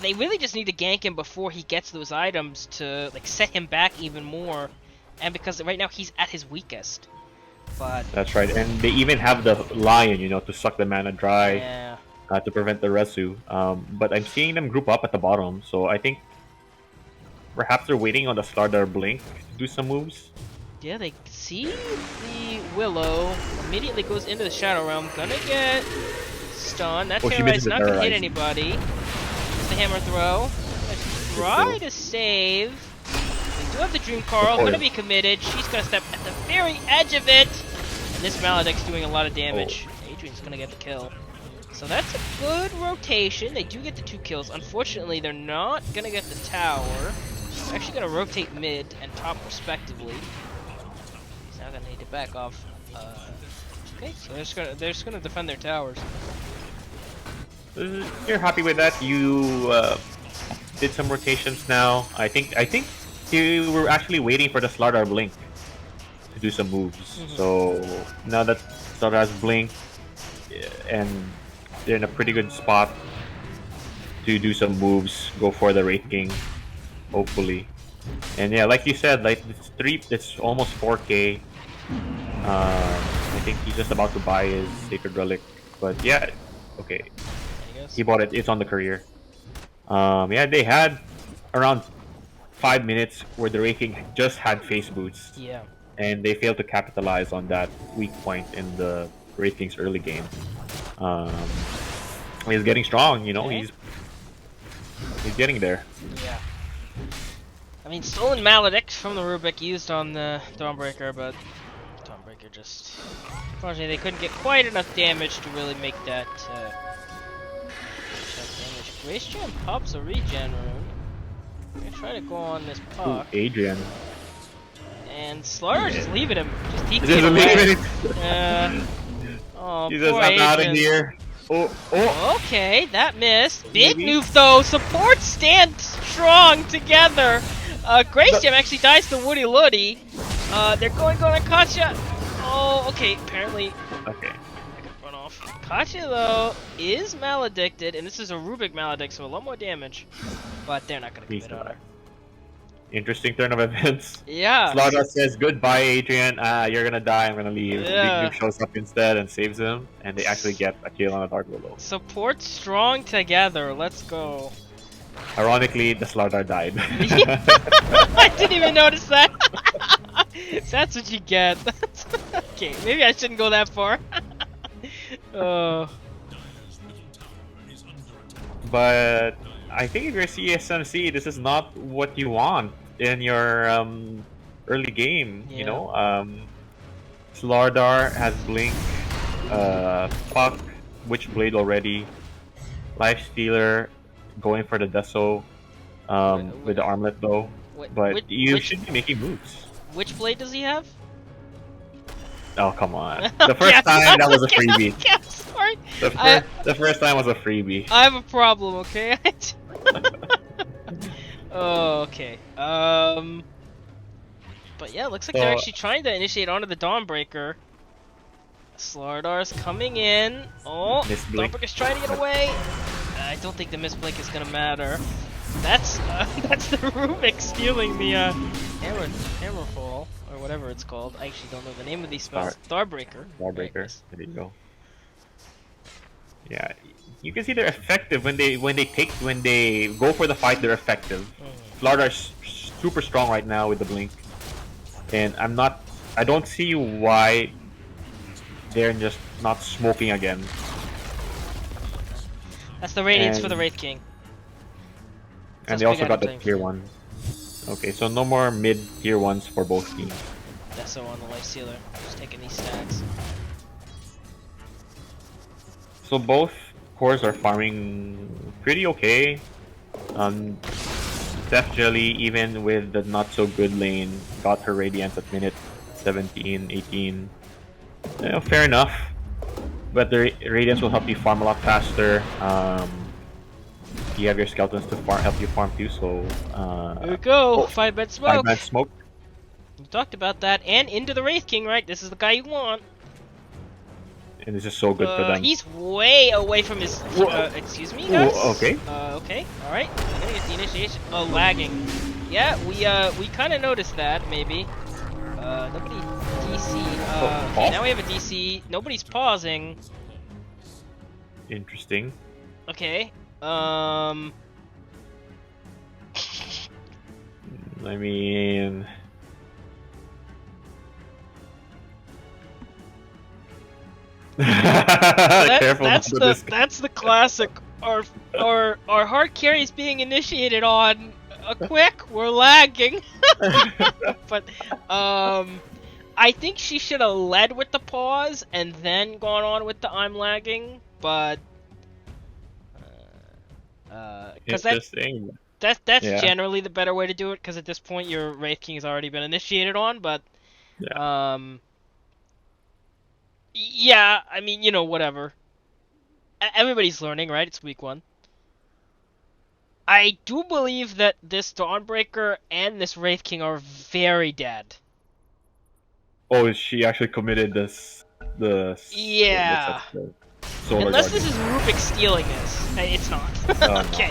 They really just need to gank him before he gets those items to like set him back even more, and because right now he's at his weakest. But That's right, and they even have the Lion, you know, to suck the mana dry, yeah, to prevent the Resu. But I'm seeing them group up at the bottom, so I think perhaps they're waiting on the Stardar Blink to do some moves. yeah, they see the Willow immediately goes into the Shadow Realm, gonna get stunned. That Oh, she Terrorize misses the not gonna hit Terrorize. anybody. Just the Hammer Throw. Try to save. They do have the Dream Carl, Oh, gonna yeah. be committed. She's gonna step at the very edge of it. And this Maledict's doing a lot of damage. Adrian's gonna get the kill. So that's a good rotation. They do get the 2 kills. Unfortunately, they're not gonna get the tower. They're actually gonna rotate mid and top respectively. He's now gonna need to back off. Okay, so they're just gonna defend their towers. You're happy with that? You did some rotations now. I think you were actually waiting for the Slardar Blink to do some moves. So now that Slardar has Blink, and they're in a pretty good spot to do some moves, go for the Wraith King, hopefully. And yeah, like you said, like it's almost 4k. I think he's just about to buy his Sacred Relic, but yeah, okay. He bought it. It's on the career. Yeah, they had around 5 minutes where the Wraith King just had face boots. Yeah. And they failed to capitalize on that weak point in the Wraith King's early game. He's getting strong, you know. Okay. He's getting there. Yeah. I mean, stolen Maledict from the Rubik used on the Dawnbreaker, but Dawnbreaker just... Unfortunately, they couldn't get quite enough damage to really make that damage. Grace Jam pops a regen rune. I'm gonna try to go on this Ooh, puck. Adrian. And Slaughter's just leaving him. Just He TPing doesn't away. leave it. Oh, He says, poor I'm out of Adrian. here. Oh. Okay, that missed. Big Maybe. noof though. Support stand strong together. Grace Jam actually dies to Woody Luddy. They're going on Katya. Oh, okay. Apparently, Okay. I could run off. Katya though is maledicted, and this is a Rubik maledict, so a lot more damage. But they're not gonna He's commit on her. Interesting turn of events. Yeah. Slaughter says, goodbye, Adrian. You're gonna die. I'm gonna leave. Yeah. Big Noob shows up instead and saves him, and they actually get a kill on a Dark Willow. Support strong together. Let's go. Ironically, the Slaughter died. I didn't even notice that. That's what you get. Okay, maybe I shouldn't go that far. But I think if you're CSMC, this is not what you want in your early game. You Yeah. know, Slardar has Blink, Puck, Witchblade already, Life Stealer going for the Deso with the armlet though. But you should be making moves. Which blade does he have? Oh come on! The Okay, first time that was a freebie. Okay, I'm sorry. The first time was a freebie. I have a problem, okay? Oh, okay. But yeah, looks like they're actually trying to initiate onto the Dawnbreaker. Slardar's coming in. Oh, Dawnbreaker's trying to get away. I don't think the misblink is gonna matter. That's the Rubik stealing the hammerfall or whatever it's called. I actually don't know the name of these spells. Starbreaker. Starbreaker. There you go. Yeah, you can see they're effective when they go for the fight. They're effective. Florida's super strong right now with the blink, and I don't see why they're just not smoking again. That's the radiance for the Wraith King. And they also got the tier 1. Okay, so no more mid tier 1s for both teams. Deso on the Life Stealer, just taking these stacks. So both cores are farming pretty okay. Def Jelly, even with the not so good lane, got her Radiance at minute 17, 18. You know, fair enough. But the Radiance will help you farm a lot faster. You have your skeletons to help you farm too, so... Here we go! 5-man smoke! 5-man smoke. We talked about that, and into the Wraith King, right? This is the guy you want. And this is so good for them. He's way away from his... excuse me, guys? Okay. Okay, alright. I'm gonna get the initiation. Oh, lagging. Yeah, we kind of noticed that, maybe. Nobody DC... okay, now we have a DC. Nobody's pausing. Interesting. Okay. I mean... Careful. That's the classic. Our hard carry is being initiated on a quick. We're lagging. But I think she should have led with the pause and then gone on with the I'm lagging. But because that's generally the better way to do it. Because at this point your Wraith King has already been initiated on. But yeah, I mean, you know, whatever. Everybody's learning, right? It's week 1. I do believe that this Dawnbreaker and this Wraith King are very dead. Oh, she actually committed this. Yeah. Unless this is Rubik stealing this. It's not. Okay.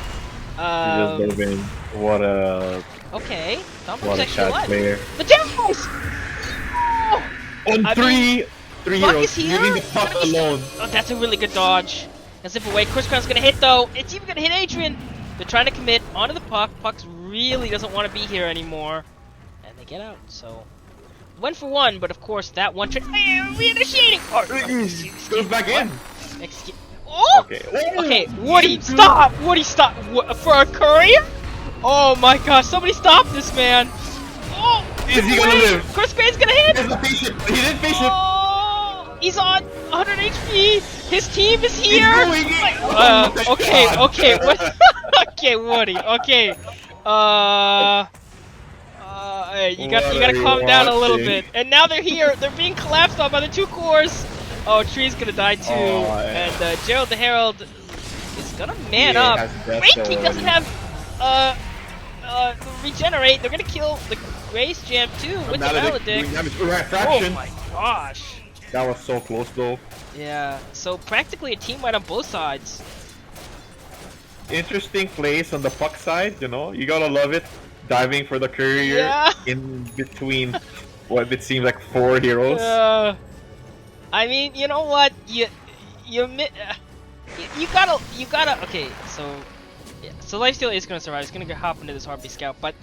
What a... Okay. What a shot player. The Devils! Oh! On three heroes, leaving the Puck alone. Oh, that's a really good dodge. And zip away. Crisscross gonna hit though. It's even gonna hit Adrian. They're trying to commit onto the Puck. Puck's really doesn't want to be here anymore. And they get out, so... 1 for 1, but of course that one trick... Re-initiating! Oh, goes back in! Oh! Okay, Woody, stop! Woody, stop! For a courier? Oh my gosh, somebody stop this man! Oh! Is he gonna live? Chris Gray's gonna hit! He didn't face it! Oh! He's on 100 HP! His team is here! Okay, what? Okay, Woody, okay. You gotta calm down a little bit. And now they're here. They're being collapsed on by the 2 cores. Oh, Tree's gonna die too. And Gerald the Herald is gonna man up. Wraith King doesn't have regenerate. They're gonna kill the Grace Jam too with the Maledict. Oh my gosh. That was so close though. Yeah. So practically a team wipe on both sides. Interesting place on the Puck side. You know, you gotta love it. Diving for the courier in between what it seems like 4 heroes. I mean, you know what? You gotta. Okay, so yeah, so Lifesteal is gonna survive. He's gonna hop into this Harpy Scout, but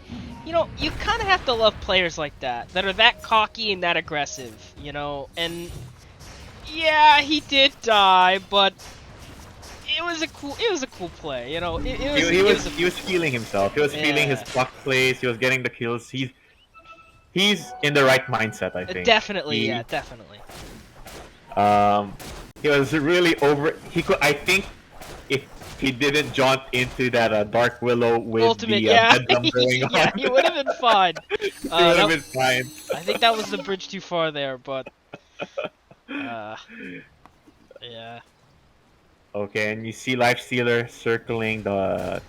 you know, you kind of have to love players like that are that cocky and that aggressive. You know, and yeah, he did die, but it was a cool play. You know, it was He was feeling himself. He was feeling his Yeah. block plays. He was getting the kills. He's in the right mindset, I think. Definitely, yeah, definitely. Um, he was really over. He could. I think if he didn't jaunt into that Dark Willow with Ultimate, the yeah, bedlam going on, yeah, he would have been fine. he would have That- been fine. I think that was the bridge too far there, but yeah. Okay, and you see Lifestealer circling the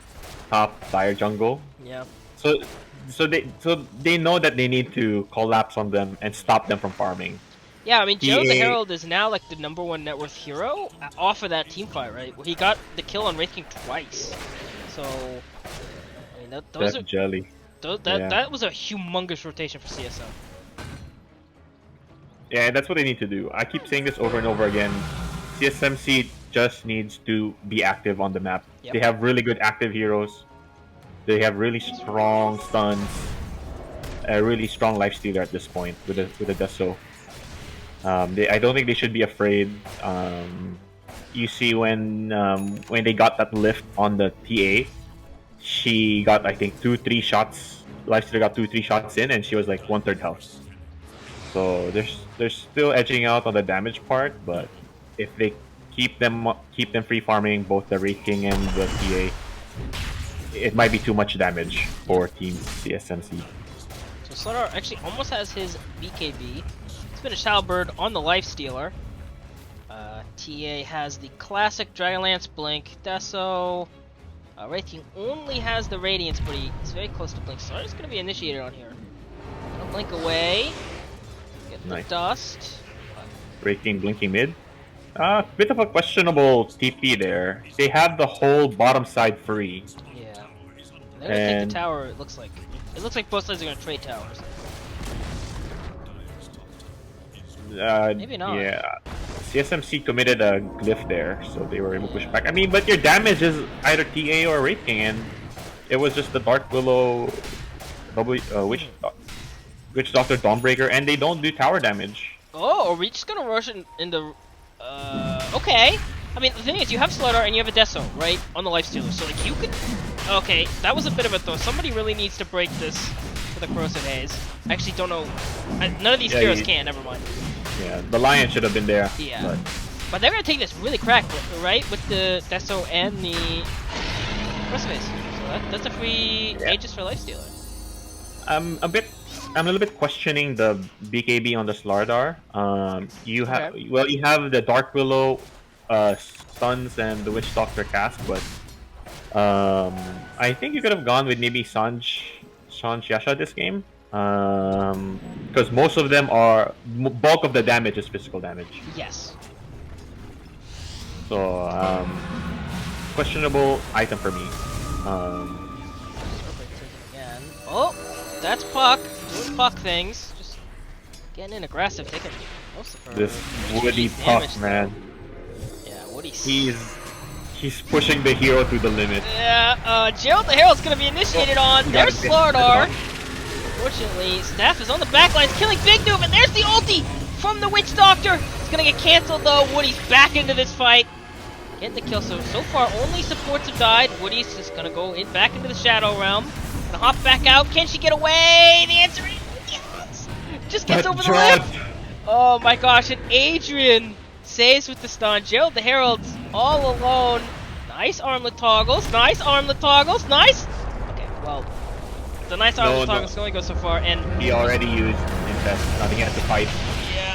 top dire jungle. Yeah. So, so they know that they need to collapse on them and stop them from farming. Yeah, I mean, Joe the TA Herald is now like the #1 net worth hero off of that team fight, right? He got the kill on Wraith King twice. So, I mean, those That are jelly. that was a humongous rotation for CSM. Yeah, that's what they need to do. I keep saying this over and over again. CSMC just needs to be active on the map. Yep. They have really good active heroes. They have really strong stuns. A really strong lifestealer at this point with a Deso. I don't think they should be afraid. You see when they got that lift on the TA, she got I think 2-3 shots. Lifestealer got 2-3 shots in, and she was like 1/3 health. So they're still edging out on the damage part, but if they keep them free farming both the Wraith King and the TA, it might be too much damage for Team CSMC. So Slardar actually almost has his BKB. He's finished Halberd on the Lifestealer. TA has the classic Dragonlance Blink. Deso. Wraith King only has the Radiance, but he's very close to Blink. Slardar's going to be initiated on here. Gonna blink away. Get the Nice. dust. Wraith King blinking mid. Bit of a questionable TP there. They have the whole bottom side free. Yeah. They're gonna take And the tower, it looks like. It looks like both sides are gonna trade towers. Maybe not. Yeah. CSMC committed a glyph there, so they were able to push back. I mean, but your damage is either TA or Wraith King, and it was just the Dark Willow, Witch Doctor Dawnbreaker, and they don't do tower damage. Oh, are we just gonna rush in the... okay. I mean, the thing is, you have Slardar and you have a Deso, right? On the Lifestealer, so like, you could... Okay, that was a bit of a throw. Somebody really needs to break this for the Corrosive Haze. I actually don't know... none of these Yeah, heroes can, never mind. Yeah, the Lion should have been there. Yeah. But they're gonna take this really crack, right? With the Deso and the Corrosive Haze. So that's a free Aegis for Lifestealer. I'm a little bit questioning the BKB on the Slardar. You have you have the Dark Willow, Stuns and the Witch Doctor cast, but I think you could have gone with maybe Sanj Yasha this game. Because most of them are bulk of the damage is physical damage. Yes. So questionable item for me. Again. Oh, that's Puck doing Puck things, just getting in aggressive, taking most of her. This Woody Puck, damage, man. Yeah, Woody. He's pushing the hero to the limit. Yeah, Gerald the Herald's gonna be initiated on. There's Slardar. Unfortunately, Staff is on the backlines, killing Big Noob, and there's the ulti from the Witch Doctor. It's gonna get cancelled though. Woody's back into this fight. Getting the kill, so far only supports have died. Woody's just gonna go back into the Shadow Realm. Gonna hop back out. Can she get away? The answer is yes! Just gets over the lift. Oh my gosh, and Adrian saves with the stun. Gerald the Herald's all alone. Nice armlet toggles. Nice armlet toggles. Nice. Okay, well, the nice armlet toggles can only go so far, and he already used Infest. Nothing has to fight.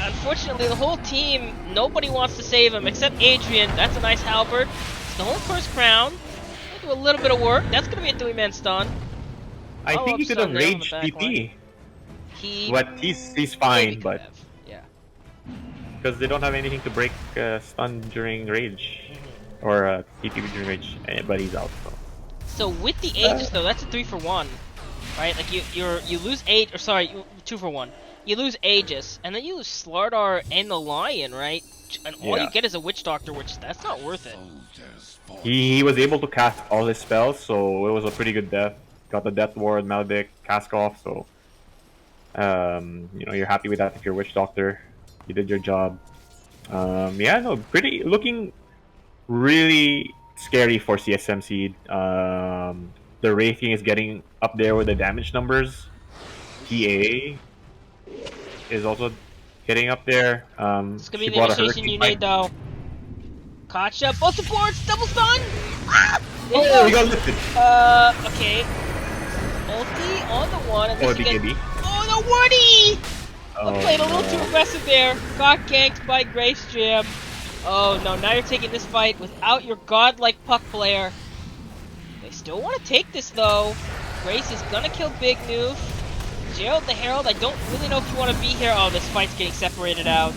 yeah, unfortunately, the whole team, nobody wants to save him except Adrian. That's a nice halberd. Stone first crown. Do a little bit of work. That's gonna be a 3-man stun. I think he could have raged raged TP. He. But he's fine, but yeah. because they don't have anything to break stun during rage or TP during rage, but he's out. So with the Aegis though, that's a 3-for-1, right? Like you lose 2-for-1. You lose Aegis, and then you lose Slardar and the Lion, right? And all you get is a Witch Doctor, which that's not worth it. He was able to cast all his spells, so it was a pretty good death. Got the Death Ward, Maledict, Cask Off, so you're happy with that if you're Witch Doctor. You did your job. Looking really scary for CSM Seed. The Wraithing is getting up there with the damage numbers. TA is also getting up there. This could be She the brought a initiation Hurricane you Pike. need, though. Gotcha. Both supports. Double stun. Ah! There you Oh, go. we got lifted. Okay. Ulti on the one. And Or this again. BKB. Oh, the Woody! Oh, Played a little no. too aggressive there. Got ganked by Grace Jam. Oh no, now you're taking this fight without your godlike puck player. They still want to take this though. Grace is gonna kill Big Noof. Gerald the Herald, I don't really know if you want to be here. Oh, this fight's getting separated out.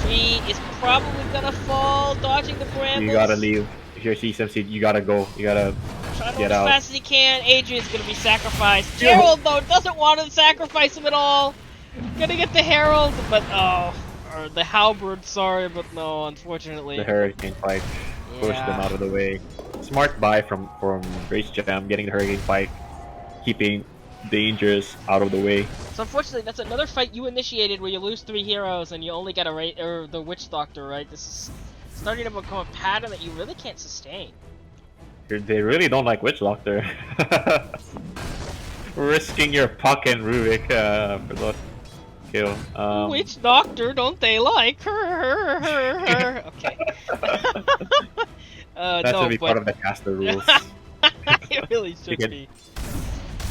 Tree is probably gonna fall, dodging the brambles. You gotta leave. If you're CSM Seed, you gotta go. You gotta Trying to get run out. as fast as he can. Adrian's gonna be sacrificed. Gerald though doesn't want to sacrifice him at all. Gonna get the Herald, but or the Halberd, sorry, but no, unfortunately. The Hurricane Pike. Push Yeah. them out of the way. Smart buy from Grace Jam, getting the Hurricane Pike, keeping dangers out of the way. So unfortunately, that's another fight you initiated where you lose 3 heroes and you only get the Witch Doctor, right? This is starting to become a pattern that you really can't sustain. They really don't like Witch Doctor. Risking your puck and Rubik for the kill. Witch Doctor, don't they like her? Okay. That no, should be but part of the caster rules. it really should can- be.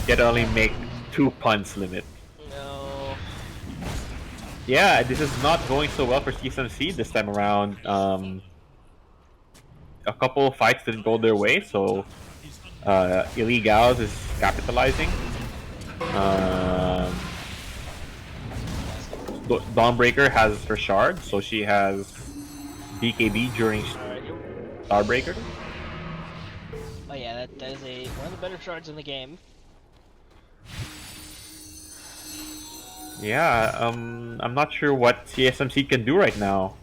You can only make 2 punts limit. No. Yeah, this is not going so well for CSMC this time around. A couple of fights didn't go their way, so Illegalz is capitalizing. Dawnbreaker has her shard, so she has BKB during Starbreaker. Oh yeah, that is one of the better shards in the game. Yeah, I'm not sure what CSMC can do right now.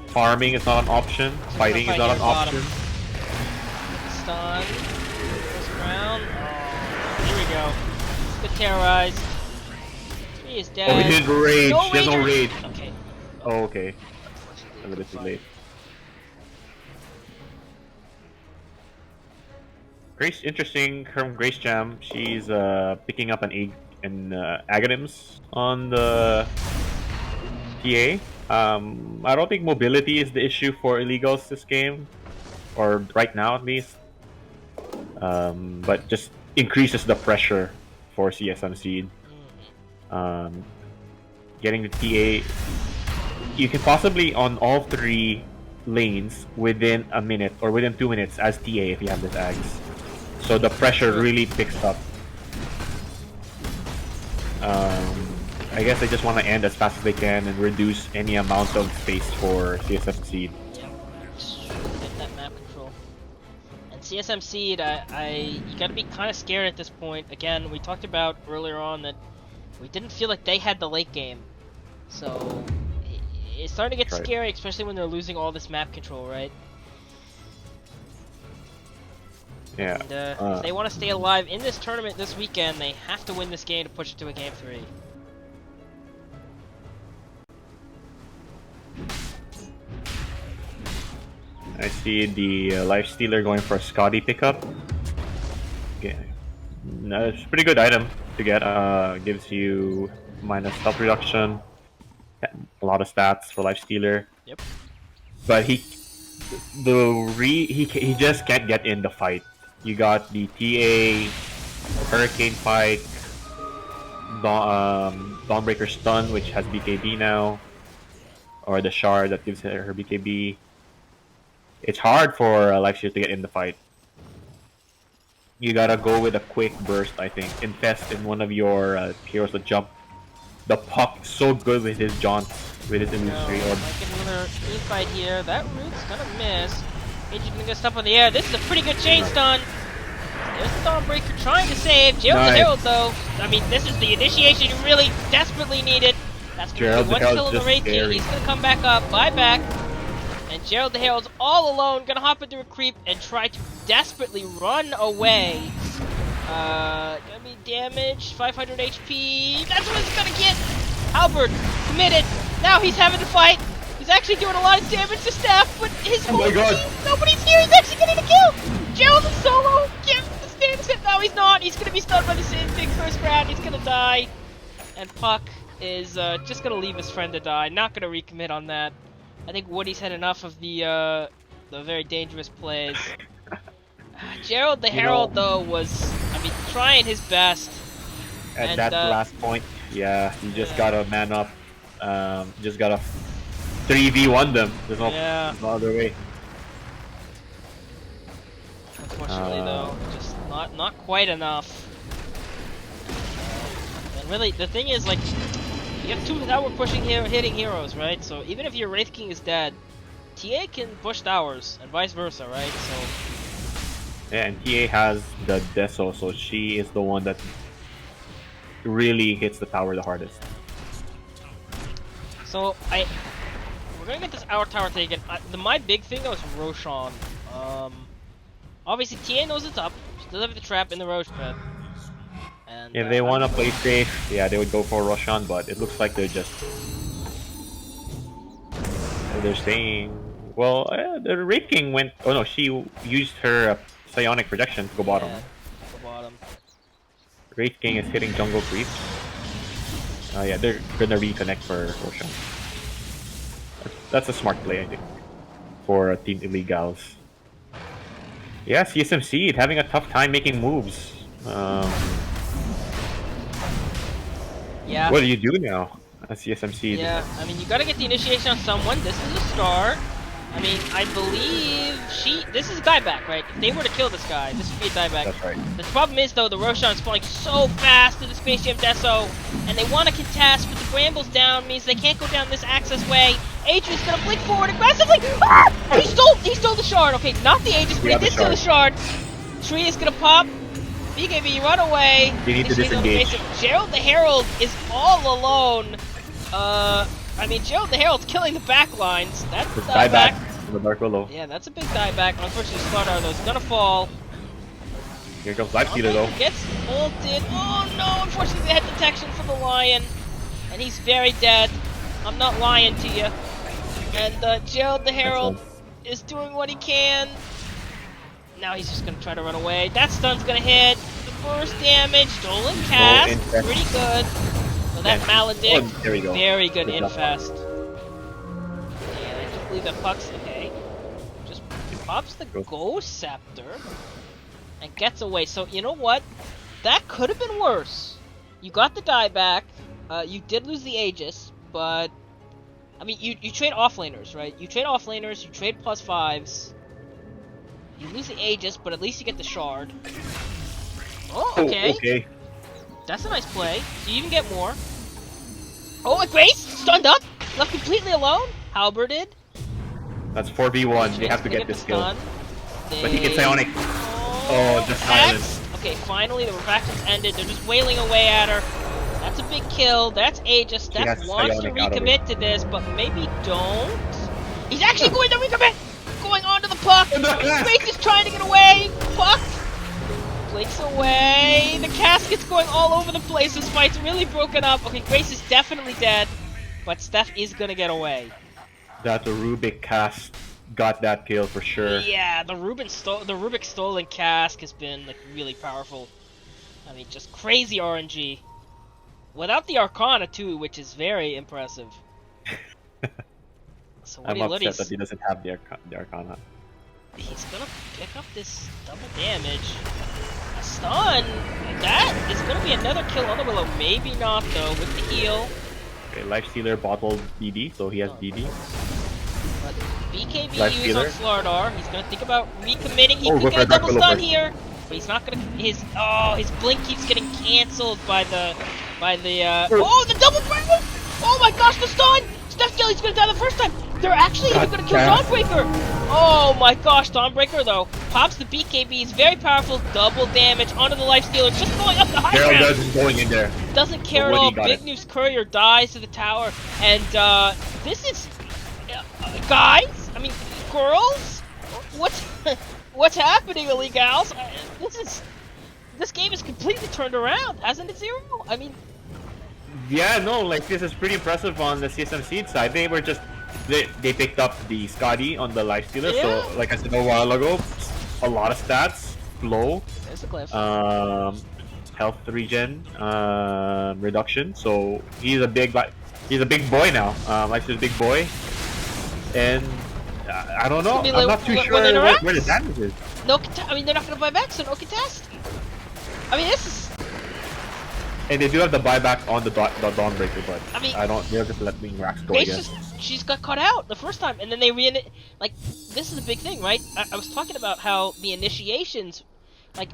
Farming is not an option. Fighting is not an option. Stun. First round. Oh, here we go. Good terrorize. He is dead. Oh, he didn't rage. No There's no rage. rage. Okay. Oh, okay. A little bit too late. Grace, interesting from Grace Jam. She's picking up an Aghanim's on the PA. I don't think mobility is the issue for Illegals this game, or right now at least. But just increases the pressure for CSM Seed. Getting the TA, you can possibly on all 3 lanes within a minute or within 2 minutes as TA if you have this Ags. So the pressure really picks up. I guess they just want to end as fast as they can and reduce any amount of space for CSM Seed. Yeah. Get that map control. And CSM Seed, you gotta be kind of scared at this point. Again, we talked about earlier on that we didn't feel like they had the late game. So it's starting to get Right. scary, especially when they're losing all this map control, right? Yeah. And if they want to stay alive in this tournament this weekend, they have to win this game to push it to a game 3. I see the Life Stealer going for a Scotty pickup. Okay. No, it's a pretty good item to get. Gives you minus health reduction, a lot of stats for Life Stealer. Yep. But he just can't get in the fight. You got the TA, Hurricane Pike, Dawnbreaker Stun, which has BKB now, or the Shard that gives her BKB. It's hard for Lifestealer to get in the fight. You gotta go with a quick burst, I think. Invest in one of your heroes to jump. The puck so good with his jaunt, with his illusory orb. Like another team fight here. That root's gonna miss. Agent's gonna get stuff on the air. This is a pretty good chain stun. There's the Dawnbreaker trying to save. Gerald the Herald, though. I mean, this is the initiation you really desperately needed. That's gonna Gerald be the 1 Herald's kill in the just Wraithing. scary. He's gonna come back up, buyback. And Gerald the Herald's all alone, gonna hop into a creep and try to desperately run away. Gonna be damaged, 500 HP. That's what it's gonna get. Albert committed. Now he's having to fight. He's actually doing a lot of damage to Steph, but his Oh my God. nobody's here. He's actually getting a kill. Gerald is solo. Give the stands hit. No, he's not. He's gonna be stunned by the same thing first round. He's gonna die. And Puck is just gonna leave his friend to die. Not gonna recommit on that. I think Woody's had enough of the very dangerous plays. Gerald the Herald though was, I mean, trying his best. At And, that last point, yeah, you just gotta man up. Just gotta 3v1 them. There's no, no other way. Unfortunately though, just not quite enough. And really, the thing is, like, you have two tower pushing here, hitting heroes, right? So even if your Wraith King is dead, TA can push towers, and vice versa, right? So yeah, and TA has the Deso, so she is the one that really hits the tower the hardest. So we're gonna get this our tower taken. My big thing though is Roshan. Obviously TA knows it's up. She does have the trap in the Roche pit. And If they want to play safe, yeah, they would go for Roshan, but it looks like they're saying, well, the Wraith King went. Oh no, she used her psionic projection to go bottom. Yeah, go bottom. Wraith King is hitting jungle creep. Yeah, they're gonna reconnect for Roshan. That's a smart play, I think, for Team Illegals. Yeah, CSM Seed having a tough time making moves. Yeah. What do you do now? CSM Seed. Yeah, I mean, you gotta get the initiation on someone. This is a start. I mean, I believe this is a dieback, right? If they were to kill this guy, this would be a dieback. That's right. The problem is, though, the Roshan is falling so fast to the Space Jam Deso, and they want to contest, but the Bramble's down, means they can't go down this access way. Aegis gonna blink forward aggressively! Ah! He stole the shard! Okay, not the Aegis, but he did steal the shard. Tree is gonna pop. BKB, run away! You need to disengage. Gerald the Herald is all alone. I mean, Gerald the Herald's killing the back lines. That's a dieback. From the Dark Willow. Yeah, that's a big dieback. Unfortunately, Slardar, though, is gonna fall. Here comes Lifestealer, though. Gets ulted. Oh no, unfortunately, they had detection from the Lion. And he's very dead. I'm not lying to you. And Gerald the Herald is doing what he can. Now he's just gonna try to run away. That stun's gonna hit. The first damage. Stolen cast. Pretty good. So that Maledict. There we go. Very good infest. And I just believe that Puck's okay. Just pops the Ghost Scepter and gets away. So you know what? That could have been worse. You got the dieback. You did lose the Aegis, but I mean, you trade offlaners, right? You trade offlaners. You trade +5s. You lose the Aegis, but at least you get the shard. Oh, okay. Okay. That's a nice play. So you even get more. Oh, and Grace stunned up, left completely alone. Halberded. That's 4v1. They have to get this kill. But he gets Psionic. Oh, the silence. Okay, finally the refractions ended. They're just wailing away at her. That's a big kill. That's Aegis. Steph wants to recommit to this, but maybe don't. He's actually going to recommit! Going onto the Puck! Grace is trying to get away! Puck! Blinks away. The casket's going all over the place. This fight's really broken up. Okay, Grace is definitely dead, but Steph is gonna get away. That Rubik cast got that kill for sure. Yeah, the Rubik stolen cask has been like really powerful. I mean, just crazy RNG. Without the Arcana too, which is very impressive. So I'm upset that he doesn't have the Arcana. He's gonna pick up this double damage. A stun! That is gonna be another kill on the Willow. Maybe not though, with the heal. Okay, Lifestealer bottled DD, so he has DD. But BKB use on Slardar. He's gonna think about recommitting. He could get a double stun here. But he's not gonna his blink keeps getting cancelled by the oh, the double barrel! Oh my gosh, the stun! Steph Jelly's gonna die the first time! They're actually even gonna kill Dawnbreaker! Oh my gosh, Dawnbreaker though pops the BKB, he's very powerful, double damage onto the Lifestealer, just going up the high ground! Gerald isn't going in there. Doesn't care at all, Big News Courier dies to the tower, and this is... guys? I mean, girls? What's happening, Illegals? This game is completely turned around, hasn't it, Zero? I mean... Yeah, no, like this is pretty impressive on the CSM Seed side. They were just they picked up the Scotty on the Lifestealer. Yeah. So like I said a while ago, a lot of stats, flow, There's the cliff. health regen, reduction. So he's a big boy now. Lifestealer's big boy, and I don't know. Be I'm like, not too when sure interact? where the damage is. No, I mean they're not gonna buy back, so no contest. I mean this is. And they do have the buyback on the Dawnbreaker, but I mean, they're just letting Rax go Grace again. she's got caught out the first time, and then they like this is a big thing, right? I was talking about how the initiations, like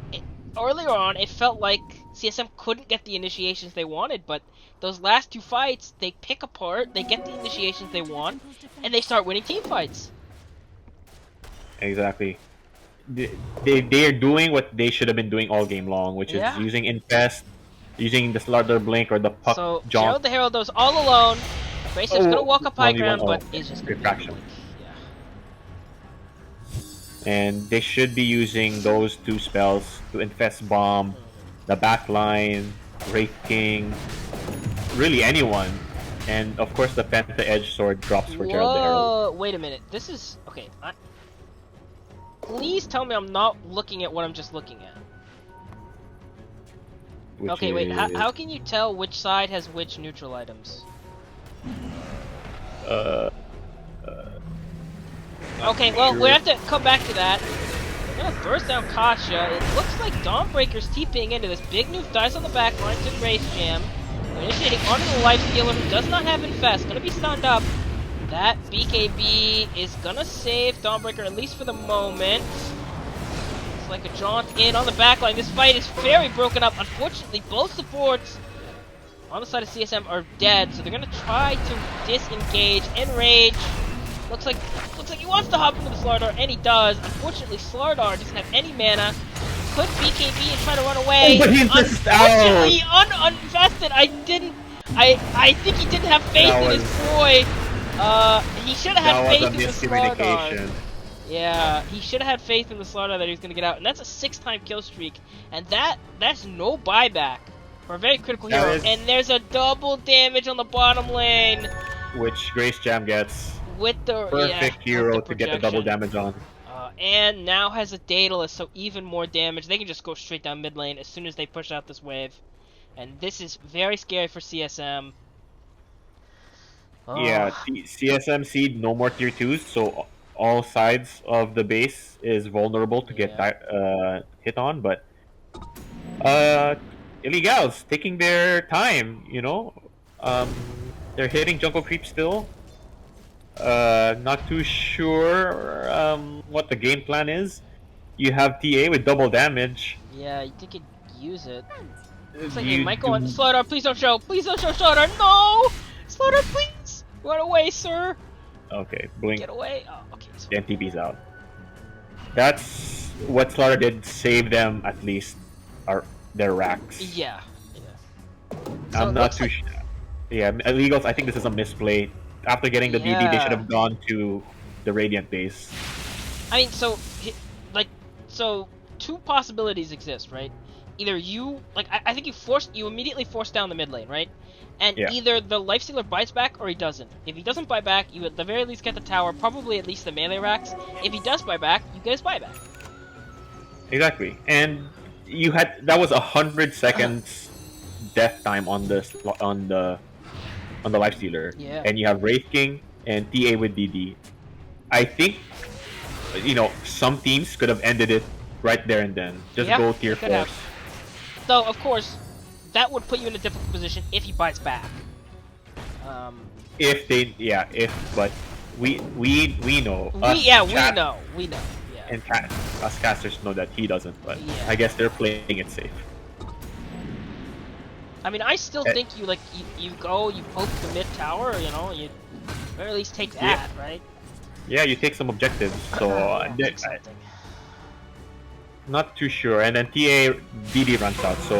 earlier on, it felt like CSM couldn't get the initiations they wanted, but those last two fights, they pick apart, they get the initiations they want, and they start winning team fights. Exactly. They are doing what they should have been doing all game long, which is using Infest, using the Slaughter Blink or the Puck So Jump. Gerald the Herald goes all alone. Grayson's gonna walk up high ground, 1v1, but he's just gonna refraction. Yeah. And they should be using those two spells to Infest Bomb, the backline, Wraith King, really anyone. And of course the Penta Edge Sword drops for Gerald the Herald. Wait a minute. This is okay. Please tell me I'm not looking at what I'm just looking at. Okay, wait. How can you tell which side has which neutral items? Okay, well, we have to come back to that. We're gonna burst down Kasha. It looks like Dawnbreaker's TPing into this. Big Noof dies on the backline to Grace Jam. We're initiating onto the Lifestealer who does not have Infest. Gonna be stunned up. That BKB is gonna save Dawnbreaker, at least for the moment. It's like a jaunt in on the backline. This fight is very broken up. Unfortunately, both supports on the side of CSM are dead, so they're gonna try to disengage. Enrage. Looks like he wants to hop into the Slardar, and he does. Unfortunately, Slardar doesn't have any mana. Could BKB and try to run away. Oh, but he's just Unfortunately, uninvested. I think he didn't have faith in his boy. He should have had faith in the Slardar. Yeah, he should have had faith in the Slardar that he was gonna get out, and that's a 6-time kill streak, and that's no buyback for a very critical hero. And there's a double damage on the bottom lane, which Grace Jam gets. With the perfect hero to get the double damage on. And now has a Daedalus, so even more damage. They can just go straight down mid lane as soon as they push out this wave. And this is very scary for CSM. Yeah, CSM seed no more tier 2s, so all sides of the base is vulnerable to get hit on, but Illegalz taking their time, you know. They're hitting jungle creep still. Not too sure what the game plan is. You have TA with double damage. Yeah, you think you'd use it. It's like, hey, might go on Slaughter, please don't show Slaughter, no! Slaughter, please! Run away, sir! Okay, blink. Get away! Oh, okay. So NTB's out. That's what Slaughter did, save them at least, their racks. Yeah. So I'm not too sure. Yeah, Illegals, I think this is a misplay. After getting the DD, they should have gone to the Radiant base. I mean, so two possibilities exist, right? Either you, I think you immediately force down the mid lane, right? And either the Lifestealer buys back or he doesn't. If he doesn't buy back, you at the very least get the tower, probably at least the melee racks. If he does buy back, you get his buyback. Exactly, and that was 100 seconds death time on the Lifestealer. Yeah. And you have Wraith King and TA with DD. I think, some teams could have ended it right there and then. Just go tier 4. Though, of course, that would put you in a difficult position if he buys back. But we know. We know. Yeah. And us casters know that he doesn't, but I guess they're playing it safe. I mean, I still think you go, you poke the mid tower, you or at least take that, right? Yeah, you take some objectives, so not too sure. And then TA DD runs out, so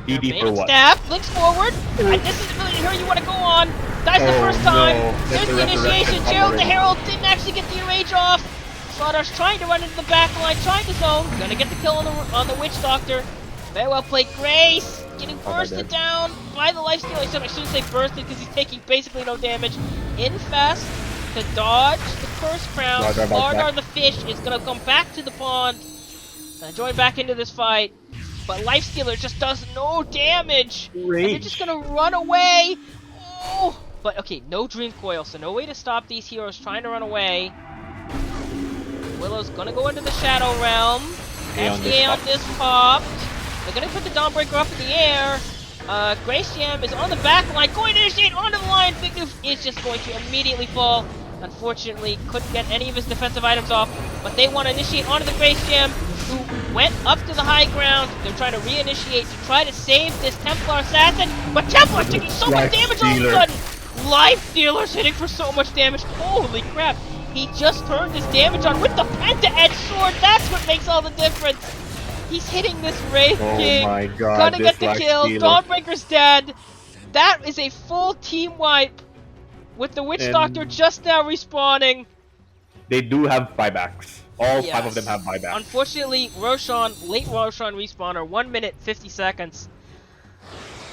DD for what? Stab, blinks forward, and this is really the hero you want to go on. Dies the first time. There's the initiation. Gerald the Herald didn't actually get the rage off. Slaughter's trying to run into the back line, trying to zone. Gonna get the kill on the Witch Doctor. Very well played, Grace. Getting bursted down by the Lifestealer. I shouldn't say bursted because he's taking basically no damage. Infest to dodge the first round. Slardar bounce Slardar back. the fish is gonna come back to the pond. Join back into this fight. But Lifestealer just does no damage. And they're just gonna run away. Oh! But okay, no Dream Coil, so no way to stop these heroes trying to run away. Willow's gonna go into the Shadow Realm. SDA on this popped. They're gonna put the Dawnbreaker up in the air. Grace Jam is on the back line, going to initiate onto the line. Big Noof is just going to immediately fall. Unfortunately, couldn't get any of his defensive items off, but they want to initiate onto the Grace Jam, who went up to the high ground. They're trying to reinitiate to try to save this Templar assassin, but Templar's taking so much damage all of a sudden. Lifestealer's hitting for so much damage. Holy crap. He just turned his damage on with the Penta-Edge sword. That's what makes all the difference. He's hitting this Wraith King. Oh my god. Gonna get the kill. Dawnbreaker's dead. That is a full team wipe with the Witch Doctor just now respawning. They do have buybacks. All 5 of them have buybacks. Unfortunately, Roshan, late Roshan respawner, 1 minute 50 seconds.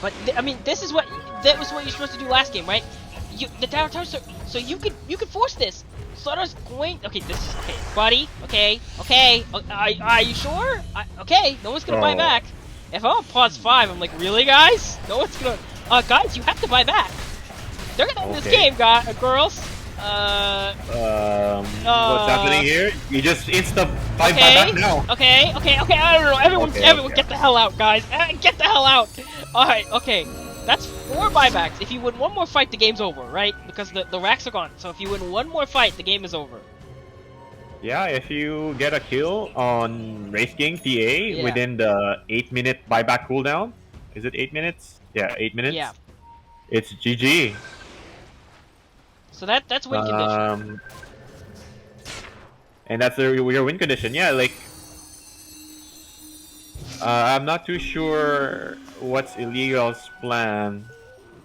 But I mean, that was what you're supposed to do last game, right? The tower, so you could force this. Slaughter's going. Okay, this is okay, buddy. Okay. Are you sure? Okay, no one's gonna buy back. If I'm on pause 5, I'm like, really, guys? No one's gonna. Guys, you have to buy back. They're gonna win this game, girls. What's happening here? You just insta buy back now. Okay. I don't know. Everyone, get the hell out, guys. Get the hell out. All right. Okay. That's 4 buybacks. If you win one more fight, the game's over, right? Because the racks are gone. So if you win one more fight, the game is over. Yeah, if you get a kill on Race King TA within the 8-minute buyback cooldown, is it 8 minutes? Yeah, 8 minutes. Yeah. It's GG. So that's win condition. And that's your win condition. Yeah, like I'm not too sure what's Illegal's plan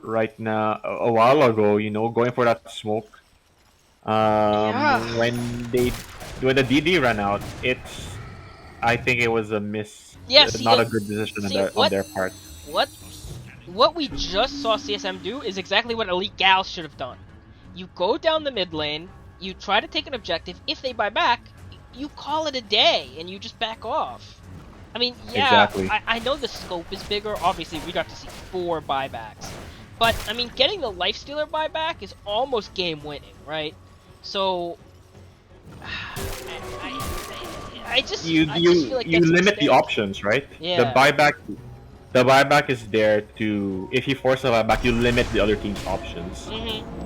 right now. A while ago, going for that smoke. When the DD ran out, I think it was a miss. Yeah, not a good decision on their part. What we just saw CSM do is exactly what Illegalz should have done. You go down the mid lane, you try to take an objective. If they buy back, you call it a day and you just back off. I mean, yeah, exactly. I know the scope is bigger. Obviously, we got to see 4 buybacks. But, I mean, getting the Lifestealer buyback is almost game-winning, right? So, I just feel like you limit the options, right? Yeah. The buyback is there to, if you force a buyback, you limit the other team's options.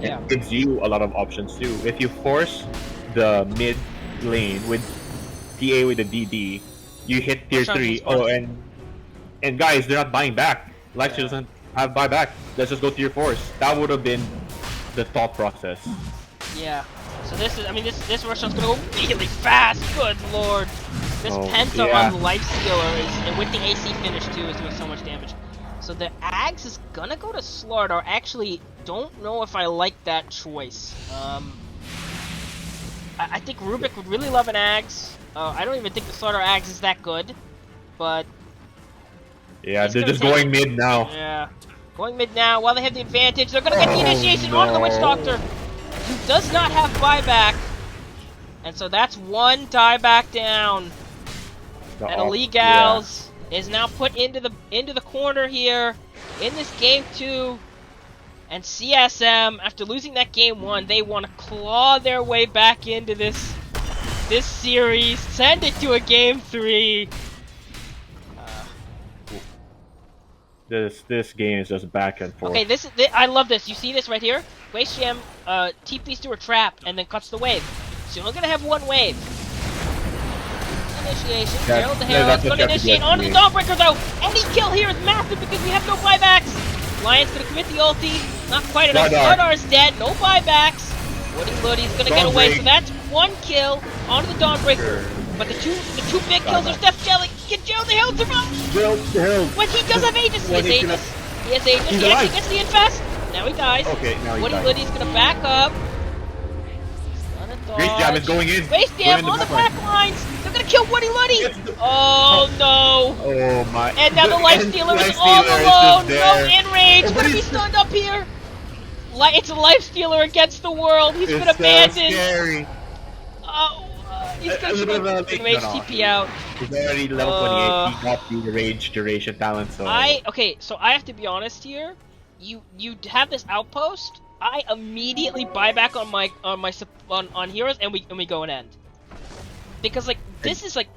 Yeah. It gives you a lot of options too. If you force the mid lane with TA with the DD, you hit tier 3. Oh, and guys, they're not buying back. Lifestealer doesn't have buyback. Let's just go tier 4s. That would have been the thought process. Yeah. So this is, I mean, this Roshan's gonna go really fast. Good lord. This Penta on Lifestealer is, and with the AC finish too, is doing so much damage. So the Ags is gonna go to Slardar. Actually, don't know if I like that choice. I think Rubik would really love an Ags. I don't even think the Slardar Ags is that good, but yeah, they're just going mid now. Yeah, going mid now while they have the advantage. They're gonna get the initiation onto the Witch Doctor, who does not have buyback, and so that's 1 dieback down. And Illegalz is now put into the corner here in this game 2. And CSM, after losing that game 1, they want to claw their way back into this series, send it to a game 3. This game is just back and forth. Okay, I love this. You see this right here? Grace Jam TPs to a trap and then cuts the wave. So you're only gonna have 1 wave. Initiation. Herald the Herald's gonna initiate onto the Dawnbreaker though. Any kill here is massive because we have no buybacks. Lion's gonna commit the ulti. Not quite enough. Slardar is dead. No buybacks. Woody Loody's gonna get away. So that's 1 kill onto the Dawnbreaker. But the two big kills are Steph Jelly. Get Jelly the Herald to run. When he does have Aegis. He has Aegis. He actually gets the infest. Now he dies. Okay, now he Woody dies. Loody's gonna back up. Grace Jam is going in. Grace Jam on the back lines. They're gonna kill Woody Luddy. Oh no. Oh my. And now the Lifestealer is all alone. No enrage. Gonna be stunned up here. It's a lifestealer against the world. He's been It's so abandoned. scary. Oh, he's gonna A little bit swim. HTTP out. He's already level 28. He got the range duration talent, so Okay, so I have to be honest here. You have this outpost. I immediately buy back on my on heroes, and we go and end. Because like this is like,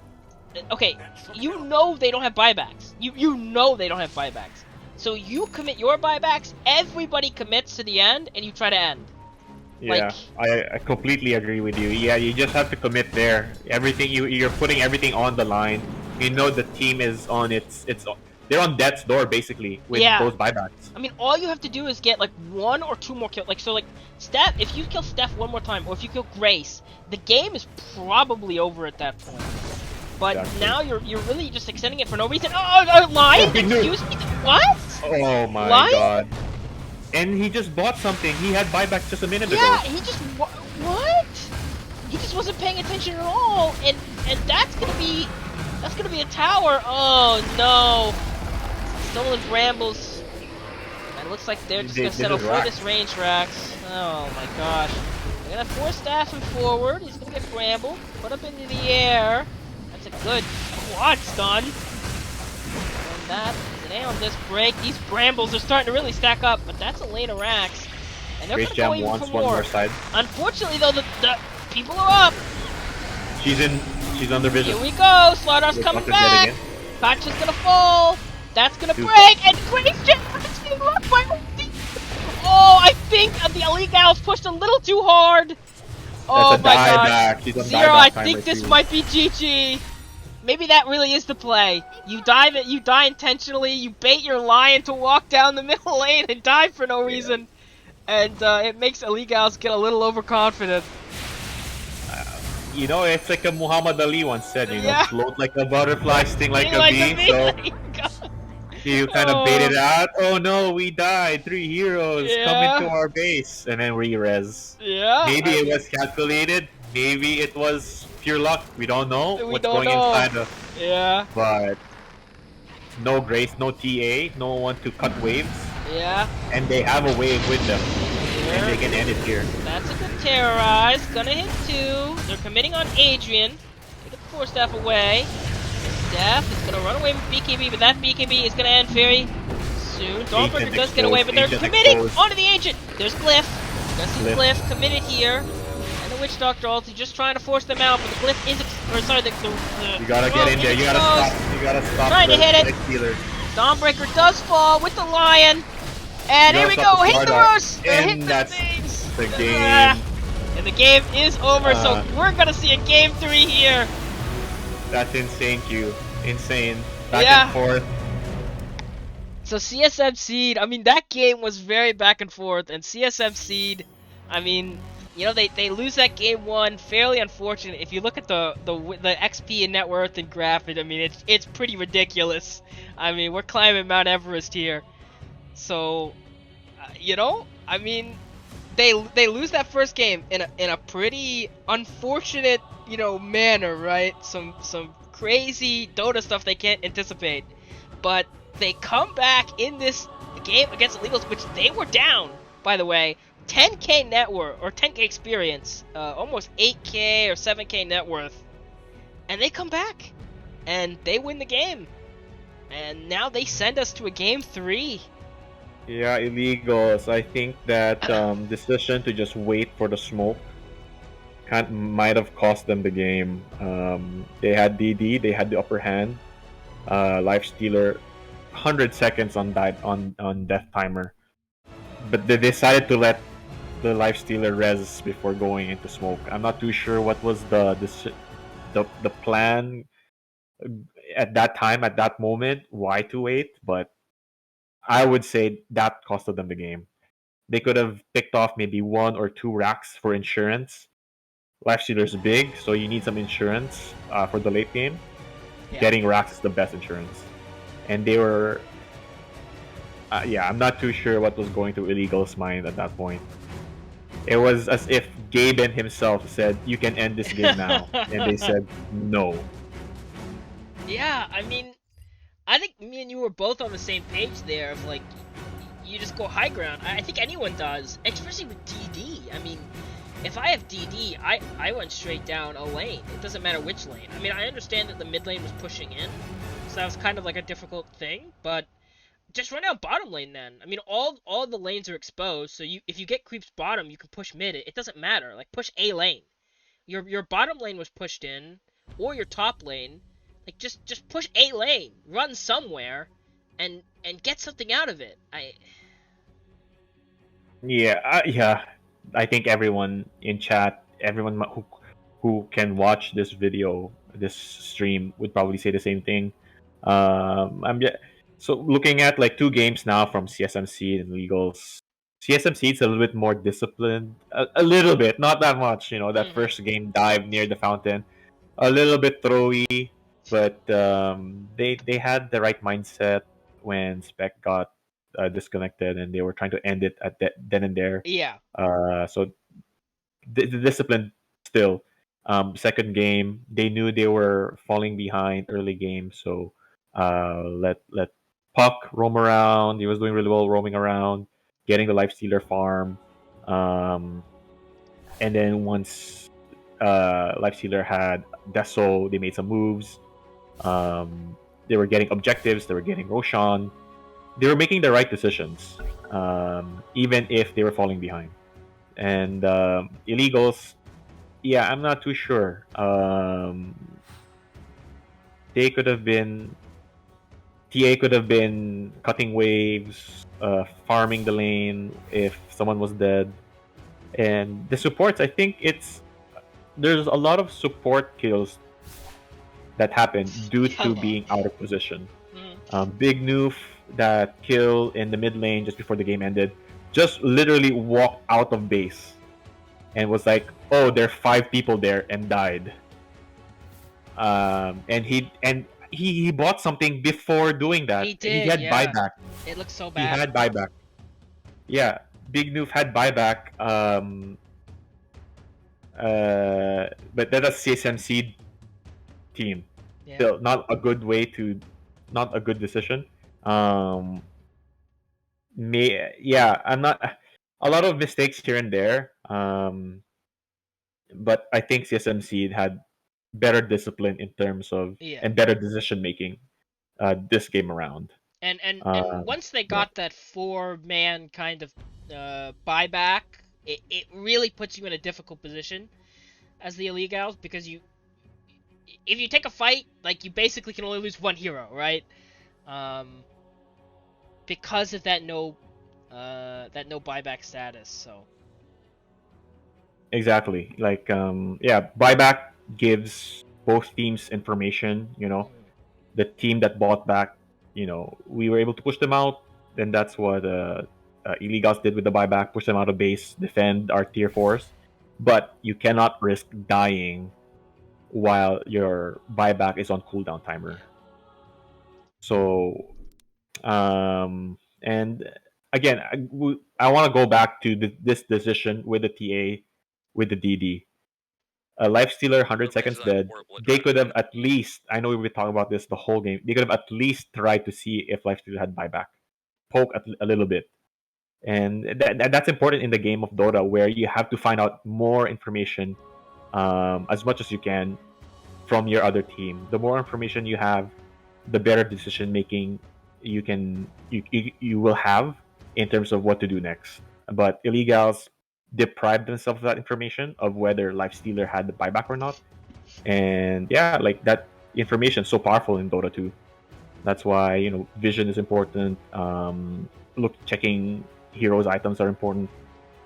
okay, you know they don't have buybacks. You know they don't have buybacks. So you commit your buybacks. Everybody commits to the end, and you try to end. yeah, I completely agree with you. Yeah, you just have to commit there. Everything you're putting everything on the line. You know the team is on they're on death's door basically with those buybacks. I mean, all you have to do is get like 1 or 2 more kills. Like so, like Steph. If you kill Steph one more time, or if you kill Grace, the game is probably over at that point. But Exactly. now you're really just extending it for no reason. Oh, Lion! Excuse me. What? Oh my Lion? god! And he just bought something. He had buybacks just a minute ago. Yeah, he just what? He just wasn't paying attention at all, and that's gonna be a tower. Oh no! Stolen brambles. And it looks like they're just gonna settle for this range racks. Oh my gosh! They're gonna force staff him forward. He's gonna get brambled, put up into the air. That's a good quad stun. And that is an A on this break. These brambles are starting to really stack up, but that's a lane of racks. And they're Grace gonna go Jam even wants for one more. more side. Unfortunately though, the people are up. She's under vision. Here we go. Slaughter's coming back. Patcha's gonna fall. That's gonna break. And Grace Jam is getting left by ulti. Oh, I think the Illegalz pushed a little too hard. Oh That's a my gosh. dieback. She's on Zero, dieback I timer think this too. might be GG. Maybe that really is the play. You die intentionally, you bait your Lion to walk down the middle lane and die for no reason. And it makes Illegalz get a little overconfident. You know, it's like a Muhammad Ali once said, you know, Yeah. float like a butterfly, sting like a Like bee. a So bee. you kind of baited out. Oh no, we died. 3 heroes come Yeah. into our base, and then re-res. Yeah. Maybe it was calculated. Maybe it was pure luck. We don't know We what's don't going know. inside the. Yeah. But no Grace, no TA, no one to cut waves, Yeah. and they have a wave with them, and they can end it here. That's a good terrorize. Gonna hit 2. They're committing on Adrian. Get the 4 staff away. Steph is gonna run away with BKB, but that BKB is gonna end very soon. Dawnbreaker does get away, but they're committing onto the agent. There's Glyph. Gonna see Glyph committed here. And the Witch Doctor ulti just trying to force them out, but the Glyph is You gotta get in there. You gotta stop. You gotta stop. Trying to hit it. Stealer. Dawnbreaker does fall with the Lion. And here we go. Hit the Rose. And Hit that's things. the game. And the game is over, so we're gonna see a game 3 here. That's insane, Q. Insane. Back Yeah. and forth. So CSM Seed, I mean, that game was very back and forth, and CSM Seed, I mean, you know, they lose that game 1, fairly unfortunate. If you look at the XP and net worth and graph it, I mean, it's pretty ridiculous. I mean, we're climbing Mount Everest here. So, you know, I mean, they lose that first game in a pretty unfortunate, you know, manner, right? Some crazy Dota stuff they can't anticipate, but they come back in this game against Illegalz, which they were down, by the way, 10k net worth or 10k experience, almost 8k or 7k net worth, and they come back and they win the game, and now they send us to a game 3. Yeah, Illegals. I think that decision to just wait for the smoke might have cost them the game. They had DD, they had the upper hand. Lifestealer, 100 seconds on death timer, but they decided to let the Lifestealer res before going into smoke. I'm not too sure what was the plan at that time, at that moment, why to wait, but I would say that costed them the game. They could have picked off maybe 1 or 2 racks for insurance. Lifestealer's big, so you need some insurance for the late game. Yeah. Getting racks is the best insurance. And they were... yeah, I'm not too sure what was going through Illegal's mind at that point. It was as if Gaben himself said, "You can end this game now." And they said, "No." Yeah, I mean, I think me and you were both on the same page there of like, you just go high ground. I think anyone does, especially with DD. I mean, if I have DD, I went straight down a lane. It doesn't matter which lane. I mean, I understand that the mid lane was pushing in, so that was kind of like a difficult thing, but just run out bottom lane then. I mean, all the lanes are exposed, so if you get creeps bottom, you can push mid. It doesn't matter. Like, push a lane. Your bottom lane was pushed in, or your top lane. Like, just push a lane. Run somewhere, and get something out of it. Yeah. I think everyone in chat, everyone who can watch this video, this stream, would probably say the same thing. I'm just, so looking at like two games now from CSMC and Legals. CSMC is a little bit more disciplined, a little bit, not that much. You know, that Mhm. first game dive near the fountain, a little bit throwy, but they had the right mindset when Spec got disconnected, and they were trying to end it at then and there. Yeah. So the discipline still. Second game, they knew they were falling behind early game, so let Puck roam around. He was doing really well roaming around, getting the life stealer farm, and then once life stealer had Deso, they made some moves. They were getting objectives. They were getting Roshan. They were making the right decisions, even if they were falling behind. And illegals, yeah, I'm not too sure. They could have been TA could have been cutting waves, farming the lane if someone was dead, and the supports. I think there's a lot of support kills that happen due Yeah, a to lot. being out of position. Mhm. Big Noof, that kill in the mid lane just before the game ended, just literally walked out of base and was like, "Oh, there are 5 people there," and died. And he bought something before doing He that. He did, had yeah. buyback. It looks so He bad. had buyback. Yeah, Big Noof had buyback. But that's CSMC team. Yeah. Still, not a good decision. Um, yeah, I'm not a lot of mistakes here and there. But I think CSMC had better discipline in terms of Yeah. and better decision making this game around. And Um, once they yeah, got that 4-man kind of buyback, it really puts you in a difficult position as the Illegals, because if you take a fight, like, you basically can only lose one hero, right? Um, because of that no buyback status. So exactly. Like, yeah, buyback gives both teams information. You know, the team that bought back, we were able to push them out. Then that's what Illegals did with the buyback: push them out of base, defend our tier fours. But you cannot risk dying while your buyback is on cooldown yeah, timer. So, and again, I want to go back to this decision with the TA, with the DD. A life stealer, 100 seconds dead. They could have at least, I know we've been talking about this the whole game, they could have at least tried to see if life stealer had buyback. Poke a little bit. And that's important in the game of Dota, where you have to find out more information as much as you can from your other team. The more information you have, the better decision making you will have in terms of what to do next. But illegals deprived themselves of that information of whether Lifestealer had the buyback or not. And yeah, like that information is so powerful in Dota 2. That's why vision is important. Checking heroes items are important,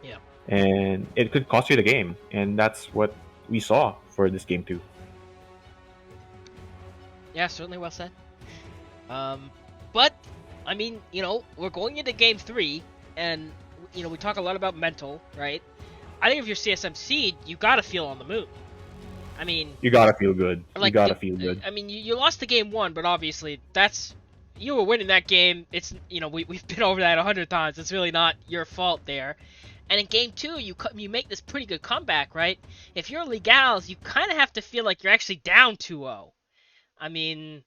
yeah, and it could cost you the game. And that's what we saw for this game too. yeah. Certainly well said. But I mean, we're going into game 3, and we talk a lot about mental, right? I think if you're CSMC, you gotta feel on the move. I mean, You gotta feel good. You like, gotta feel good. I mean, you lost the game 1, but obviously you were winning that game. It's we've been over that 100 times. It's really not your fault there. And in game 2, you make this pretty good comeback, right? If you're Legals, you kind of have to feel like you're actually down 2-0. I mean,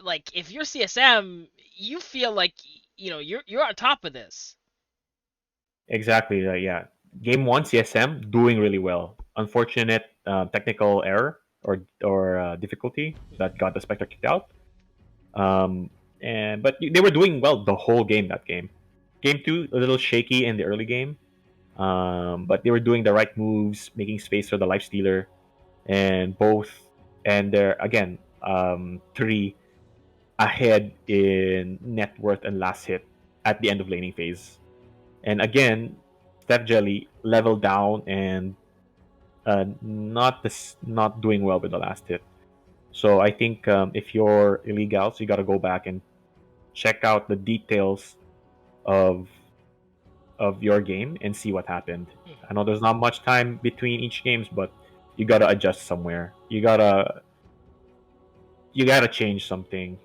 like, if you're CSM, you feel like you're on top of this. Exactly. Yeah. Game one, CSM doing really well. Unfortunate technical error or difficulty that got the Spectre kicked out. Um, but they were doing well the whole game. That game. Game two, a little shaky in the early game, but they were doing the right moves, making space for the life stealer, and both. And they're again three ahead in net worth and last hit at the end of laning phase. And again, Steph Jelly leveled down and not doing well with the last hit. So I think if you're illegals, you got to go back and check out the details of your game and see what happened. I know there's not much time between each games, but you got to adjust somewhere. You gotta change something.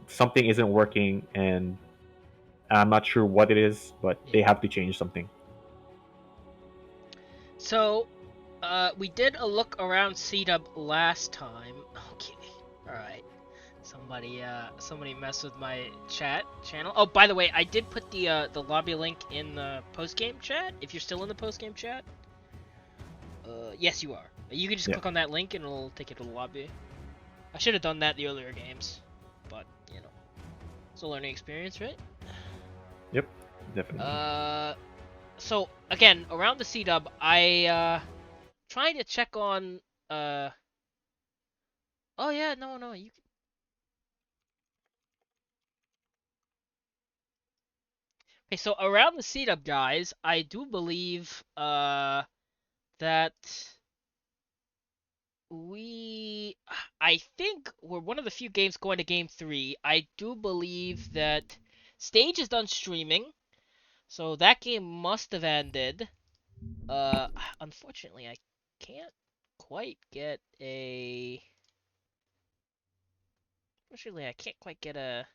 Something isn't working, and I'm not sure what it is, but they have to change something. So, we did a look around CDUB last time. Okay, all right. Somebody messed with my chat channel. Oh, by the way, I did put the lobby link in the post game chat. If you're still in the post game chat, yes, you are. You can just Yeah. click on that link and it'll take you to the lobby. I should have done that the earlier games, but it's a learning experience, right? Yep, definitely. So again, around the CDUB, I trying to check on Oh yeah, no, you. Okay, so around the CDUB, guys, I do believe that we, I think we're one of the few games going to game 3. I do believe that Stage is done streaming, so that game must have ended. Unfortunately, I can't quite get a. Unfortunately, I can't quite get a.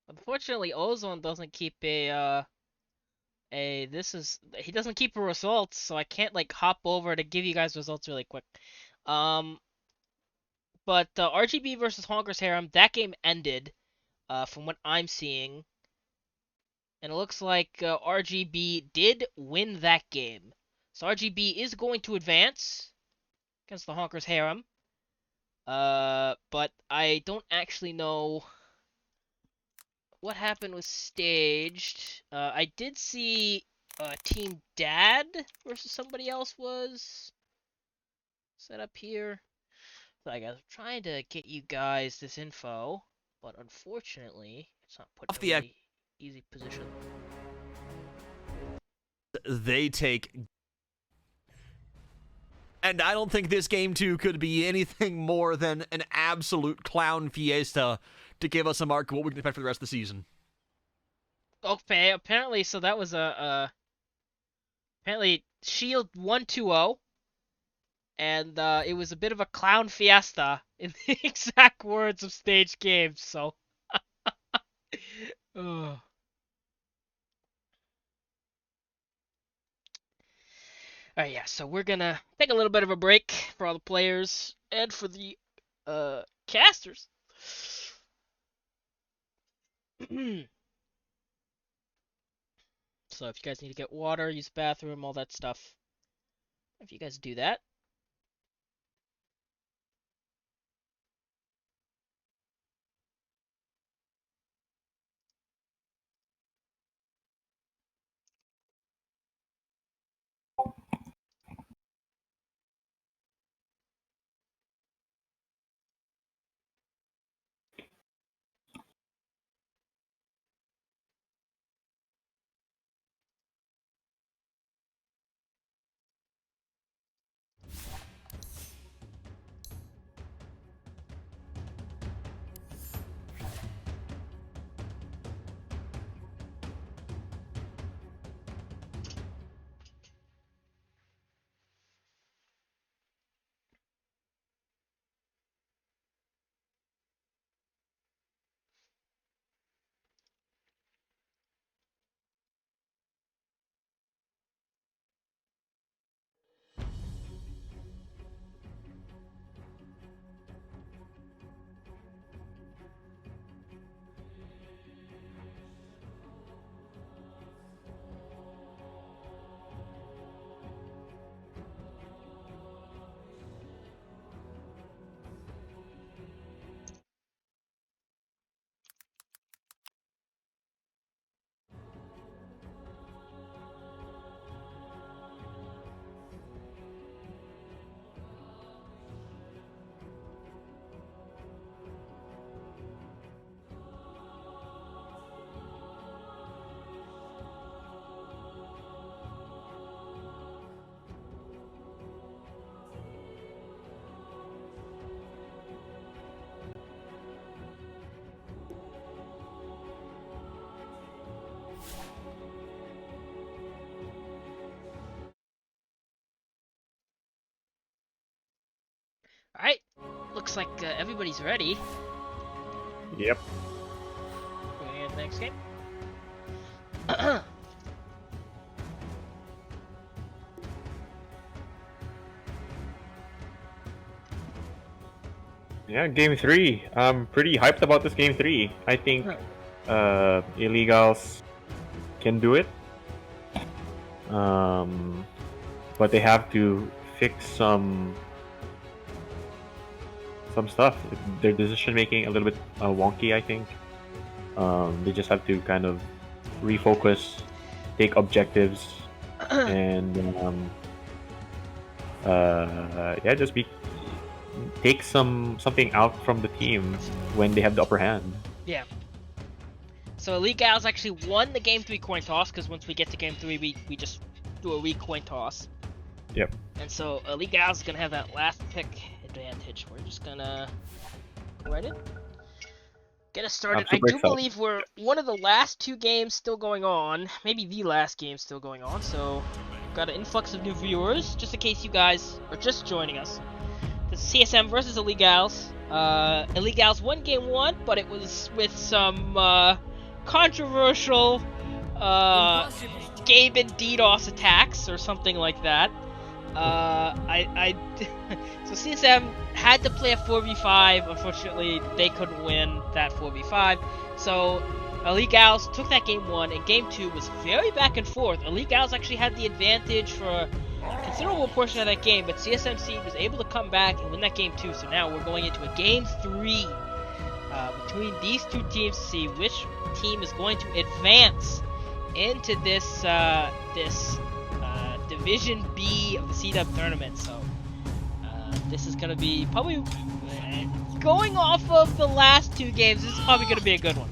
Unfortunately, Ozone doesn't keep a this is he doesn't keep a results, so I can't like hop over to give you guys results really quick. Um, but RGB versus Honker's Harem, that game ended. From what I'm seeing, and it looks like RGB did win that game. So RGB is going to advance against the Honker's Harem. But I don't actually know what happened with Staged. I did see Team Dad versus somebody else was set up here. So I was trying to get you guys this info, but unfortunately, it's not put in Off a the really easy position. They take. And I don't think this game 2 could be anything more than an absolute clown fiesta to give us a mark of what we can expect for the rest of the season. Okay, apparently, so that was apparently Shield 1-2-0, and it was a bit of a clown fiesta in the exact words of Stage Games. So, ugh. Alright, yeah, so we're gonna take a little bit of a break for all the players and for the casters. So if you guys need to get water, use the bathroom, all that stuff, if you guys do that. Alright, looks like everybody's ready. Yep. Going into the next game. Yeah, game 3. I'm pretty hyped about this game 3. I think Illegals can do it. But they have to fix some stuff. Their decision making a little bit wonky, I think. They just have to kind of refocus, take objectives, and yeah, just take something out from the team when they have the upper hand. Yeah. So Illegalz actually won the game 3 coin toss, because once we get to game 3, we just do a recoin toss. Yep. And so Illegalz is gonna have that last pick advantage. We're just gonna go right in. Get us started. I do believe we're one of the last 2 games still going on. Maybe the last game still going on. So we've got an influx of new viewers. Just in case you guys are just joining us. This is CSM versus Illegalz. Illegalz won game 1, but it was with some controversial Gabe and DDoS attacks or something like that. So CSM had to play a 4v5. Unfortunately, they couldn't win that 4v5. So Illegalz took that game 1, and game 2 was very back and forth. Illegalz actually had the advantage for a considerable portion of that game, but CSMC was able to come back and win that game 2. So now we're going into a game 3 between these 2 teams to see which team is going to advance into this Division B of the CDUB tournament. So this is going to be probably going off of the last 2 games. This is probably going to be a good one.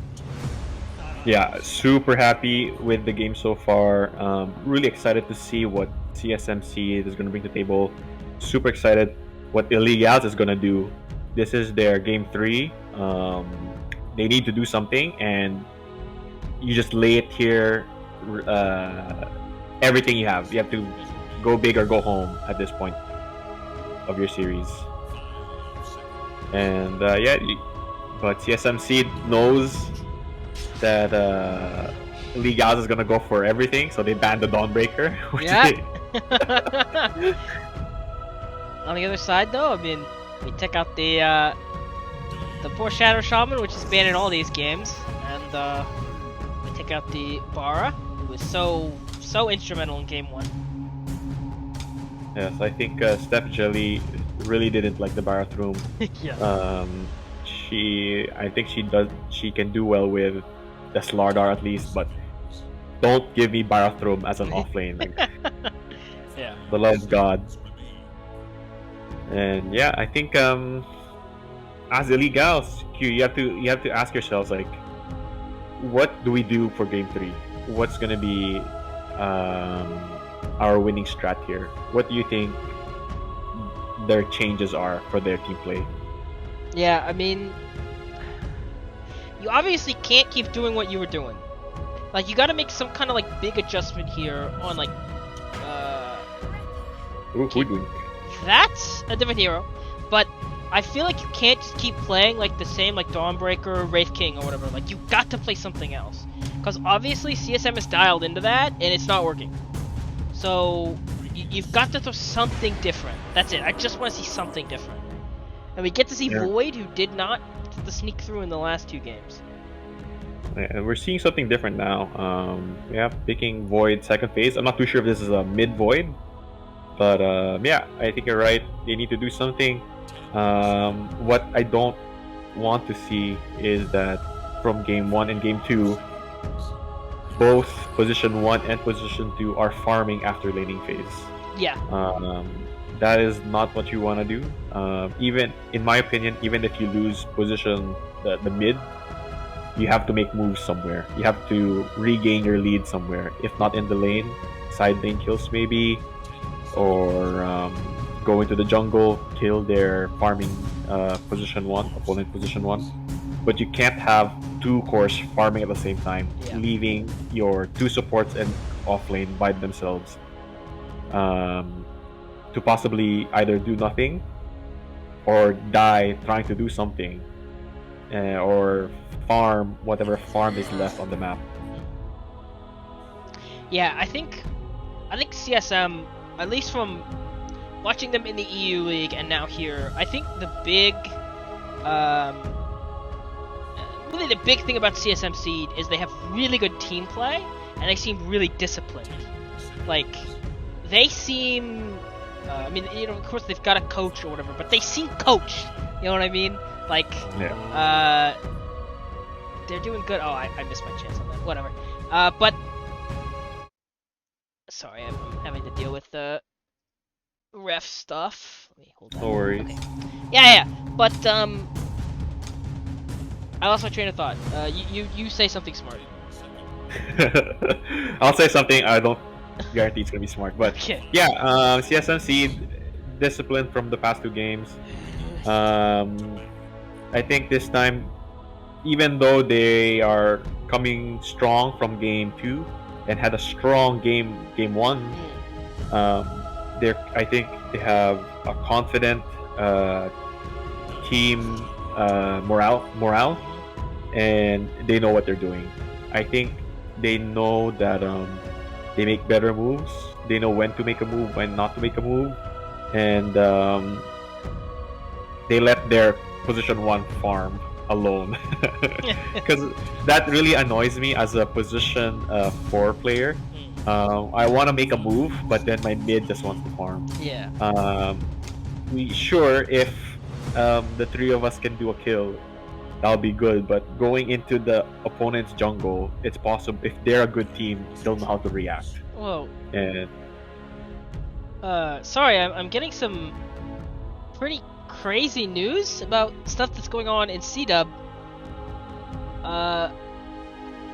Yeah, super happy with the game so far. Really excited to see what CSMC is going to bring to the table. Super excited what Illegalz is going to do. This is their game 3. They need to do something, and you just lay it here. Everything you have. You have to go big or go home at this point of your series. And yeah, but CSMC knows that Illegalz is gonna go for everything, so they banned the Dawnbreaker. Yeah. On the other side, though, I mean, we took out the poor Shadow Shaman, which is banned in all these games, and we took out the Bara, who was so instrumental in game 1. Yes, I think Steph Jelly really didn't like the Barathroom. Yeah. I think she can do well with the Slardar at least, but don't give me Barathroom as an offlane. Like, yeah. the love of God. And yeah, I think as Illegalz, you have to ask yourselves, like, what do we do for game 3? What's gonna be our winning strat here? What do you think their changes are for their team play? Yeah, I mean, you obviously can't keep doing what you were doing. Like, you gotta make some kind of, like, big adjustment here on, like, Hoodwink. That's a different hero, but I feel like you can't just keep playing, like, the same, like, Dawnbreaker, Wraith King, or whatever. Like, you got to play something else. Because obviously CSM is dialed into that, and it's not working. So, you've got to throw something different. That's it. I just want to see something different. And we get to see Void, who did not get to sneak through in the last 2 games. And we're seeing something different now. Yeah, picking Void second phase. I'm not too sure if this is a mid Void, but yeah, I think you're right. They need to do something. What I don't want to see is that from game 1 and game 2, both position 1 and position 2 are farming after laning phase. Yeah. That is not what you want to do. Even in my opinion, even if you lose position the mid, you have to make moves somewhere. You have to regain your lead somewhere. If not in the lane, side lane kills maybe, or go into the jungle, kill their farming position 1, opponent position 1. But you can't have 2 cores farming at the same time, leaving your 2 supports and offlane by themselves to possibly either do nothing or die trying to do something, or farm whatever farm is left on the map. Yeah, I think CSM, at least from watching them in the EU League and now here, I think the big, really the big thing about CSM Seed is they have really good team play, and they seem really disciplined. Like, they seem, I mean, you know, of course they've got a coach or whatever, but they seem coached. You know what I mean? Like, Yeah. they're doing good. Oh, I missed my chance on that. Whatever. But sorry, I'm having to deal with the ref stuff. Let me hold that. No worries. Okay. Yeah. But I lost my train of thought. You say something smart. I'll say something. I don't guarantee it's gonna be smart, but Okay. yeah. CSMC discipline from the past 2 games. I think this time, even though they are coming strong from game 2 and had a strong game 1, I think they have a confident team morale, and they know what they're doing. I think they know that they make better moves. They know when to make a move, when not to make a move, and they let their position 1 farm alone, because that really annoys me as a position 4 player. I want to make a move, but then my mid just wants to farm. Yeah. If the 3 of us can do a kill, that'll be good. But going into the opponent's jungle, it's possible, if they're a good team, they'll know how to react. Whoa. And sorry, I'm getting some pretty crazy news about stuff that's going on in CDUB.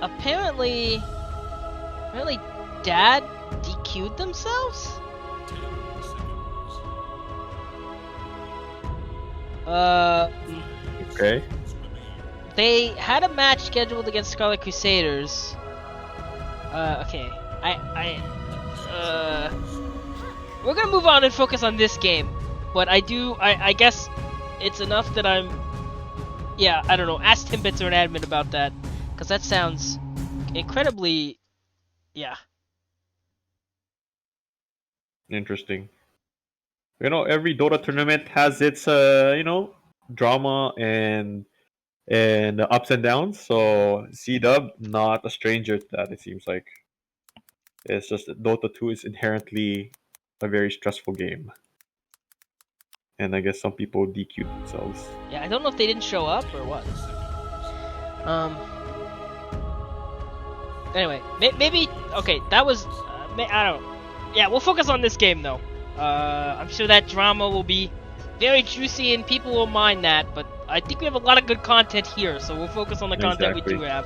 Apparently Dad DQ'd themselves? okay. They had a match scheduled against Scarlet Crusaders. Okay. We're gonna move on and focus on this game. But I guess it's enough that I don't know, ask Timbits or an admin about that. Because that sounds incredibly, Interesting. You know, every Dota tournament has its drama and ups and downs. So CDUB, not a stranger to that. It seems like it's just that Dota 2 is inherently a very stressful game, and I guess some people DQ themselves. Yeah, I don't know if they didn't show up or what. Anyway, maybe okay. That was I don't know. Yeah, we'll focus on this game though. I'm sure that drama will be very juicy and people will mind that. But I think we have a lot of good content here, so we'll focus on the content we do have.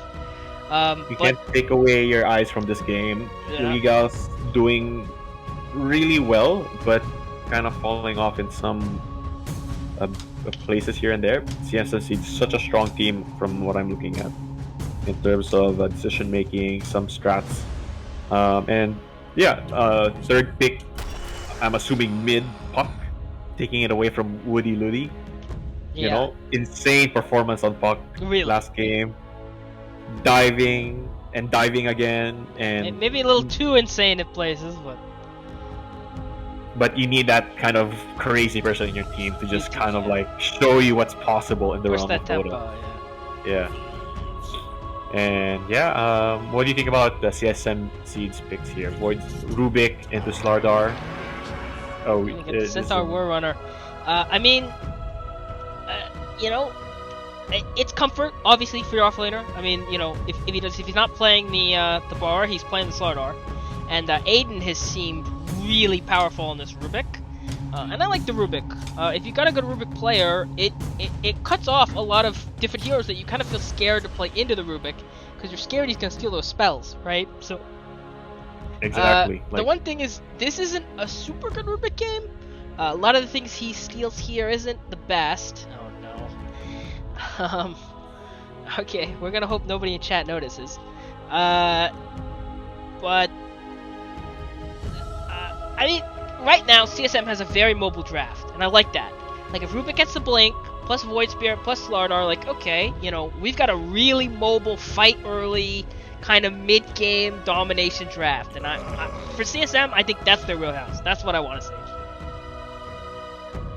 You can't take away your eyes from this game. Illegalz doing really well, but kind of falling off in some places here and there. CSMC is such a strong team from what I'm looking at in terms of decision making, some strats, and third pick. I'm assuming mid Puck, taking it away from Woody Luddy. You know, insane performance on Puck last game. Diving again, and maybe a little too insane at places, but you need that kind of crazy person in your team to just kind of like show you what's possible in the realm of Dota. And what do you think about the CSM Seeds picks here? Void Rubik into Slardar. Oh, we get the Centaur War Runner. I mean, it's comfort, obviously, for your offlaner. I mean, if he's not playing the bar, he's playing the Slardar. And Aiden has seemed really powerful on this Rubik. And I like the Rubik. If you got a good Rubik player, it cuts off a lot of different heroes that you kind of feel scared to play into the Rubik, because you're scared he's gonna steal those spells, right? So exactly. The one thing is, this isn't a super good Rubik game. A lot of the things he steals here isn't the best. Oh no. Okay, we're gonna hope nobody in chat notices. But I mean, right now CSM has a very mobile draft, and I like that. Like, if Rubik gets the Blink, plus Void Spirit, plus Slardar, like, okay, you know, we've got a really mobile, fight early, kind of mid-game domination draft. And for CSM, I think that's their wheelhouse. That's what I want to see.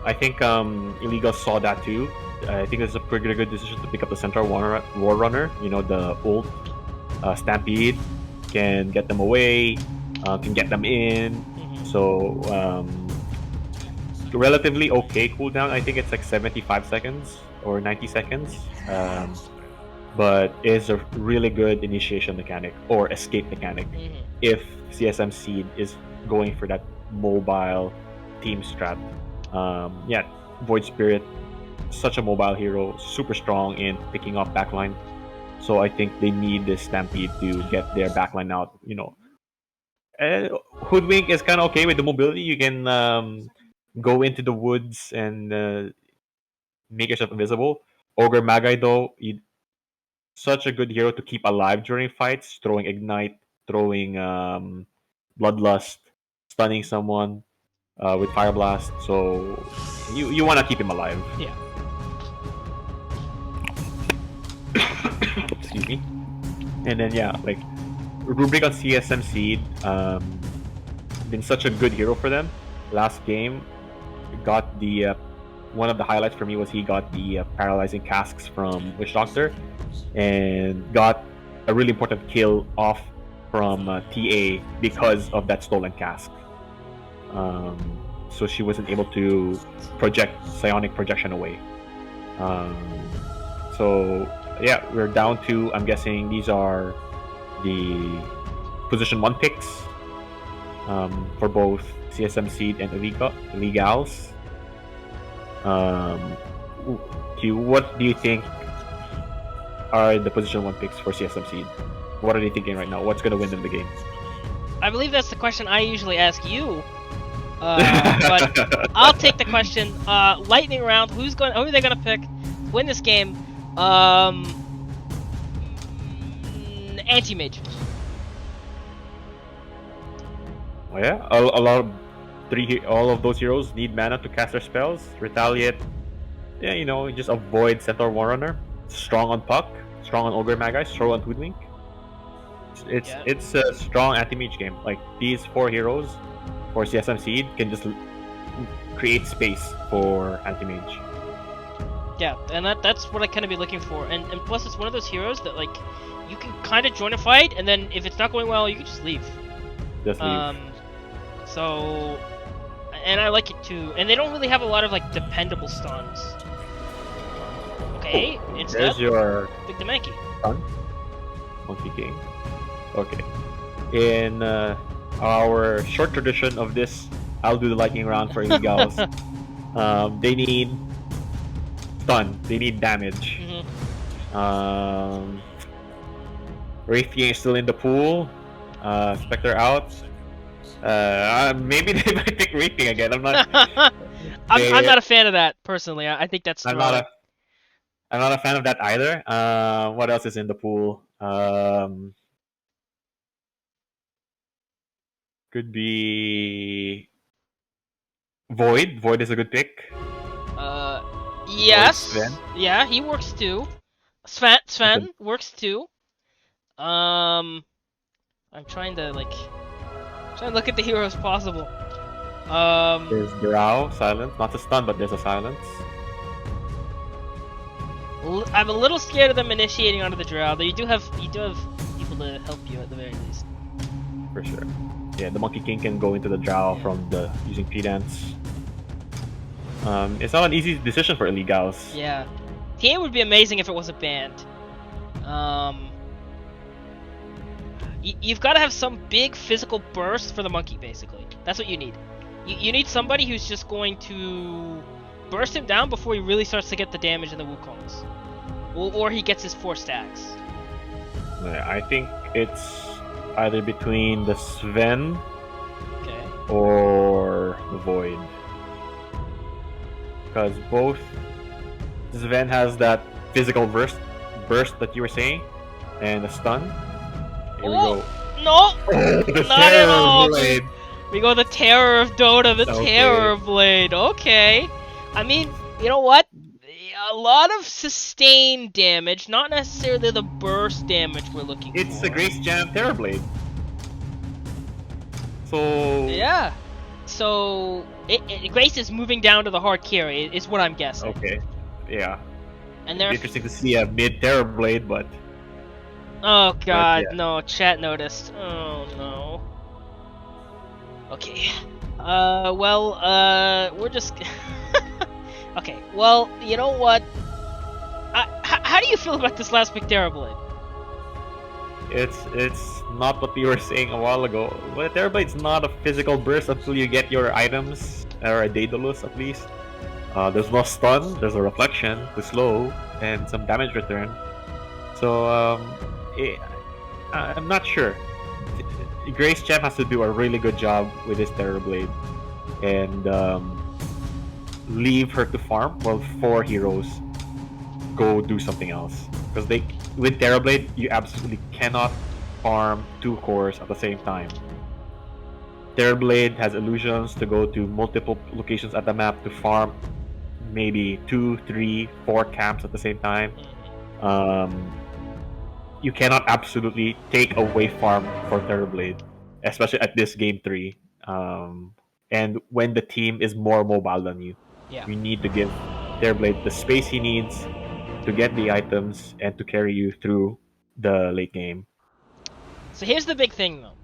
I think Illegal saw that too. I think it's a pretty good decision to pick up the Centaur War Runner. You know, the ult Stampede can get them away, can get them in. So relatively okay cooldown. I think it's like 75 seconds or 90 seconds. But is a really good initiation mechanic or escape mechanic if CSM Seed is going for that mobile team strat. Yeah, Void Spirit, such a mobile hero, super strong in picking up backline. So I think they need this Stampede to get their backline out. You know, Hoodwink is kind of okay with the mobility. You can go into the woods and make yourself invisible. Ogre Magi though, such a good hero to keep alive during fights, throwing Ignite, throwing Bloodlust, stunning someone with Fire Blast. So you want to keep him alive. Yeah. Excuse me. And then yeah, like Rubrik on CSM Seed, been such a good hero for them. Last game, got the one of the highlights for me was he got the paralyzing casks from Witch Doctor, and got a really important kill off from TA because of that stolen cask. So she wasn't able to project psionic projection away. So yeah, we're down to, I'm guessing these are the position 1 picks for both CSM Seed and Illegals. Q, what do you think are the position 1 picks for CSM Seed? What are they thinking right now? What's going to win them the game? I believe that's the question I usually ask you. But I'll take the question. Lightning round. Who are they gonna pick to win this game? Anti-mage. Oh yeah, a lot of all of those heroes need mana to cast their spells. Retaliate. Yeah, you know, just avoid Centaur War Runner. Strong on Puck. Strong on Ogre Magi. Strong on Hoodwink. It's a strong anti-mage game. Like these 4 heroes for CSM Seed can just create space for anti-mage. Yeah, and that's what I kind of be looking for. And plus, it's one of those heroes that like you can kind of join a fight, and then if it's not going well, you can just leave. Just leave. So, and I like it too. And they don't really have a lot of like dependable stuns. Okay, instead, there's your pick the Mankey. stun. Monkey King. Okay. In our short tradition of this, I'll do the lightning round for Illegals. They need stun. They need damage. Raytheon is still in the pool. Spectre out. Maybe they might pick Raytheon again. I'm not. I'm not a fan of that personally. I think that's. I'm not a fan of that either. What else is in the pool? Could be Void. Void is a good pick. Yes. Sven. Yeah, he works too. Sven works too. I'm trying to look at the heroes possible. There's Drow, silence. Not a stun, but there's a silence. I'm a little scared of them initiating onto the Drow, though you do have people to help you at the very least. For sure. Yeah, the Monkey King can go into the Drow from using P-Dance. It's not an easy decision for Illegals. Yeah. TA would be amazing if it wasn't banned. You've got to have some big physical burst for the monkey, basically. That's what you need. You need somebody who's just going to burst him down before he really starts to get the damage in the Wukongs. Or he gets his 4 stacks. I think it's either between the Sven Okay. or the Void. Because both Sven has that physical burst that you were saying, and the stun. Here we go. No! The Not at all! Terror Blade. We go the Terror of Dota, the Okay. Terror Blade. Okay. I mean, You know what? A lot of sustained damage, not necessarily the burst damage we're looking It's for. a Grace Jam Terrorblade. So Yeah. So Grace is moving down to the hard carry, is what I'm guessing. okay, yeah. And It'd they're be interesting to see a mid Terrorblade, but oh god, yeah. no! Chat noticed. Oh no. Okay. We're just. Okay. Well, you know what? How do you feel about this last pick, Terrorblade? it's not what you were saying a while ago. But Terrorblade's not a physical burst until you get your items or a Daedalus at least. There's no stun, there's a reflection to slow, and some damage return. So I'm not sure. Grace Champ has to do a really good job with this Terrorblade and leave her to farm while 4 heroes go do something else. Because with Terrorblade, you absolutely cannot farm 2 cores at the same time. Terrorblade has illusions to go to multiple locations at the map to farm maybe 2, 3, 4 camps at the same time. You cannot absolutely take away farm for Terrorblade, especially at this game 3. And when the team is more mobile than you, Yeah. you need to give Terrorblade the space he needs to get the items and to carry you through the late game. So here's the big thing, though.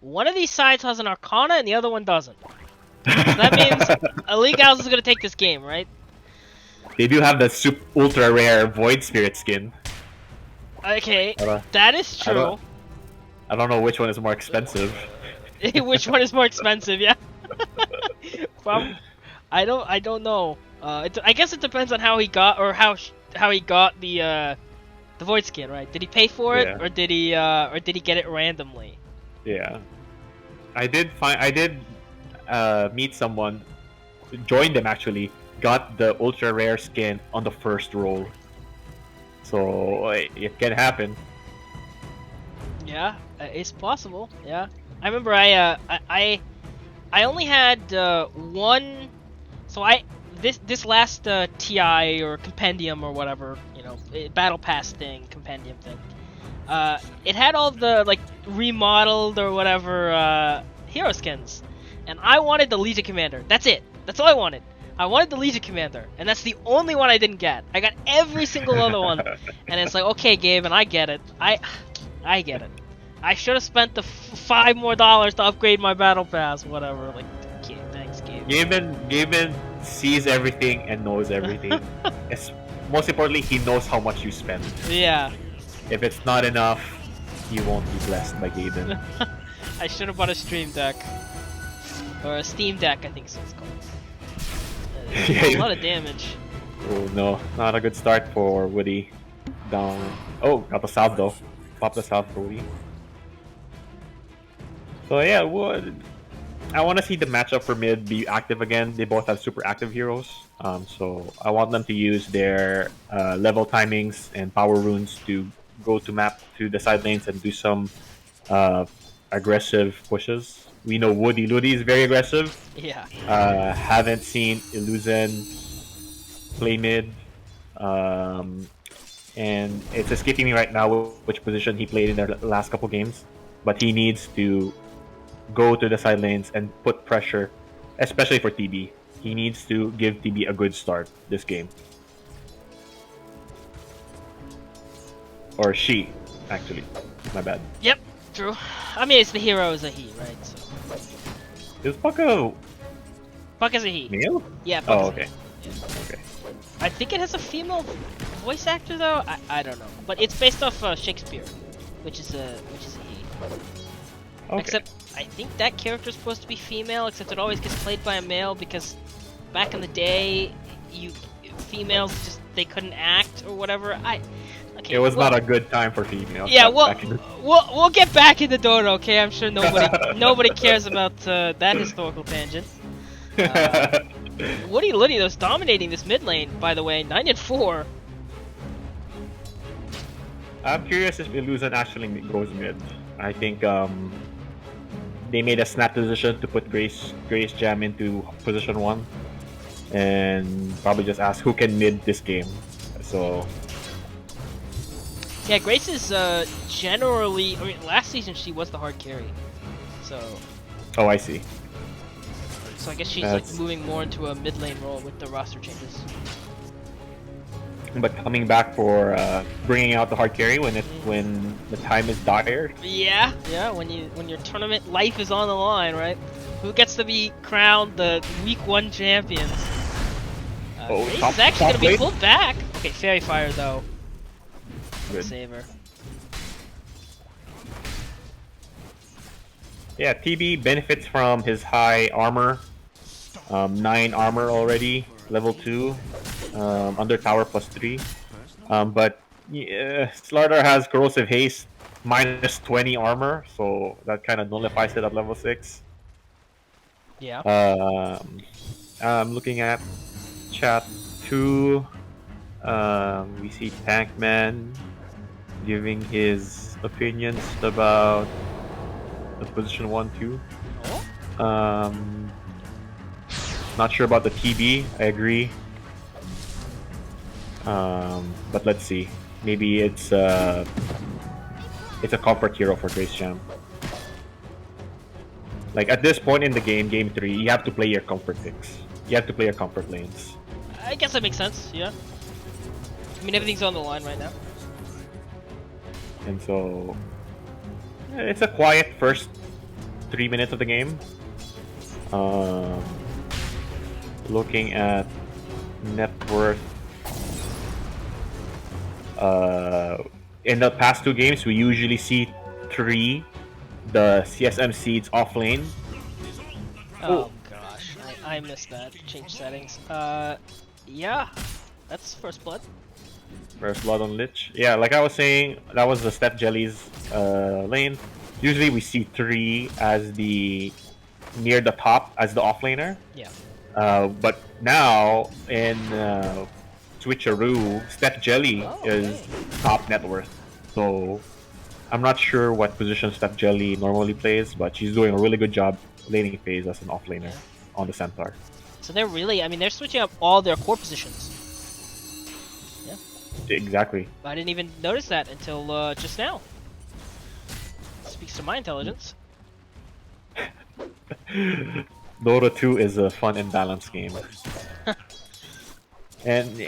One of these sides has an Arcana and the other one doesn't. So that means Illegalz is gonna take this game, right? They do have the ultra rare Void Spirit skin. Okay, Uh, that is true. I don't know which one is more expensive. Which one is more expensive? Yeah. Well, I don't know. I guess it depends on how he got or how he got the Void skin, right? Did he pay for it, Yeah. or did he get it randomly? Yeah, I did meet someone, joined them actually, got the ultra rare skin on the first roll. So it can happen. Yeah, it's possible. Yeah, I remember I only had one. So this last TI or compendium or whatever, battle pass thing, compendium thing. It had all the like remodeled or whatever hero skins, and I wanted the Legion Commander. That's it. That's all I wanted. I wanted the Legion Commander, and that's the only one I didn't get. I got every single other one, and it's like, okay, Gabe, and I get it. I get it. I should have spent the $5 more to upgrade my battle pass, whatever. Like, okay, thanks, Gabe. Gaben sees everything and knows everything. Most importantly, he knows how much you spend. Yeah. If it's not enough, you won't be blessed by Gaben. I should have bought a Stream Deck. Or a Steam Deck, I think it's called. A lot of damage. Oh no, not a good start for Woody. Down. Oh, got the salve though. Pop the salve for Woody. So yeah, I want to see the matchup for mid be active again. They both have super active heroes. So I want them to use their level timings and power runes to go to map to the side lanes and do some aggressive pushes. We know Woody is very aggressive. Yeah. Haven't seen Illusion play mid. And it's escaping me right now which position he played in the last couple games. But he needs to go to the side lanes and put pressure, especially for TB. He needs to give TB a good start this game. Or she, actually. My bad. Yep, true. I mean, it's the hero is a he, right? So. Is Pucko Puck is a he. male? Yeah, Puck Oh, is a okay. he. Yeah. Okay. I think it has a female voice actor though. I don't know, but it's based off Shakespeare, which is a he. Okay. Except I think that character is supposed to be female, except it always gets played by a male because back in the day, females just they couldn't act or whatever. Okay. It was not a good time for females. Yeah, we'll get back in the door, okay? I'm sure nobody cares about that historical tangent. Woody Liddy's dominating this mid lane, by the way, 9-4. I'm curious if Illusion actually goes mid. I think they made a snap decision to put Grace Jam into position 1. and probably just ask who can mid this game. So Yeah, Grace is generally. I mean, last season she was the hard carry, so oh, I see. I guess she's like That's- moving more into a mid lane role with the roster changes. But coming back for bringing out the hard carry when the time is dire. Yeah, yeah. When your tournament life is on the line, right? Who gets to be crowned the week 1 champions? Oh, Grace top- is actually top gonna be lane? pulled back. Okay, Fairy Fire though. Good. Save her. Yeah, TB benefits from his high armor. 9 armor already, level 2, under tower +3. But yeah, Slardar has corrosive haste, minus 20 armor, so that kind of nullifies it at level 6. Yeah. I'm looking at chat 2. We see Tankman giving his opinions about the position 1-2. Oh? Not sure about the TB. I agree. But let's see. Maybe it's a comfort hero for Grace Jam. Like at this point in the game, game 3, you have to play your comfort picks. You have to play your comfort lanes. I guess that makes sense. Yeah. I mean, everything's on the line right now. And so it's a quiet first 3 minutes of the game. Looking at net worth. In the past 2 games, we usually see 3 the CSM seeds off lane. Oh gosh, I missed that. Change settings. Yeah, that's first blood. First blood on Lich. Yeah, like I was saying, that was the Steph Jelly's lane. Usually we see 3 as the near the top as the offlaner. Yeah. But now in Switcheroo, Steph Jelly Oh, is okay. top net worth. So I'm not sure what position Steph Jelly normally plays, but she's doing a really good job laning phase as an offlaner on the Centaur. So they're really, I mean, they're switching up all their core positions. Exactly. I didn't even notice that until just now. Speaks to my intelligence. Dota 2 is a fun and balanced game. And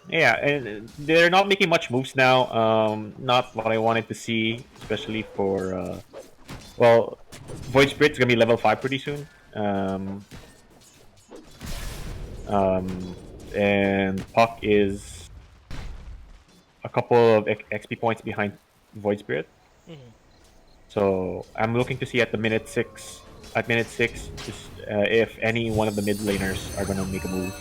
yeah, and they're not making much moves now. Not what I wanted to see, especially for well, Void Spirit's gonna be level 5 pretty soon. And Puck is a couple of XP points behind Void Spirit. So I'm looking to see at minute 6, if any one of the mid laners are gonna make a move,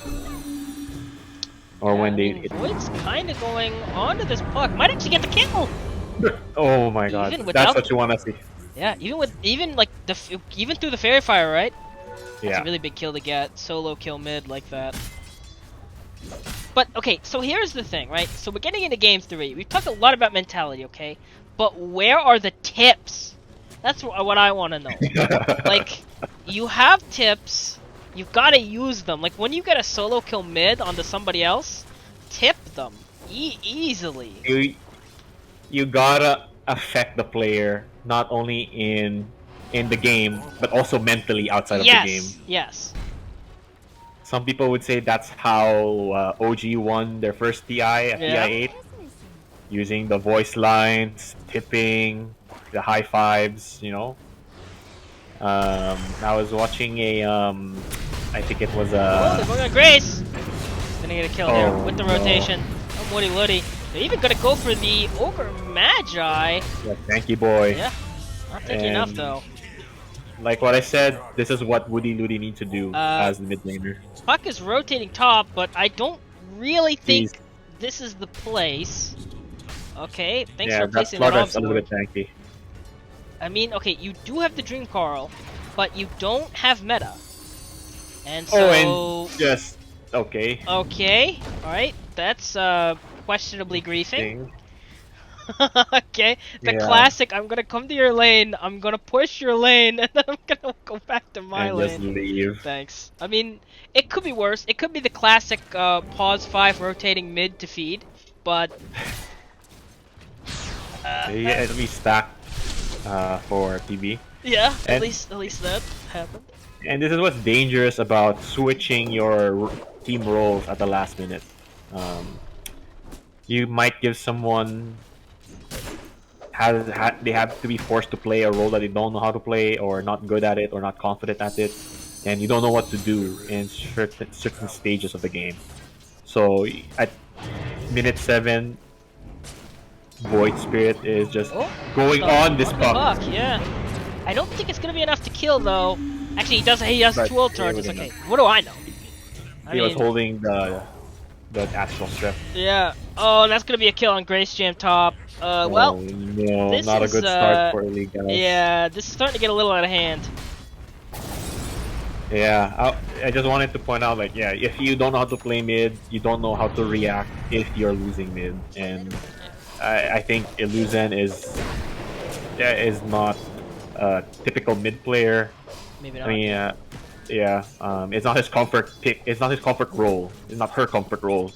or Yeah, when I they. mean, Void's kind of going onto this puck. Might actually get the kill. Oh my god, Even that's without- what you want to see. Yeah, even like even through the fairy fire, right? That's Yeah. a really big kill to get. Solo kill mid like that. But okay, so here's the thing, right? So we're getting into game 3. We've talked a lot about mentality, okay? But where are the tips? That's what I want to know. Like, you have tips, you've got to use them. Like, when you get a solo kill mid onto somebody else, tip them easily. You gotta affect the player not only in the game but also mentally outside of the game. Yes. Some people would say that's how OG won their first TI at Yeah. TI 8, using the voice lines, tipping, the high fives. You know. I was watching a I think it was Oh, they're going on Grace. Gonna get a kill here Oh, with the no. rotation. Oh, Woody Woody. They're even gonna go for the Ogre Magi. yeah, thank you, boy. Yeah. Not thinking enough And- though. Like what I said, this is what Woody Ludi needs to do as the mid laner. Puck is rotating top, but I don't really think Jeez. this is the place. Okay, thanks Yeah, for that's placing that on a little bit board. tanky. I mean, okay, you do have the Dream Carl, but you don't have meta. And so... Oh, and just okay. Okay, alright, that's questionably griefing. Thing. Okay, the Yeah. classic. I'm gonna come to your lane. I'm gonna push your lane, and then I'm gonna go back to my And just lane. leave. Thanks. I mean, it could be worse. It could be the classic pause 5 rotating mid to feed, but You get at least stack for TB. yeah, And at least that happened. and this is what's dangerous about switching your team roles at the last minute. Um, you might give someone they have to be forced to play a role that they don't know how to play, or not good at it, or not confident at it, and you don't know what to do in certain stages of the game. So at minute 7, Void Spirit is just Oh, going on this the puck. puck, yeah. I don't think it's gonna be enough to kill though. Actually, he does. He has But 2 ult it charges. wouldn't Okay, have. what do I know? I He was mean, holding the astral strip. yeah. Oh, and that's gonna be a kill on Grace Jam top. Oh Well, no, this not a is, good start for Illegalz. yeah, this is starting to get a little out of hand. Yeah, I just wanted to point out, like, yeah, if you don't know how to play mid, you don't know how to react if you're losing mid, and I think Illuzen is not a typical mid player. Maybe I not. mean, it's not his comfort pick. It's not his comfort role. It's not her comfort role.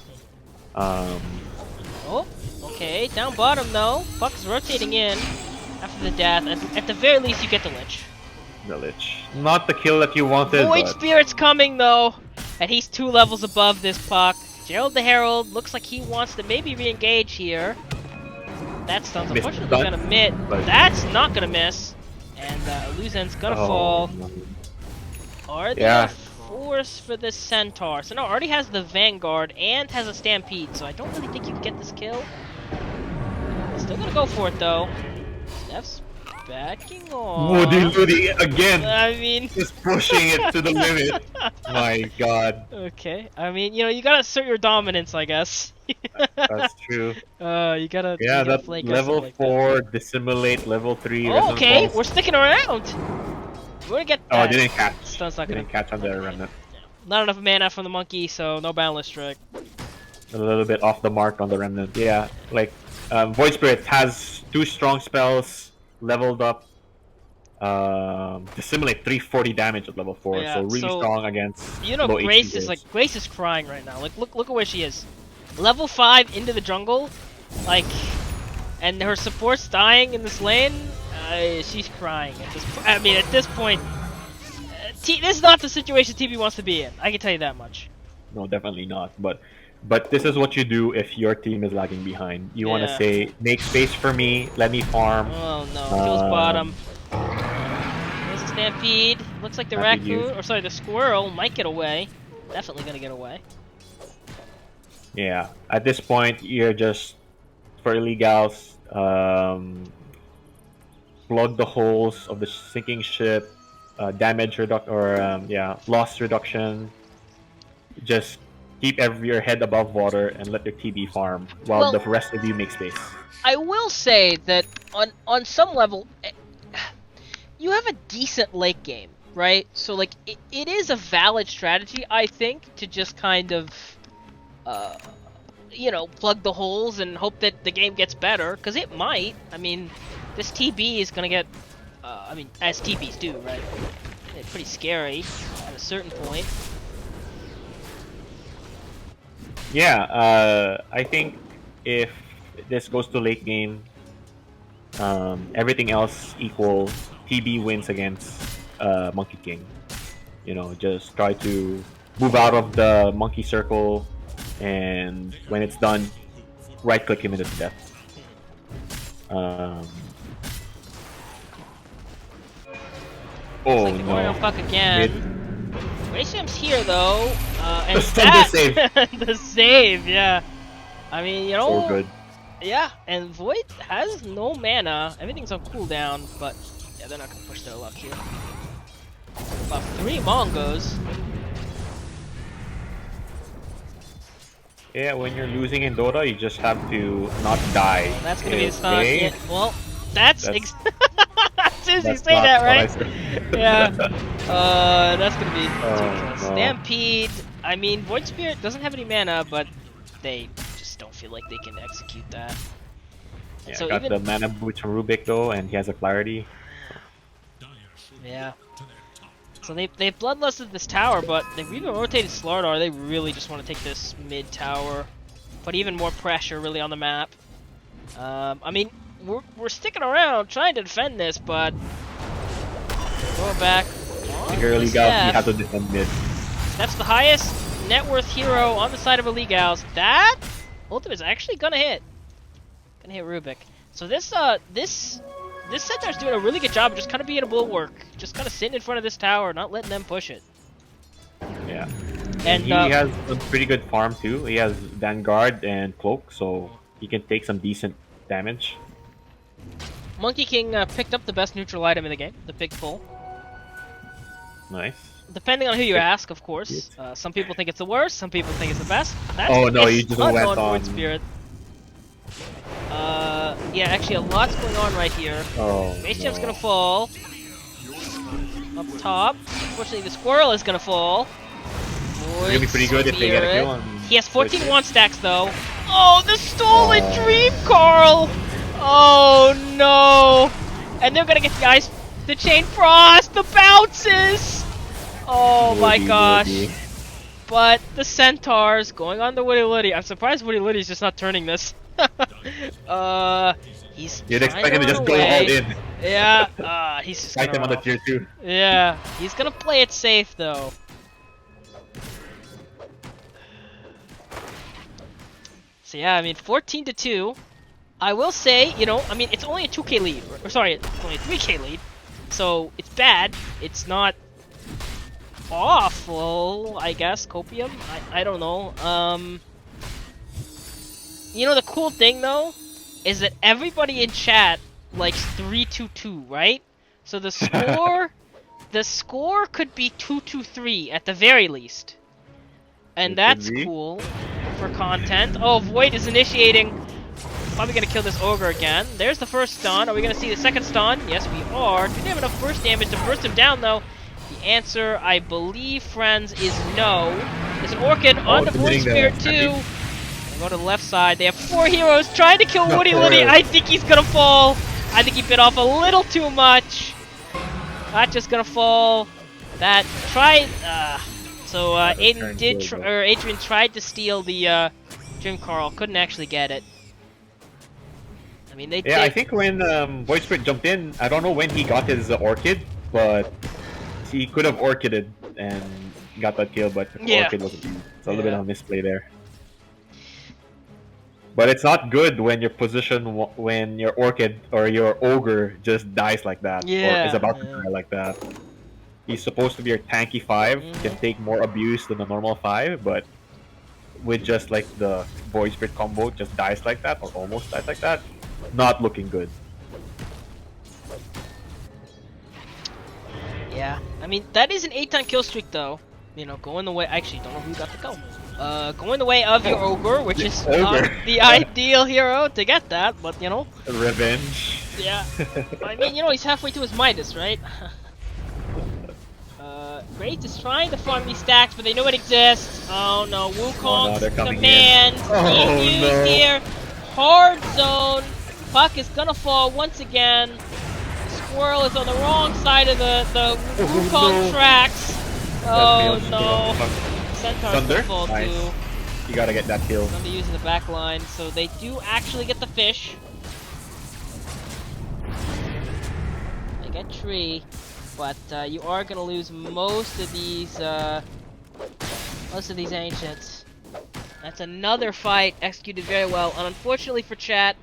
Oh, okay. Down bottom though. Puck's rotating in after the death. At the very least, you get the Lich. The Lich, not the kill that you wanted. Void But Spirit's coming though, and he's 2 levels above this puck. Gerald the Herald looks like he wants to maybe re-engage here. That stun's Missed unfortunately stun, gonna miss. but- That's not gonna miss. And Illuzen's gonna fall. no. Are they Yeah. gonna force for this Centaur? So no, already has the Vanguard and has a Stampede, so I don't really think you can get this kill. Still gonna go for it though. Steph's backing off. Woody again, I mean, just pushing it to the limit. My God, okay. I mean, you know, you gotta assert your dominance, I guess. that's true. You gotta. Yeah, you gotta that play aggressive level like that. 4 dissimulate, level 3. Oh, Resonant okay, Pulse. we're sticking around. We're gonna get Oh, that. didn't catch. Stun's not gonna. Didn't catch on the remnant. Not enough mana from the monkey, so no Boundless Strike. A little bit off the mark on the remnant. Yeah, like Void Spirit has 2 strong spells, leveled up. Dissimulate 340 damage at level 4, Yeah, so really so, strong against You know, low Grace HP is builds. Grace is crying right now. Like, look at where she is. Level 5 into the jungle, like, and her support's dying in this lane. She's crying at this. I mean, at this point, this is not the situation TB wants to be in. I can tell you that much. No, definitely not. But this is what you do if your team is lagging behind. You want to Yeah. say, make space for me, let me farm. Oh no, kills bottom. There's a Stampede. Looks like the Stampede raccoon, used. or sorry, the squirrel might get away. Definitely gonna get away. Yeah, at this point, you're just, for Illegals, plug the holes of the sinking ship, damage reduction, or loss reduction. Just keep your head above water and let your TB farm while Well- the rest of you make space. I will say that on some level, you have a decent late game, right? So like it is a valid strategy, I think, to just kind of, you know, plug the holes and hope that the game gets better, because it might. I mean, this TB is gonna get, I mean, as TBs do, right? It's pretty scary at a certain point. Yeah, I think if this goes to late game, everything else equal, TB wins against Monkey King. You know, just try to move out of the monkey circle, and when it's done, right click him into death. Oh Like the Orion no! fuck again. Gracium's here though, and The thunder save. the save, yeah. I mean, you know, So good. yeah, and Void has no mana. Everything's on cooldown, but yeah, they're not gonna push their luck here. About 3 Mongos. Yeah, when you're losing in Dota, you just have to not die. That's gonna be the If stun. they- Yeah, well, that's That's- as soon as you that's say not that, what I right? said. Yeah. That's gonna be Oh, 2 kills. no. Stampede. I mean, Void Spirit doesn't have any mana, but they just don't feel like they can execute that. Yeah, So got even the mana boots from Rubik though, and he has a clarity. yeah. So they've bloodlusted this tower, but they've even rotated Slardar. They really just want to take this mid tower, put even more pressure really on the map. I mean, we're sticking around trying to defend this, but going back. Illegalz, he has to defend mid. That's the highest net worth hero on the side of Illegalz. That ultimate is actually gonna hit. Gonna hit Rubik. So this Centaur's doing a really good job of just kind of being a bulwark, just kind of sitting in front of this tower, not letting them push it. Yeah. And he has a pretty good farm too. He has Vanguard and Cloak, so he can take some decent damage. Monkey King picked up the best neutral item in the game, the Big Pull. Nice. Depending on who you ask, of course. Some people think it's the worst, some people think it's the best. That's Oh no, you just went on Void Spirit. Yeah, actually a lot's going on right here. Oh, Base Jump's gonna fall. Up top. Unfortunately, the Squirrel is gonna fall. It's gonna be pretty good if they get a kill on. He has 14 1 stacks though. Oh, the stolen dream, Carl! Oh no! And they're gonna get the ice, the chain frost, the bounces! Oh my gosh. But the Centaurs going on the Woody Liddy. I'm surprised Woody Liddy's just not turning this. He's You'd expect him to just go all in. Yeah, he's just Fight him on the tier 2. Yeah, he's gonna play it safe though. So yeah, I mean 14 to 2. I will say, you know, I mean it's only a 2k lead. Or sorry, it's only a 3k lead. So it's bad. It's not awful, I guess. Copium? I don't know. You know the cool thing though is that everybody in chat likes 3-2-2, right? So the score could be 2-2-3 at the very least. And that's cool for content. Oh, Void is initiating. Probably gonna kill this ogre again. There's the first stun. Are we gonna see the second stun? Yes, we are. Do we have enough burst damage to burst him down though? The answer, I believe, friends, is no. There's an Orchid on the Void Spirit too. Go to the left side. They have 4 heroes trying to kill Woody Liddy. I think he's gonna fall. I think he bit off a little too much. Not just gonna fall. That so Adrian tried to steal the Dream Carl. Couldn't actually get it. I mean they. Yeah, I think when Void Spirit jumped in, I don't know when he got his Orchid, but he could have Orchided and got that kill. But Orchid was a little bit of a misplay there. But it's not good when your position, when your Orchid or your Ogre just dies like that, or is about to die like that. He's supposed to be your tanky 5, can take more abuse than the normal 5, but with just like the Void Spirit combo, just dies like that, or almost dies like that, not looking good. Yeah, I mean, that is an 8-time kill streak though. You know, going the way, actually, don't know who got the go. Going the way of your Ogre, which is not the ideal hero to get that, but you know. Revenge. Yeah. I mean, you know, he's halfway to his Midas, right? Grace is trying to farm these stacks, but they know it exists. Oh no, Wukong's command being used here. Hard zone. Puck is gonna fall once again. The Squirrel is on the wrong side of the Wukong tracks. Oh no. Centaur's gonna fall too. You gotta get that kill. Gonna be using the back line, so they do actually get the fish. They get tree, but you are gonna lose most of these ancients. That's another fight executed very well, and unfortunately for chat,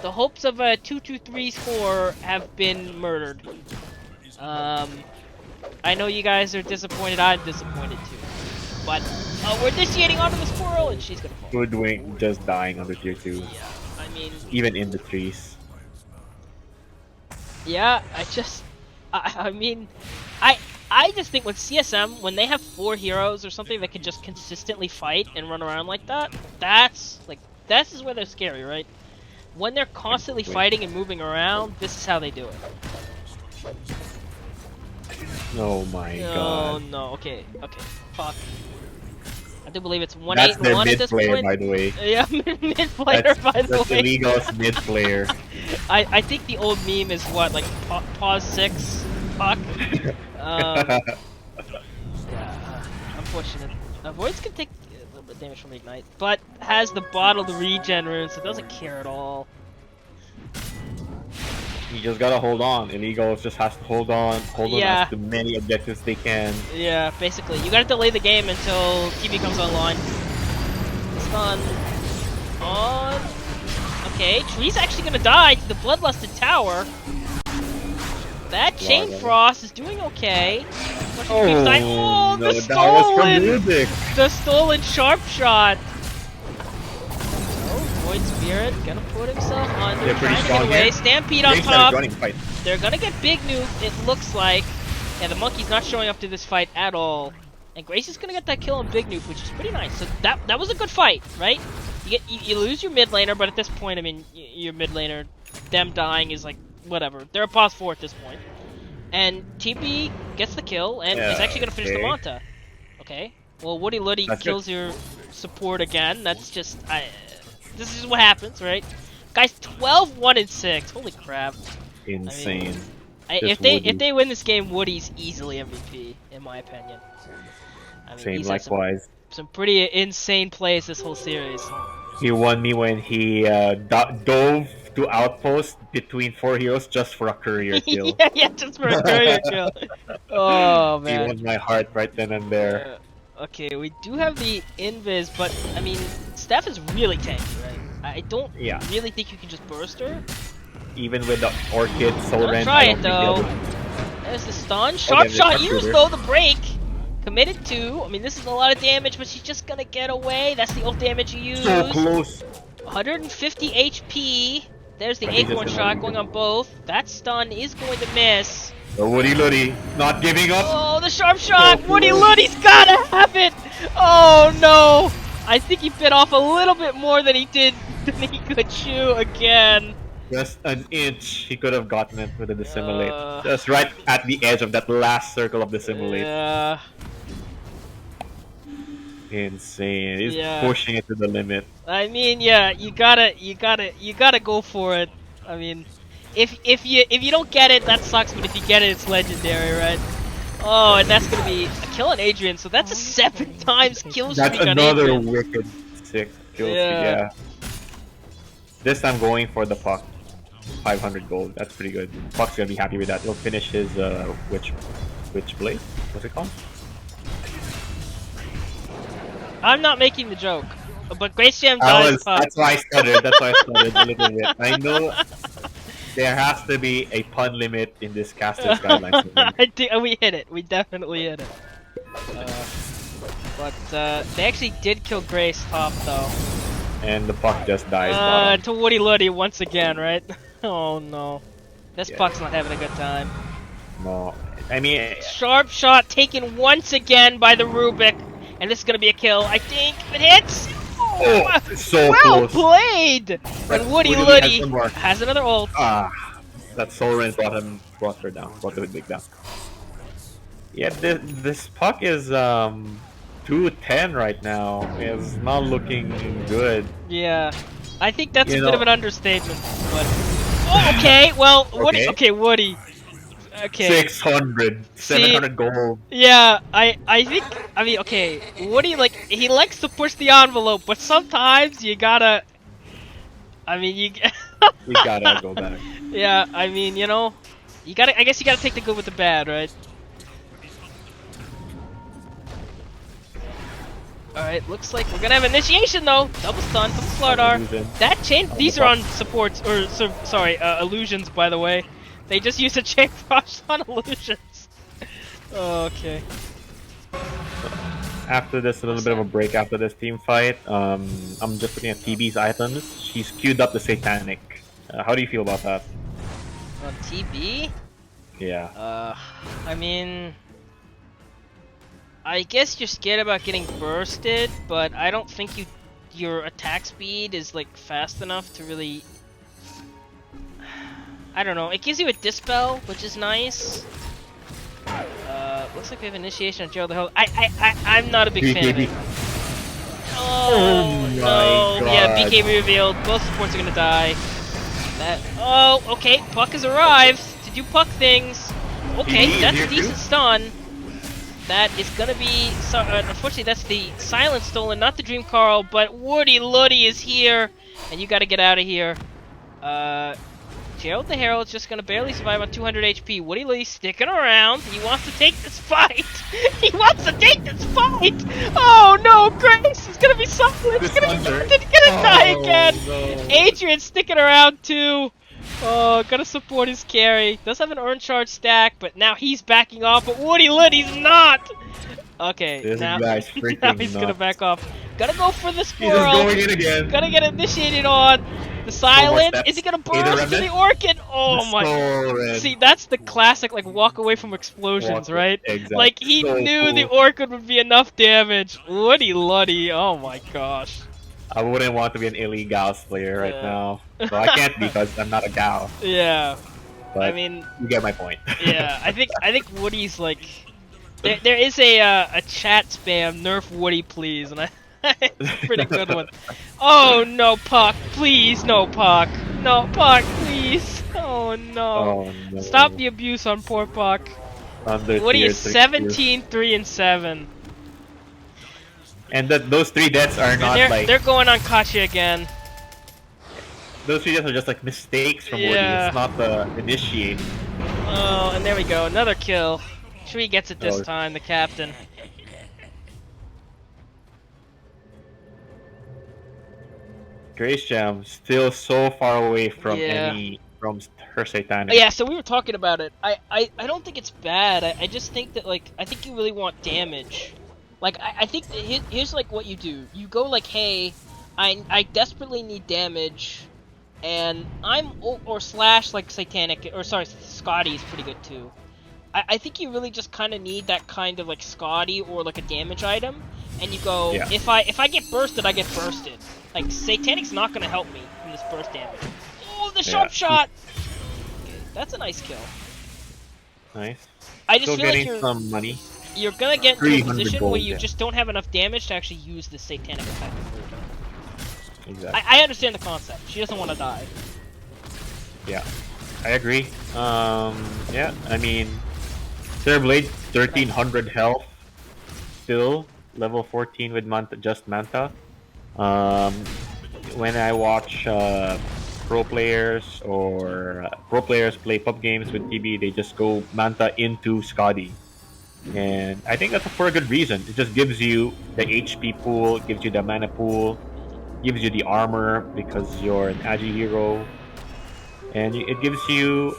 the hopes of a 2-2-3 score have been murdered. I know you guys are disappointed. I'm disappointed too. But we're initiating onto the Squirrel, and she's gonna fall. Goodwink just dying on the tier 2. Yeah, I mean, even in the trees. Yeah, I mean, I just think with CSM, when they have 4 heroes or something that can just consistently fight and run around like that, this is where they're scary, right? When they're constantly fighting and moving around, this is how they do it. Oh my god. Oh no, okay, fuck. I do believe it's That's their 1-8-1 at mid this player, point. by the way. Yeah, mid player, by the That's way. Illegalz mid player. I think the old meme is what, like pause 6 puck. Yeah, unfortunate. Voids can take a little bit of damage from Ignite, but has the bottled regen rune, so doesn't care at all. You just gotta hold on. Illegalz just has to hold on Yeah. as to many objectives they can. Yeah, basically. You gotta delay the game until TV comes online. Stun. On. Okay, Tree's actually gonna die to the Bloodlusted Tower. That Chain Frost is doing okay. Oh, no, the that was from stolen! Rubik. The stolen Sharp Shot! Oh, Void Spirit gonna put himself under, They're pretty trying to strong get away. here. Stampede on They started top. running fight. They're gonna get big nuke, it looks like. And the Monkey's not showing up to this fight at all. And Grace is gonna get that kill on big nuke, which is pretty nice. So that was a good fight, right? You lose your mid laner, but at this point, I mean, your mid laner, them dying is like, whatever. They're a pause 4 at this point. And TB gets the kill, and is actually gonna finish the Manta. Okay. Well, Woody Luddy kills your support again. That's just, this is what happens, right? Guys, 12-1-6. Holy crap. Insane. I mean, if they win this game, Woody's easily MVP, in my opinion. I mean, Same, he's had likewise. some pretty insane plays this whole series. He won me when he dove to outpost between 4 heroes just for a courier kill. yeah, just for a courier kill. Oh man. He won my heart right then and there. Okay, we do have the invis, but I mean, Steph is really tanky, right? I don't really think you can just burst her. Even with the Orchid, Soren, Try it though. There's the stun. Sharp shot used though, the break. Committed to. I mean, this is a lot of damage, but she's just gonna get away. That's the ult damage you use. So close. 150 HP. There's the acorn shot going on both. That stun is going to miss. The Woody Luddy not giving up. Oh, the sharp shot. Woody Luddy's gotta have it. Oh no. I think he bit off a little bit more than he did than he could chew again. Just an inch, he could have gotten it with the dissimulate. Just right at the edge of that last circle of dissimulate. Yeah. Insane. He's pushing it to the limit. I mean, yeah, you gotta go for it. I mean, if you don't get it, that sucks. But if you get it, it's legendary, right? Oh, and that's gonna be a kill on Adrian. So that's a 7 times kill streak on Adrian. That's another wicked sick kill streak. Yeah. This time going for the puck. 500 gold. That's pretty good. Puck's gonna be happy with that. He'll finish his witch blade. What's it called? I'm not making the joke, but Grace Jam does. That's why I stuttered. That's why I stuttered a little bit. I know there has to be a pun limit in this caster's guidelines. I think we hit it. We definitely hit it. But they actually did kill Grace top though. And the puck just dies. To Woody Luddy once again, right? Oh no, this puck's not having a good time. No, I mean, sharp shot taken once again by the Rubik. And this is gonna be a kill, I think. It hits! Oh, so well close. Played! And Woody Luddy has another ult. That Soren brought her down, brought the big down. Yeah, this puck is 210 right now. It's not looking good. Yeah, I think that's a bit of an understatement. But okay, well, Woody. Okay, Woody. Okay. 600, 700 gold. Yeah, I think, I mean, okay, Woody, like, he likes to push the envelope, but sometimes you gotta, I mean, you gotta go back. Yeah, I mean, you know, I guess you gotta take the good with the bad, right? Alright, looks like we're gonna have initiation though. Double stun, double Slardar. That chain, these are on supports, or, sorry, illusions, by the way. They just use a chain frost on illusions. Okay. After this, a little bit of a break after this team fight. I'm just looking at TB's items. She's queued up the Satanic. How do you feel about that? On TB? Yeah. I mean, I guess you're scared about getting bursted, but I don't think your attack speed is like fast enough to really. I don't know. It gives you a dispel, which is nice. Looks like we have initiation on Gerald the Hill. I'm not a big fan of it. Oh, my no. Yeah, God. BK revealed. Both supports are gonna die. That. Oh, okay. Puck has arrived to do Puck things. Okay, TD is that's here a too? decent stun. That is gonna be. So, unfortunately, that's the silence stolen, not the Dream Carl. But Woody Luddy is here, and you gotta get out of here. Gerald the Herald's just gonna barely survive on 200 HP. Woody Lee sticking around. He wants to take this fight. He wants to take this fight. Oh no, Grace is gonna be silent. He's This gonna be Thunder. dead. He's gonna die again. No. Adrian sticking around too. Oh, gonna support his carry. Does have an earn charge stack, but now he's backing off. But Woody Liddy's not. Okay, This now, guy's now freaking he's gonna nuts. back off. Gonna go for the He's just squirrel. going in again. Gonna get initiated on. The silent. steps. Is he gonna Either burst to remnant. the orchid? Oh my. So See, that's the classic, like, walk away from explosions, right? Exactly. Like, he So knew the cool. orchid would be enough damage. Woody Luddy. Oh my gosh. I wouldn't want to be an Illegalz player right Yeah. now. So I can't because I'm not a gal. Yeah. But I mean, you get my point. yeah. I think Woody's like. There is a chat spam, nerf Woody please, and it's a pretty good one. Oh no, Puck, please, no Puck, no Puck, please. Oh no. Oh no. Stop the abuse on poor Puck. Under Woody tier is 6 17, 3, and 7. And those 3 deaths are not like They're going on Kachi again. those 3 deaths are just like mistakes from Woody. Yeah. It's not the initiate. Oh, and there we go, another kill. Sure he gets it this Oh. time, the captain. Grace Jam still so far away from Yeah. from her satanic. Yeah, so we were talking about it. I don't think it's bad. I just think that, like, I think you really want damage. Like, I think that here's like what you do. You go like, hey, I desperately need damage, and or slash like satanic, or sorry, Scotty is pretty good too. I think you really just kind of need that kind of like Scotty or like a damage item, and you go, Yeah. if I get bursted, I get bursted. Like, Satanic's not gonna help me from this burst damage. Oh, the sharp shot! Okay, that's a nice kill. Nice. I just Still feel like getting some money. you're gonna get into a 300 position gold, where you yeah. just don't have enough damage to actually use the Satanic effect. Exactly. I understand the concept. She doesn't want to die. Yeah, I agree. Yeah, I mean, Blade 1300 health, still level 14 with just Manta. When I watch pro players or pro players play pub games with TB, they just go Manta into Scotty. And I think that's for a good reason. It just gives you the HP pool, gives you the mana pool, gives you the armor because you're an Agi hero, and it gives you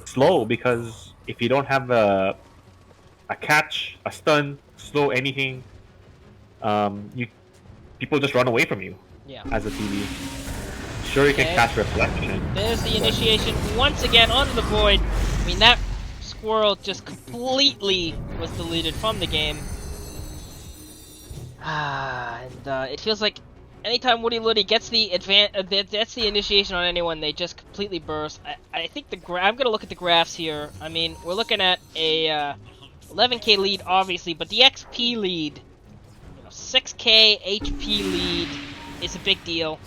slow because if you don't have a catch, a stun, slow, anything, you people just run away from you Yeah. as a TV. Sure, you Okay. can cast Reflection. There's the initiation once again onto the void. I mean, that squirrel just completely was deleted from the game. And it feels like anytime Woody Luddy gets the that's the initiation on anyone, they just completely burst. I think I'm gonna look at the graphs here. I mean, we're looking at a 11k lead, obviously, but the XP lead, 6k HP lead, is a big deal.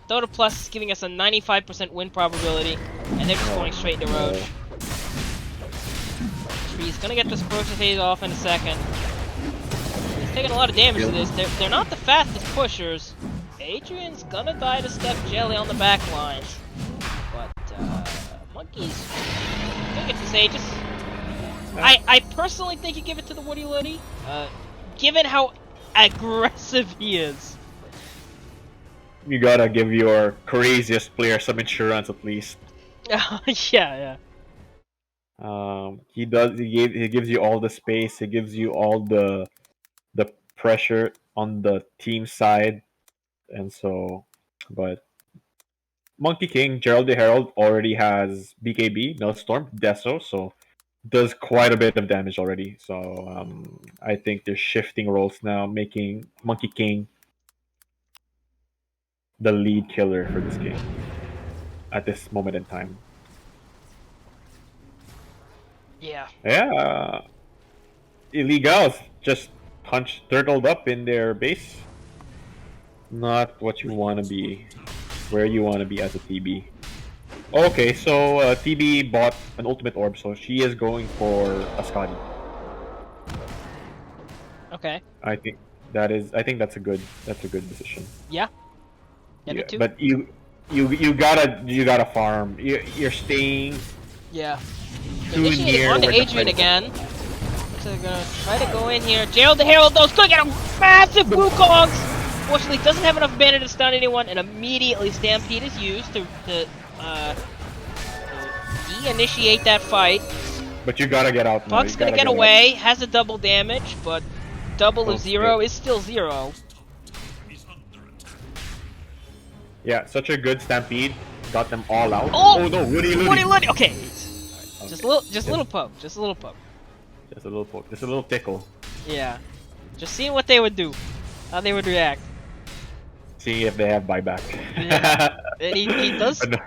Dota Plus is giving us a 95% win probability, and they're just going straight into Roach. He's gonna get this Ferocious Haze off in a second. He's taking a lot of damage to this. They're not the fastest pushers. Adrian's gonna die to Steph Jelly on the back lines. But, Monkey's gonna get this Aegis. I personally think you give it to the Woody Luddy, given how aggressive he is. You gotta give your craziest player some insurance at least. Yeah. He does. He gives you all the space. He gives you all the pressure on the team side, and so. But Monkey King Gerald the Herald already has BKB, Maelstrom, Deso, so does quite a bit of damage already. So I think they're shifting roles now, making Monkey King the lead killer for this game at this moment in time. Yeah. Yeah, Illegals just turtled up in their base. not what you want to be, where you want to be as a TB. Okay, so TB bought an ultimate orb, so she is going for a Scotty. Okay. I think that's a good decision. Yeah. Yeah, Too. but you gotta farm. You're staying Yeah. too Initiating near onto where the Adrian fight is. again. So they're gonna try to go in here. Gerald the Herald though is gonna get a massive Wukongs! Fortunately, doesn't have enough mana to stun anyone, and immediately Stampede is used to de-initiate that fight. But you gotta get out now. Puck's gonna get away, has a double damage, but double of 0 is still 0. Yeah, such a good stampede. Got them all out. Oh, no, Woody Luddy. Woody Luddy. Okay. Okay. Just a little poke. Just a little poke. Just a little poke. Just a little tickle. Yeah. Just seeing what they would do. How they would react. See if they have buyback. Yeah. And he does. But no.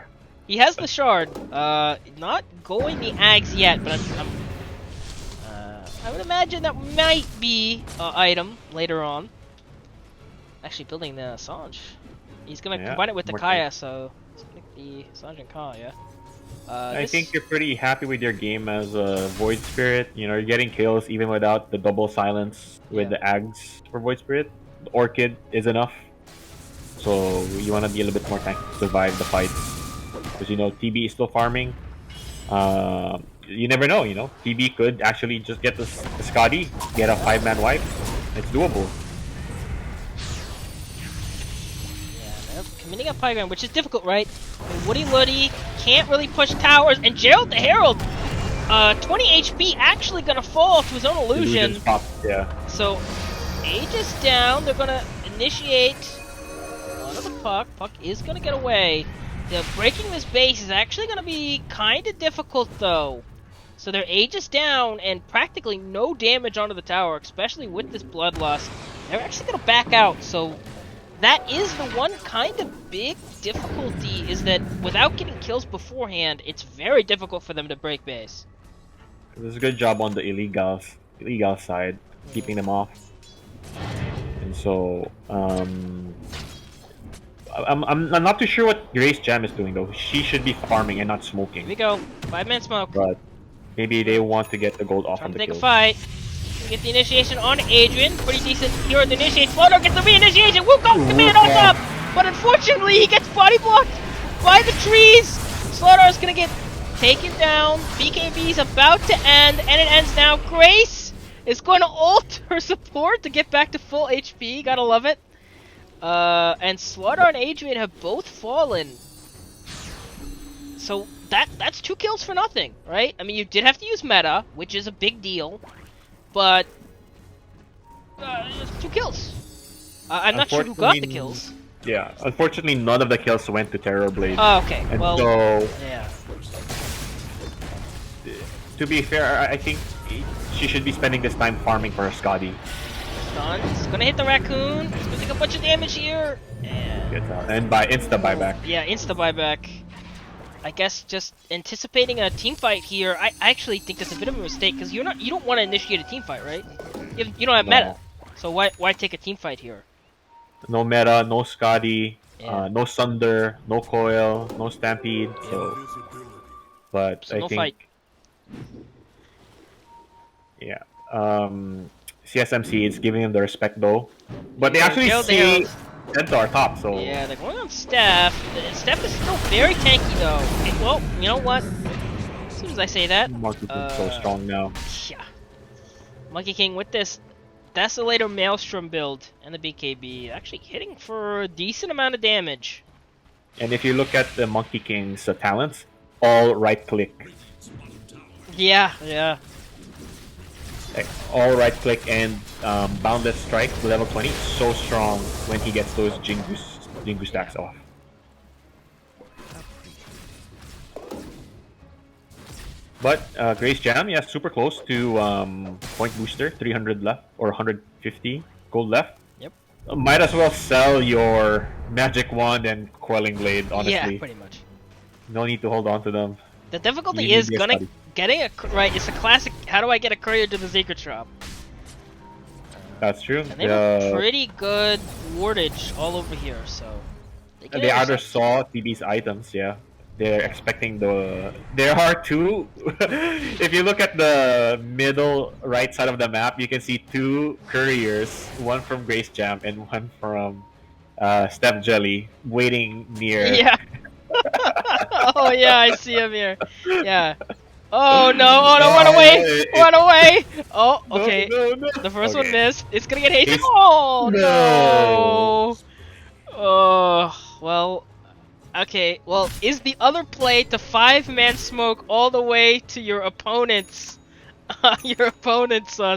He has the shard. Not going the Ags yet, but I would imagine that might be an item later on. Actually, building the Sange. He's gonna combine it with the Kaya, so it's gonna be Sange and Kaya. I think you're pretty happy with your game as a Void Spirit. You know, you're getting kills even without the double silence with the Ags for Void Spirit. The Orchid is enough. So you want to be a little bit more tanky to survive the fights. Because, you know, TB is still farming. You never know, you know. TB could actually just get the Scotty, get a 5-man wipe. It's doable. Yeah, committing a Pygram, which is difficult, right? And Woody Luddy can't really push towers, and Gerald the Herald, 20 HP actually gonna fall to his own illusion. Yeah. So, Age is down. They're gonna initiate onto the Puck. Puck is gonna get away. Breaking this base is actually gonna be kind of difficult, though. So their Age is down, and practically no damage onto the tower, especially with this Bloodlust. They're actually gonna back out, so that is the one kind of big difficulty, is that without getting kills beforehand, it's very difficult for them to break base. There's a good job on the illegal side, keeping them off. And so, I'm not too sure what Grace Jam is doing though. She should be farming and not smoking. Here we go, 5-man smoke. But maybe they want to get the gold off Trying on to the take kills. a fight. Get the initiation on Adrian. Pretty decent hero to initiate. Floater gets the re-initiation. Wukong command on top. But unfortunately, he gets body blocked by the trees. Slaughter's gonna get taken down. BKB's about to end, and it ends now. Grace is going to ult her support to get back to full HP. Gotta love it. And Slaughter and Adrian have both fallen. So that's 2 kills for nothing, right? I mean, you did have to use meta, which is a big deal. But 2 kills. I'm not sure who got the kills. Yeah, unfortunately, none of the kills went to Terrorblade. Oh, okay. And well, so, yeah. To be fair, I think she should be spending this time farming for her Scotty. Stun. It's gonna hit the raccoon. It's gonna take a bunch of damage here. And by insta buyback. Yeah, insta buyback. I guess just anticipating a team fight here. I actually think that's a bit of a mistake, because you don't want to initiate a team fight, right? You don't have meta, so why take a team fight here? No meta, no Scotty, no Sunder, no Coil, no Stampede. So, but I no think, fight. Yeah, CSMC is giving them the respect though, but they actually see Centaur top. So yeah, they're going on Steph. Steph is still very tanky though. Okay, well, you know what? As soon as I say that, Monkey King's so strong now. Yeah, Monkey King with this Desolator Maelstrom build and the BKB actually hitting for a decent amount of damage. And if you look at the Monkey King's talents, all right click. Yeah, yeah. Like, all right click and Boundless Strike level 20. So strong when he gets those Jingu stacks off. But Grace Jam, yeah, super close to point booster, 300 left or 150 gold left. Yep. Might as well sell your Magic Wand and Quelling Blade, honestly. Yeah, pretty much. No need to hold on to them. The difficulty is getting a right. It's a classic. How do I get a courier to the secret shop? That's true. And they have pretty good wardage all over here, so can they either intercept. saw TB's items, yeah. They're expecting the. There are two. If you look at the middle right side of the map, you can see two couriers, one from Grace Jam and one from Steph Jelly, waiting near. Yeah. Oh yeah, I see him here. Yeah. Oh no! Oh no! Run away! Run away! Oh, okay. No. The first one Okay. missed. It's gonna get haste. Haste. Oh No. no! Oh well. Okay. Well, is the other play to 5-man smoke all the way to your opponent's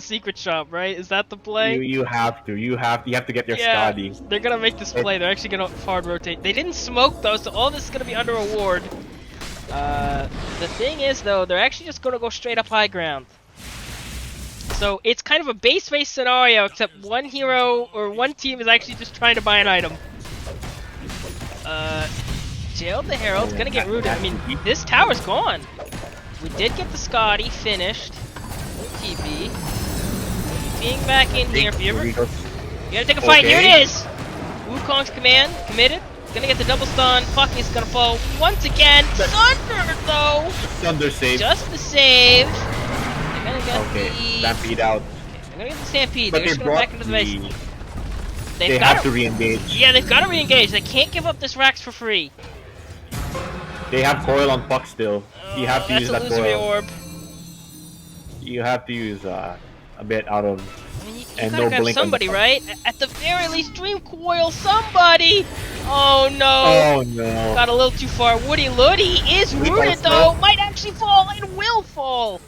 secret shop, right? Is that the play? You have to get your Yeah, Scotty. they're gonna make this play. They're actually gonna hard rotate. They didn't smoke though, so all this is gonna be under a ward. The thing is though, they're actually just gonna go straight up high ground. So it's kind of a base race scenario, except one hero or one team is actually just trying to buy an item. Jailed the Herald's gonna get rooted. I mean, this tower's gone. We did get the Scotty finished. TB. Being back in here. If you ever, you gotta take a fight. Okay. Here it is. Wukong's command committed. Gonna get the double stun. Puck is gonna fall once again. Thunder though. Thunder save. Just the save. They're gonna get the. Stampede out. They're gonna get the stampede. But They're just gonna back into the base. They have to re-engage. Yeah, they've got to re-engage. They can't give up this Rax for free. They have coil on Puck still. You have to use that illusory coil. orb. You have to use a bit out of. I mean, you And gotta no grab blink on somebody, the- right? At the very least, Dream Coil somebody! Oh no! Oh no. Got a little too far. Woody Luddy is We rooted got though! smoke. Might actually fall and will fall!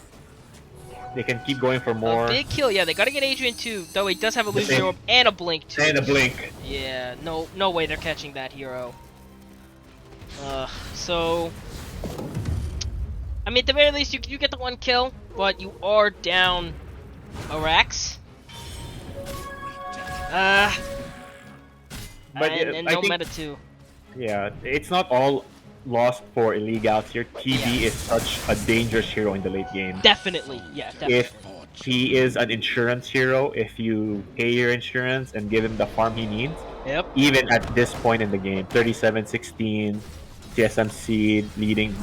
They can keep going for more. A big kill, yeah, they gotta get Adrian too. Though he does have a The illusory same. orb and a blink too. And a blink. Yeah, no way they're catching that hero. So... I mean, at the very least, you get the one kill, but you are down a Rax. But and I no think, meta too. yeah, it's not all lost for Illegalz here. TB is such a dangerous hero in the late game. Definitely, yeah, definitely. If he is an insurance hero, if you pay your insurance and give him the farm he needs, Yep. even at this point in the game, 37-16, CSM seed, leading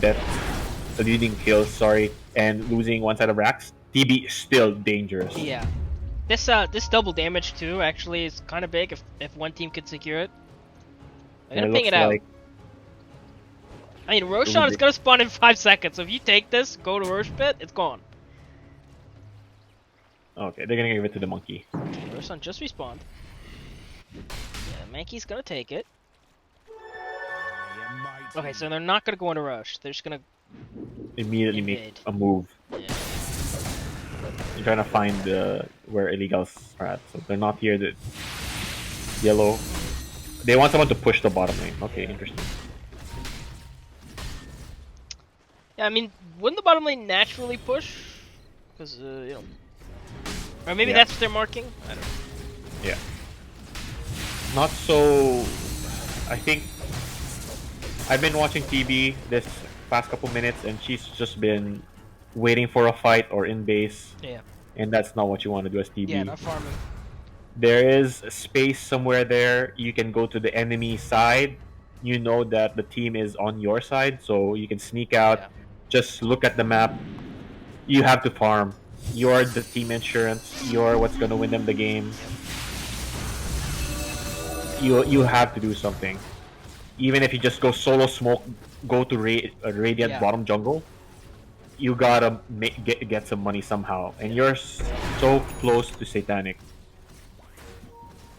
kills, sorry, and losing one side of Rax, TB is still dangerous. Yeah. This double damage too actually is kind of big if one team could secure it. I'm And gonna it ping looks it out. like I mean, Roshan is gonna spawn in 5 seconds. So if you take this, go to Rosh Pit, it's gone. okay, they're gonna give it to the monkey. Roshan just respawned. Yeah, Mankey's gonna take it. Okay, so they're not gonna go into Rosh. They're just gonna. Immediately make Invade. a move. Yeah. They're trying to find where Illegals are at. So they're not here. The yellow. They want someone to push the bottom lane. Okay, interesting. Yeah, I mean, wouldn't the bottom lane naturally push? Because you know, or maybe Yeah. that's what they're marking. I don't know. Yeah. Not so. I think I've been watching TB this past couple minutes, and she's just been waiting for a fight or in base, Yeah. and that's not what you want to do as TB. Yeah, not farming. There is a space somewhere there. You can go to the enemy side. You know that the team is on your side, so you can sneak out. Yeah. Just look at the map. You have to farm. You're the team insurance. You're what's gonna win them the game. You have to do something. Even if you just go solo smoke, go to Radiant Yeah. bottom jungle. You gotta get some money somehow, and you're so close to Satanic.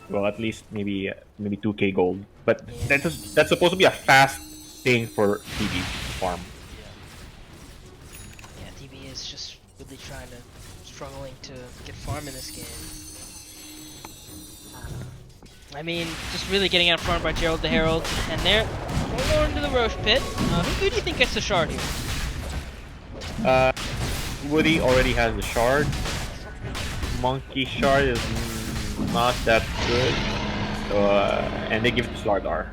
Well, at least maybe 2k gold, but Yeah. that's supposed to be a fast thing for TB to farm. Yeah, DB is just really struggling to get farm in this game. I mean, just really getting out farmed by Gerald the Herald, and they're going into the Rosh Pit. Who do you think gets the shard here? Woody already has the shard. Monkey shard is not that good, and they give it to Slardar.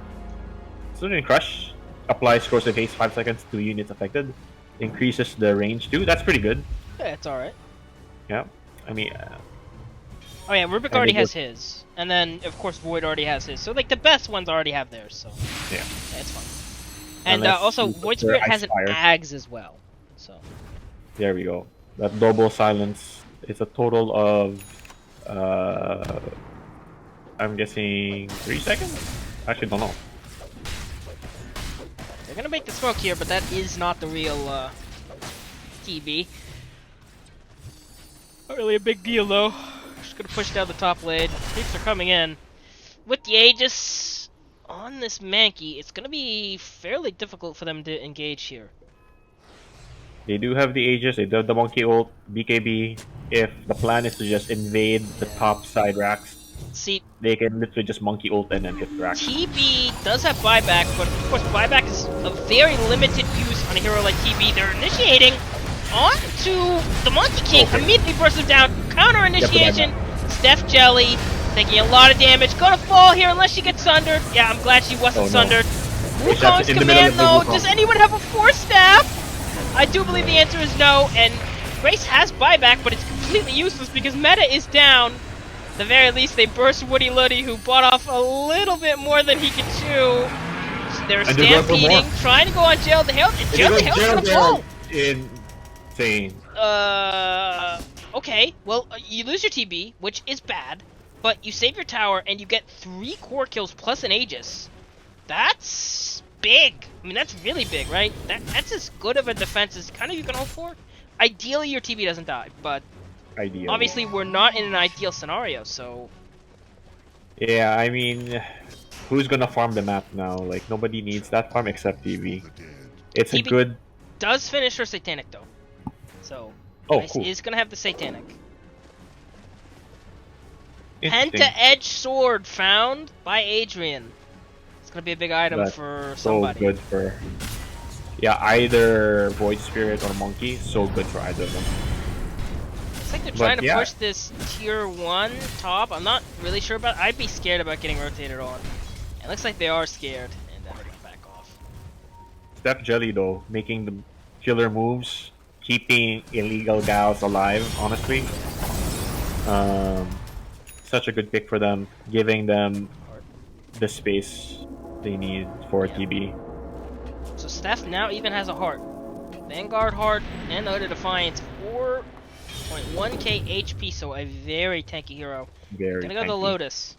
Sudden Crush applies corrosive haste 5 seconds to units affected. Increases the range too. That's pretty good. Yeah, it's alright. Yeah, I mean, Oh yeah, Rubik And already it has goes- his, and then of course Void already has his. So like the best ones already have theirs. So Yeah. it's fine. And Unless also you Void prefer Spirit has an Ice Fire. Ags as well. So There we go. That double silence. It's a total of, I'm guessing 3 seconds. Actually, don't know. they're gonna make the smoke here, but that is not the real TB. Not really a big deal though. Just gonna push down the top lane. Creeps are coming in. With the Aegis on this Mankey, it's gonna be fairly difficult for them to engage here. They do have the Aegis. They do have the Monkey ult. BKB. If the plan is to just invade the top side racks, See, they can literally just Monkey ult and then hit racks. TB does have buyback, but of course buyback is a very limited use on a hero like TB. They're initiating onto the Monkey King, Okay. immediately bursts him down. Counter Yep, initiation. Steph Jelly taking a lot of damage. Gonna fall here unless she gets sundered. Yeah, I'm glad she wasn't Oh, no. sundered. Grace Wukong's in the middle command of the though. Wukong. Does anyone have a Force Staff? I do believe the answer is no, and Grace has buyback, but it's completely useless because meta is down. At the very least, they burst Woody Luddy, who bought off a little bit more than he could chew. They're And they're going for stampeding, more. trying to go on Jail the Hill, and Jail the Hill's gonna fall. Insane. Okay, well, you lose your TB, which is bad, but you save your tower and you get 3 core kills plus an Aegis. That's big. I mean, that's really big, right? That's as good of a defense as kind of you can hope for. Ideally, your TB doesn't die, but Ideal. obviously we're not in an ideal scenario, so... Yeah, I mean, who's gonna farm the map now? Like, nobody needs that farm except TV. It's a TV good... Does finish her Satanic, though. So, Oh, Grace cool. is gonna have the Satanic. Interesting. Penta-Edge Sword found by Adrian. It's gonna be a big item That's for So somebody. good for... Yeah, either Void Spirit or Monkey. So good for either of them. Looks like they're But trying to yeah. push this tier 1 top. I'm not really sure about. I'd be scared about getting rotated on. It looks like they are scared, and they're gonna back off. Steph Jelly, though, making the killer moves, keeping Illegal Gals alive, honestly. Such a good pick for them, giving them the space they need for Yeah. TB. So Steph now even has a heart. Vanguard heart and Ode of Defiance, 4.1k HP, so a very tanky hero. Very Gonna go to the tanky. Lotus.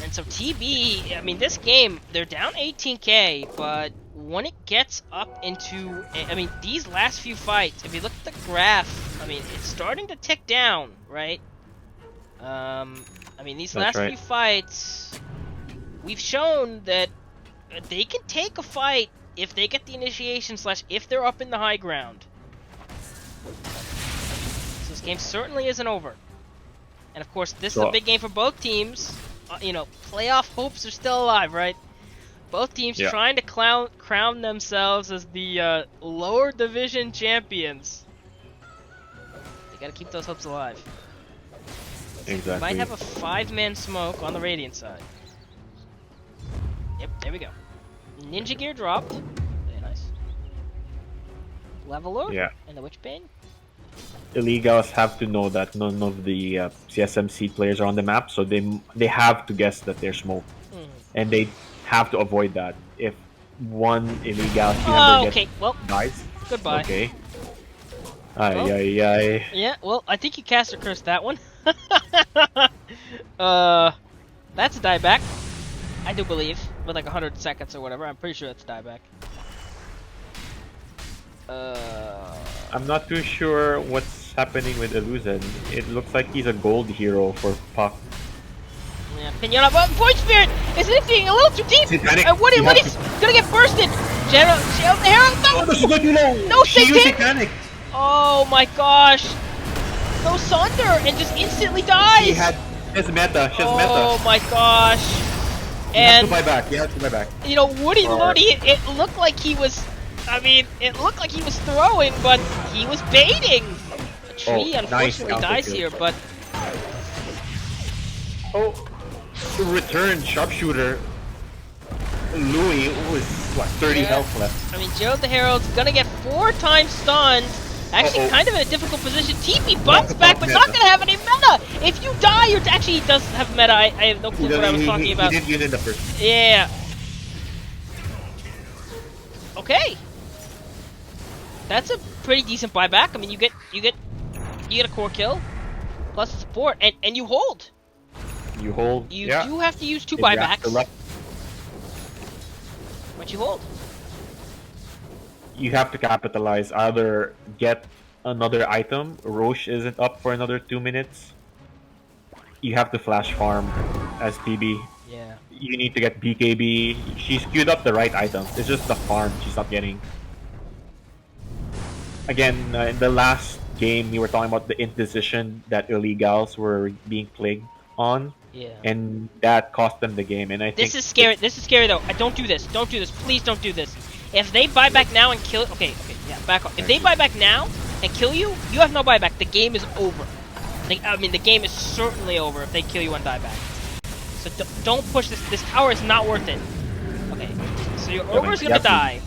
And so TB, I mean, this game, they're down 18k, but when it gets up into, I mean, these last few fights, if you look at the graph, I mean, it's starting to tick down, right? I mean, these That's last right. few fights, we've shown that they can take a fight if they get the initiation / if they're up in the high ground. So this game certainly isn't over. And of course, this is a So- big game for both teams. You know, playoff hopes are still alive, right? Both teams Yeah. trying to crown themselves as the lower division champions. They gotta keep those hopes alive. Exactly. Might have a 5-man smoke on the Radiant side. Yep, there we go. Ninja Gear dropped. Very nice. Leveler Yeah. and the Witchbane. Illegals have to know that none of the CSM seed players are on the map, so they have to guess that they're smoke, and they have to avoid that. If one illegal team Oh, member okay. Well, dies, goodbye. okay. Well. Ay, ay, ay. Yeah, well, I think you caster cursed that one. That's a dieback. I do believe. With like 100 seconds or whatever. I'm pretty sure that's a dieback. I'm not too sure what's happening with Illusion. It looks like he's a gold hero for Puck. Yeah, Pinata, but Void Spirit is lifting a little too deep. Satanic. Woody, You Woody's gonna get bursted. General, Oh, no! she's going too low! No She used Satan! Satanic! Oh my gosh! No Sunder and just instantly dies. She has meta. She has Oh meta. my gosh! You have And to buy back. You have to buy back. you know, Woody Or- Lodi, it looked like he was. I mean, it looked like he was throwing, but he was baiting. A tree, Oh, nice unfortunately, counter dies kill. here, but Oh, return sharpshooter. Louis was what 30 Yeah. health left. I mean, Gerald the Herald's gonna get 4 times stunned. Actually, Uh-oh. kind of in a difficult position. TP bumps back, but not gonna have any meta. If you die, you're actually he does have meta. I have no clue what I was talking about. He did use it the first. Yeah. Okay. That's a pretty decent buyback. I mean, you get a core kill plus support, and you hold. You hold. You yeah. do have to use 2 If you have buybacks, to luck, but you hold. you have to capitalize. Either get another item. Roche isn't up for another 2 minutes. You have to flash farm as PB. Yeah. You need to get BKB. She's queued up the right items. It's just the farm she's not getting. Again, in the last game, you were talking about the indecision that Illegals were being plagued on, Yeah. and that cost them the game. And I think This is scary. This is scary though. Don't do this. Don't do this. Please don't do this. If they buy back now and kill, okay, yeah, back off. If they buy back now and kill you, you have no buyback. The game is over. I mean, the game is certainly over if they kill you and die back. So don't push this. This tower is not worth it. Okay, so your ogre's gonna die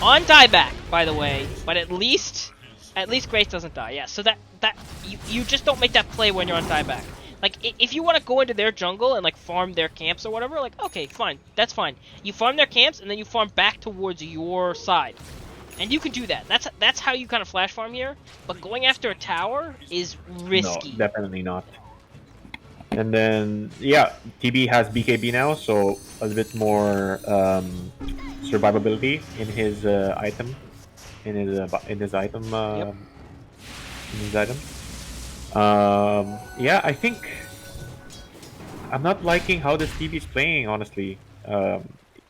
on dieback, by the way. But at least Grace doesn't die. Yeah. So that you just don't make that play when you're on dieback. Like, if you want to go into their jungle and, like, farm their camps or whatever, like, okay, fine. That's fine. You farm their camps, and then you farm back towards your side. And you can do that. That's how you kind of flash farm here. But going after a tower is risky. No, definitely not. And then, yeah, TB has BKB now, so a bit more survivability in his item. In his item. In his item. Yeah, I think I'm not liking how this TB is playing, honestly.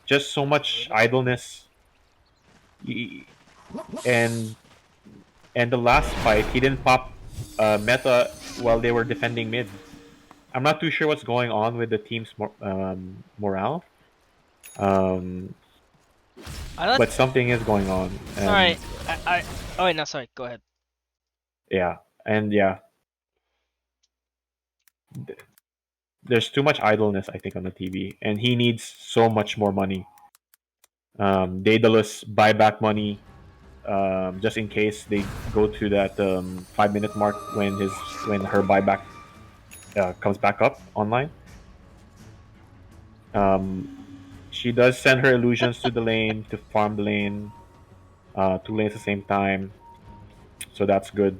Just so much idleness. And the last fight, he didn't pop meta while they were defending mid. I'm not too sure what's going on with the team's morale. But something is going on. Alright, oh wait, no, sorry, go ahead. Yeah, and yeah. There's too much idleness, I think, on the TV, and he needs so much more money. Daedalus buyback money, just in case they go to that 5-minute mark when her buyback comes back up online. She does send her illusions to the lane to farm the lane, 2 lanes at the same time, so that's good.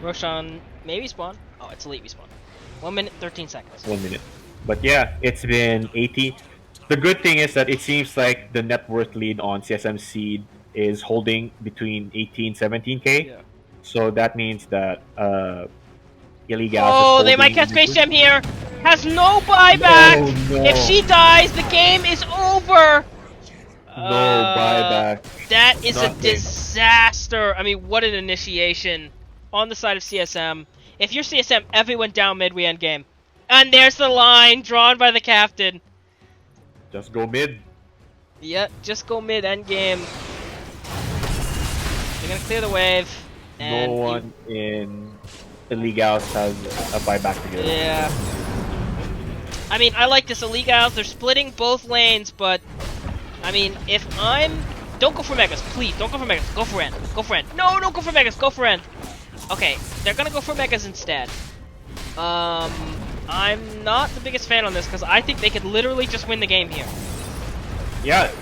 Roshan maybe spawn. Oh, it's a late respawn. 1 minute, 13 seconds. 1 minute. But yeah, it's been 80. The good thing is that it seems like the net worth lead on CSM Seed is holding between 18 17k. Yeah. So that means that Illegalz Oh, is they might holding- catch Grace Gem here. Has no buyback. No. If she dies, the game is over. No buyback. That is Nothing. a disaster. I mean, what an initiation on the side of CSM. If you're CSM, everyone down mid, we end game. And there's the line drawn by the captain. Just go mid. Yep, just go mid, end game. They're gonna clear the wave. And No one in Illegalz has a buyback to give. Yeah. I mean, I like this Illegalz. They're splitting both lanes, but I mean, if I'm... Don't go for Megas, please. Don't go for Megas. Go for End. Go for End. No, don't go for Megas. Go for End. Okay, they're gonna go for Megas instead. I'm not the biggest fan on this because I think they could literally just win the game here. Yeah,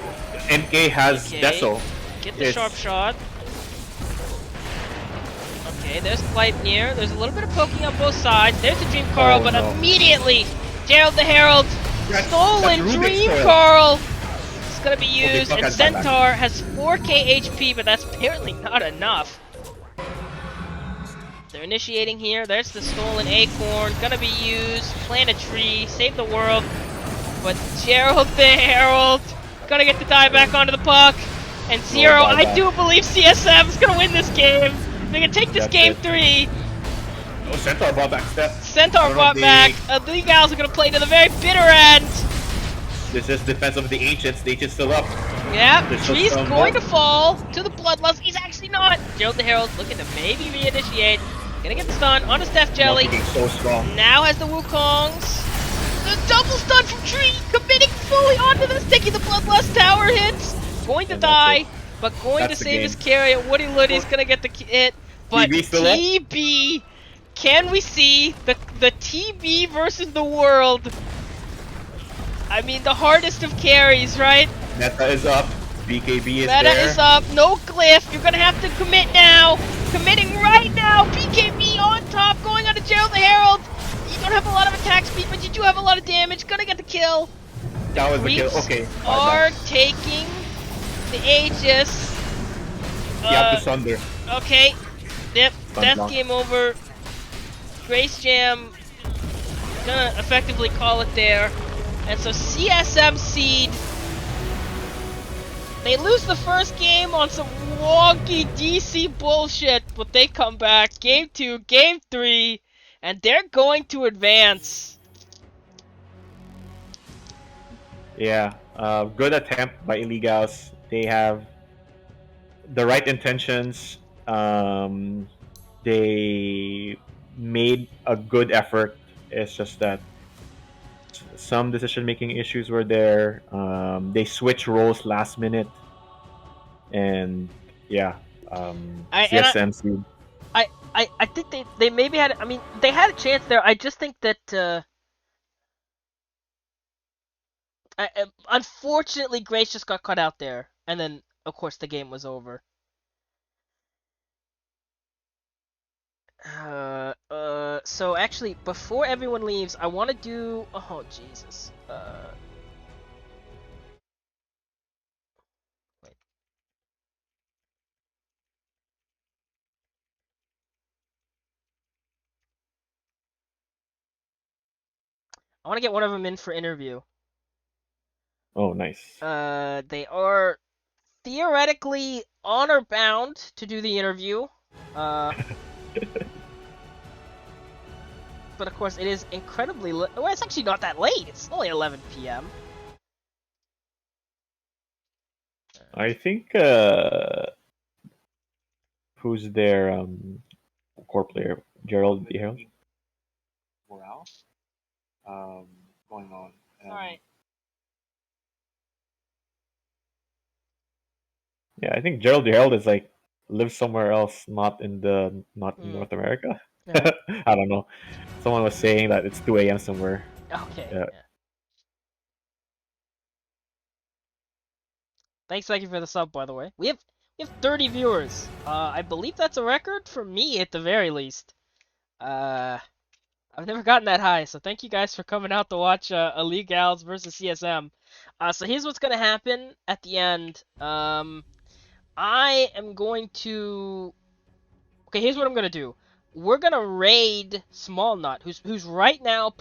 NK has Okay, Deso. get the sharp shot. Okay, there's Gleipnir. There's a little bit of poking on both sides. There's the Dream Carl, but no. immediately Gerald the Herald stolen Rubik's Dream Coil. Carl. It's gonna be used, Buck and has buyback. Centaur has 4k HP, but that's apparently not enough. They're initiating here. There's the stolen Acorn. Gonna be used. Plant a tree. Save the world. But Gerald the Herald gonna get the die back onto the puck. And Zero, I buyback. do believe CSM is gonna win this game. They can take this That's game it. 3. Oh, Centaur brought back step. Centaur brought back. Illegalz are gonna play to the very bitter end. This is defense of the Ancients. The Ancients still up. Yeah, There's tree's some going more. to fall to the Bloodlust. He's actually not. Gerald the Herald looking to maybe reinitiate. Gonna get the stun on a Steph Jelly. Looking so strong. Now has the Wukongs. The double stun from Tree, committing fully onto this, taking the Bloodlust tower hits. Going to And that's die, it. but going to That's the save game. his carry. Woody Luddy's gonna get the hit, but TB still up? TB, can we see the TB versus the world? I mean, the hardest of carries, right? Meta is up. BKB is Meta there. is up. No glyph. You're gonna have to commit now. Committing right now. BKB on top, going on to Gerald the Herald. You don't have a lot of attack speed, but you do have a lot of damage. Gonna get the kill. That was the kill. Creeps Okay. are taking the Aegis. You have to sunder. Okay. Yep. Stun Death block. game over. Grace Jam gonna effectively call it there. And so CSM Seed, they lose the first game on some wonky DC bullshit, but they come back. Game 2, Game 3, and they're going to advance. Yeah. Good attempt by Illegals. They have the right intentions. They made a good effort. It's just that some decision-making issues were there. They switched roles last minute, and yeah, CSM. I think they maybe had, I mean, they had a chance there. I just think that unfortunately Grace just got cut out there, and then of course the game was over. So actually, before everyone leaves, I want to do. Oh Jesus. Wait. I want to get one of them in for interview. Oh, nice. They are theoretically honor bound to do the interview. But of course, it is incredibly late. Well, it's actually not that late. It's only 11 p.m. I think who's their core player? Gerald the Herald. Morale going on. Alright. Yeah, I think Gerald the Herald is like lives somewhere else, not in North America. Yeah. I don't know. Someone was saying that it's 2 a.m. somewhere. Okay. Yeah. Yeah. Thanks, thank you for the sub, by the way. We have 30 viewers. I believe that's a record for me at the very least. I've never gotten that high, so thank you guys for coming out to watch Illegalz versus CSM. So here's what's gonna happen at the end. I am going to. Okay, here's what I'm gonna do. We're gonna raid Small Nut, who's right now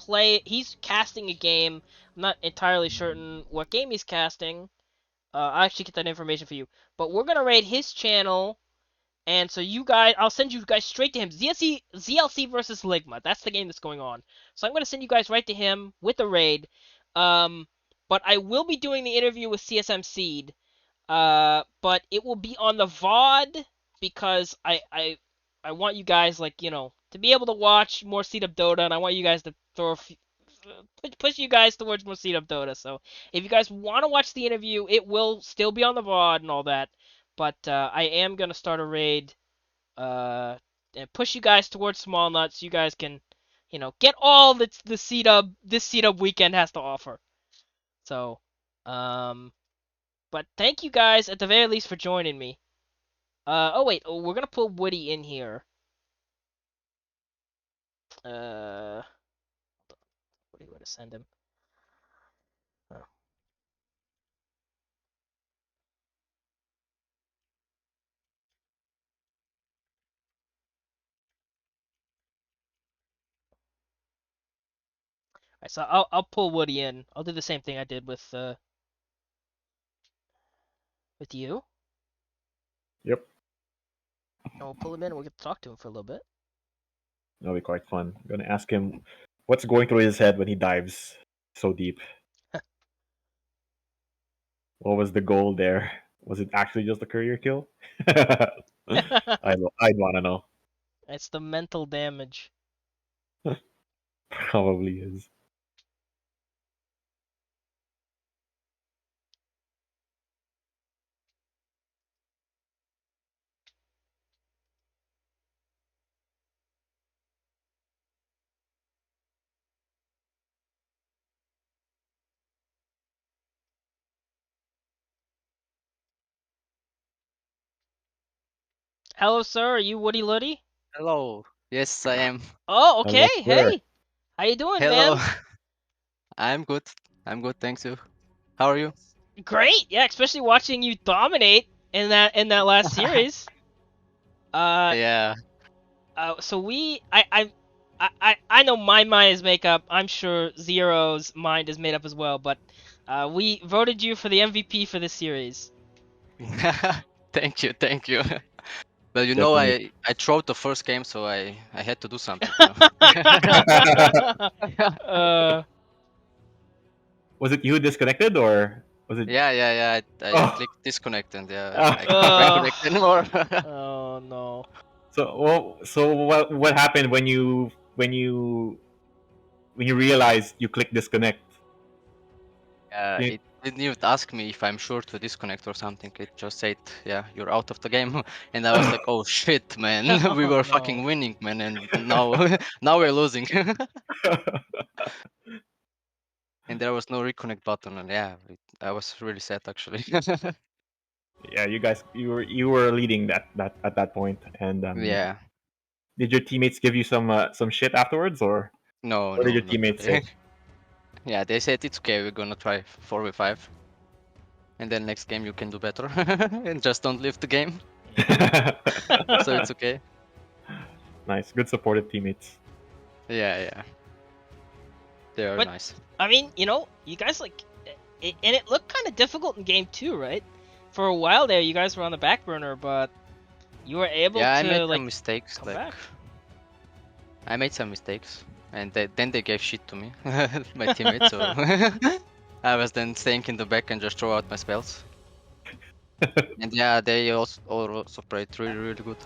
He's casting a game. I'm not entirely certain what game he's casting. I'll actually get that information for you. But we're gonna raid his channel, and so you guys, I'll send you guys straight to him. ZLC versus Ligma. That's the game that's going on. So I'm gonna send you guys right to him with the raid. But I will be doing the interview with CSM Seed. But it will be on the VOD because I want you guys, like, you know, to be able to watch more CDUB Dota, and I want you guys to push you guys towards more CDUB Dota. So if you guys want to watch the interview, it will still be on the VOD and all that. But I am gonna start a raid, and push you guys towards Small Nuts. So you guys can, you know, get all that the CDUB this CDUB weekend has to offer. So, but thank you guys at the very least for joining me. Oh wait, we're gonna pull Woody in here. What do you want to send him? Oh. Alright, so I'll pull Woody in. I'll do the same thing I did with you. Yep. And we'll pull him in and we'll get to talk to him for a little bit. That'll be quite fun. I'm gonna ask him what's going through his head when he dives so deep. What was the goal there? Was it actually just a career kill? I'd want to know. It's the mental damage. Probably is. Hello, sir. Are you Woody Luddy? Hello. Yes, I am. Oh, okay. Hello, sir. Hey, how you doing, Hello. man? I'm good. I'm good, thanks you. How are you? Great. Yeah, especially watching you dominate in that last series. Uh, Yeah. so I know my mind is made up. I'm sure Zero's mind is made up as well. But we voted you for the MVP for this series. Thank you, thank you. Well, you know, Definitely. I throw the first game, so I had to do something, you know. uh, Was it you who disconnected or was it? Yeah. I Oh. clicked disconnect and yeah, I can't uh, reconnect anymore. oh no. So what happened when you realized you clicked disconnect? You- It didn't even ask me if I'm sure to disconnect or something. It just said, yeah, you're out of the game. And I was like, oh shit, man. We Oh were no. fucking winning, man, and now now we're losing. And there was no reconnect button, and yeah, I was really sad actually. yeah, you were leading that at that point, and Yeah. did your teammates give you some shit afterwards, or No, what did no, your not teammates really. say? Yeah, they said it's okay, we're gonna try 4v5. And then next game you can do better. And just don't leave the game. So it's okay. Nice, good supportive teammates. Yeah. They are But nice. I mean, you guys and it looked kind of difficult in game two, right? For a while there, you guys were on the back burner, but you were able Yeah, I made to some mistakes, come like back. I made some mistakes. And then they gave shit to me, my teammates, so I was then staying in the back and just throw out my spells. And yeah, they also played really, really good.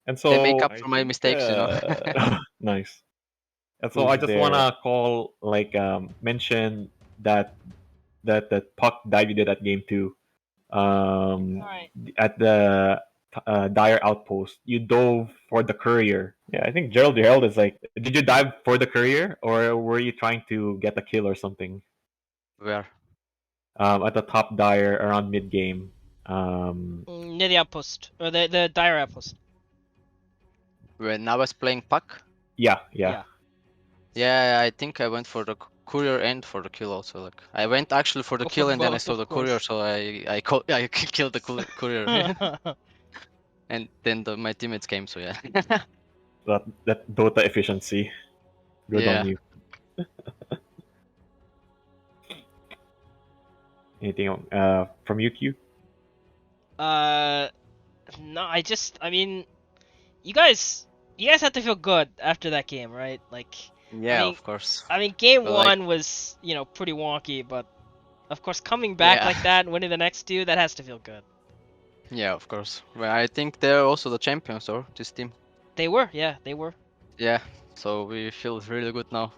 And They make so up I for my think mistakes, you know. nice. And so I Who's just there? wanna mention that that puck dive you did at game two. All right. At the dire outpost, you dove for the courier. Yeah, I think Gerald Gerald is like, did you dive for the courier or were you trying to get a kill or something? Where? At the top dire around mid game. Near the outpost or the dire outpost. When I was playing puck? Yeah. Yeah. Yeah, I think I went for the courier and for the kill also. Like I went actually for the Go for kill and then I both, saw of the courier, course. so I killed the courier, and then my teammates came. So yeah, That Dota efficiency. Good on yeah. you. Anything from you, Q? uh, no, I mean, you guys have to feel good after that game, right? Like, I Yeah, mean, of course. game But like, one was, pretty wonky, but of course, coming back yeah, like that and winning the next two, that has to feel good. yeah, of course. Well, I think they're also the champions, or this team. They were, yeah, they were. Yeah, so we feel really good now,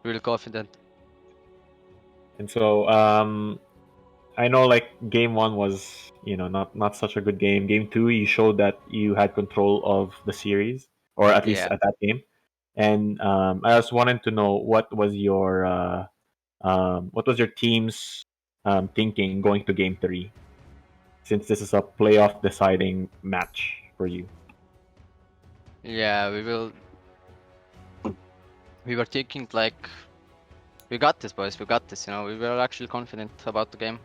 really confident. And so I know like game one was not such a good game. Game two, you showed that you had control of the series, or at least Yeah, at that game. And I just wanted to know what was your team's thinking going to game three, since this is a playoff deciding match for you. yeah, we were thinking like, we got this, boys, we got this. You know, we were actually confident about the game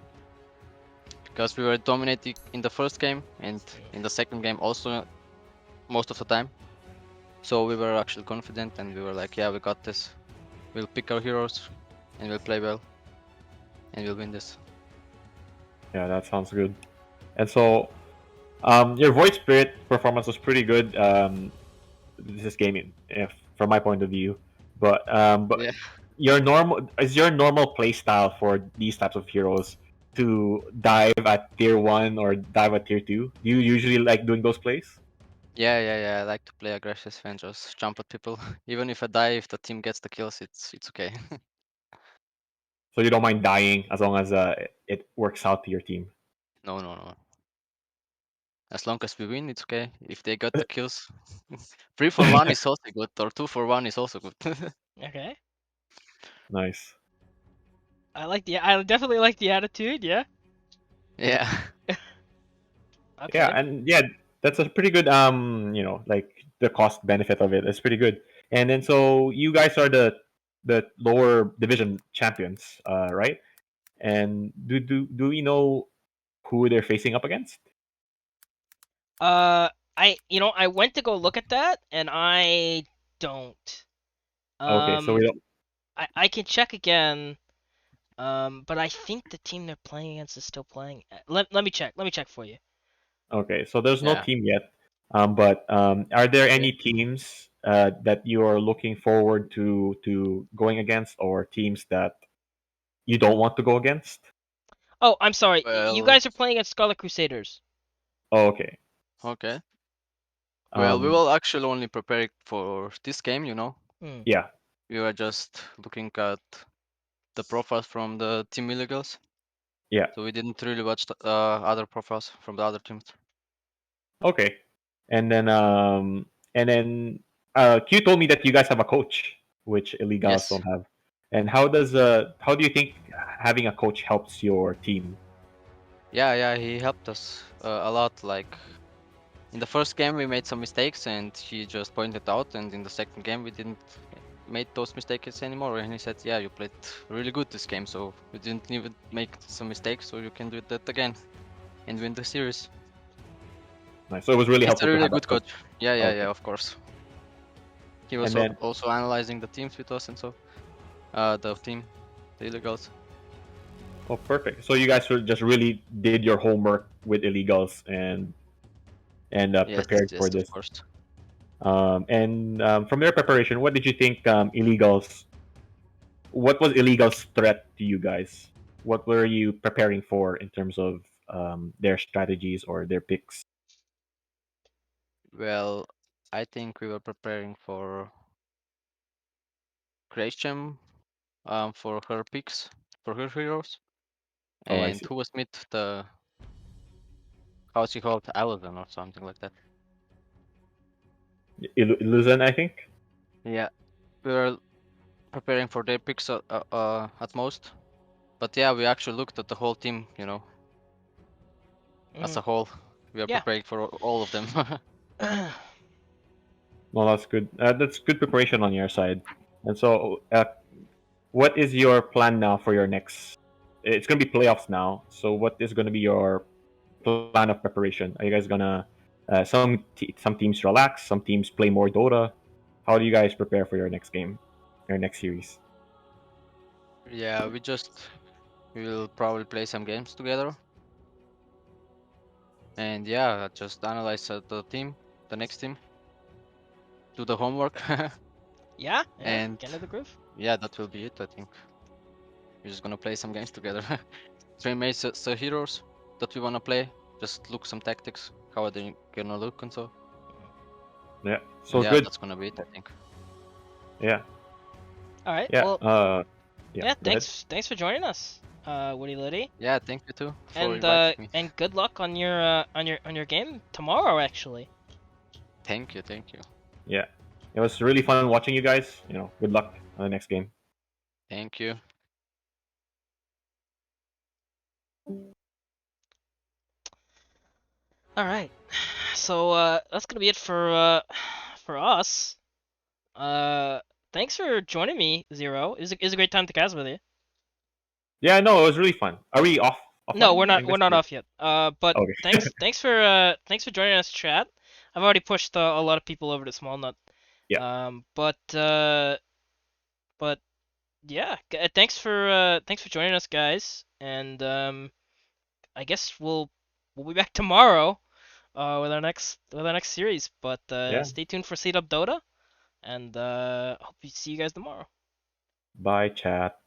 because we were dominating in the first game and in the second game also most of the time. So we were actually confident and we were like, yeah, we got this. We'll pick our heroes and we'll play well and we'll win this. Yeah, that sounds good. And so your void spirit performance was pretty good. This game, if from my point of view, but Yeah. your normal play style for these types of heroes to dive at tier one or dive at tier two. Do you usually like doing those plays? Yeah. I like to play aggressive and just jump at people. Even if I die, if the team gets the kills, it's okay. So you don't mind dying as long as it works out to your team. No. As long as we win, it's okay. If they got the kills, 3-for-1 is also good, or 2-for-1 is also good. Okay. Nice. I definitely like the attitude, yeah. Yeah. Yeah, Okay. and yeah, that's a pretty good like the cost benefit of it is pretty good. And then so you guys are the lower division champions, right? And do we know who they're facing up against? I went to go look at that, and I don't. Okay, so we Um, don't. I can check again. But I think the team they're playing against is still playing. Let me check. Let me check for you. Okay, so there's no Yeah. team yet. But are there Yeah. any teams that you are looking forward to going against, or teams that you don't want to go against? Oh, I'm sorry. You Well, guys are playing against Scarlet Crusaders. Oh, okay. okay. Well, we Um, will actually only prepare for this game, you know. Hmm. yeah. We were just looking at the profiles from the team illegals, Yeah. so we didn't really watch the other profiles from the other teams. Okay. And then Q told me that you guys have a coach, which illegals Yes. don't have. And how do you think having a coach helps your team? Yeah, he helped us a lot. Like in the first game, we made some mistakes, and he just pointed out. And in the second game, we didn't make those mistakes anymore. And he said, "Yeah, you played really good this game, so you didn't even make some mistakes, so you can do that again and win the series." Nice. So it was really He's a helpful to really have a good coach. coach. Yeah, Okay. of course. He And was then also analyzing the teams with us and so the team, the illegals. oh, perfect. So you guys just really did your homework with illegals and Yes, prepared for yes, of this. course. And from your preparation, what did you think illegals? What was illegals' threat to you guys? What were you preparing for in terms of their strategies or their picks? Well, I think we were preparing for Creation for her picks, for her heroes. Oh, I And see. who was Smith? The how's he called? Allison or something like that. Illusion, I think. Yeah, we were preparing for their picks at most. But yeah, we actually looked at the whole team, you know, as Hmm. a whole. We are Yeah. preparing for all of them. Well, that's good. That's good preparation on your side. And so, what is your plan now for your next? It's gonna be playoffs now. So, what is gonna be your plan of preparation? Are you guys gonna some teams relax, some teams play more Dota? How do you guys prepare for your next game, your next series? Yeah, we will probably play some games together. And yeah, just analyze the team, the next team, do the homework. Yeah. Yeah. And Get into the groove. yeah, that will be it, I think. We're just gonna play some games together. Train mates the heroes that we wanna play. Just look some tactics, how are they gonna look and so. Yeah, And so yeah, good. that's gonna be it, I think. Yeah, All right. yeah, Well, yeah. yeah. Go ahead. Thanks for joining us, Woody Liddy, Yeah, thank you too for and inviting me. good luck on your game tomorrow. Actually. Thank you, thank you. Yeah, it was really fun watching you guys. Good luck on the next game. Thank you. All right. So that's gonna be it for us. Uh, thanks for joining me, Zero. It was a great time to cast with you. Yeah, no, it was really fun. Are we No, offline? I we're guess not we're off yet. But okay. thanks for joining us, chat. I've already pushed a lot of people over to Small Nut. Yeah, But yeah, thanks for joining us, guys. And I guess we'll be back tomorrow with our next series. But yeah. stay tuned for CDUB Dota, and hope you see you guys tomorrow. Bye, chat.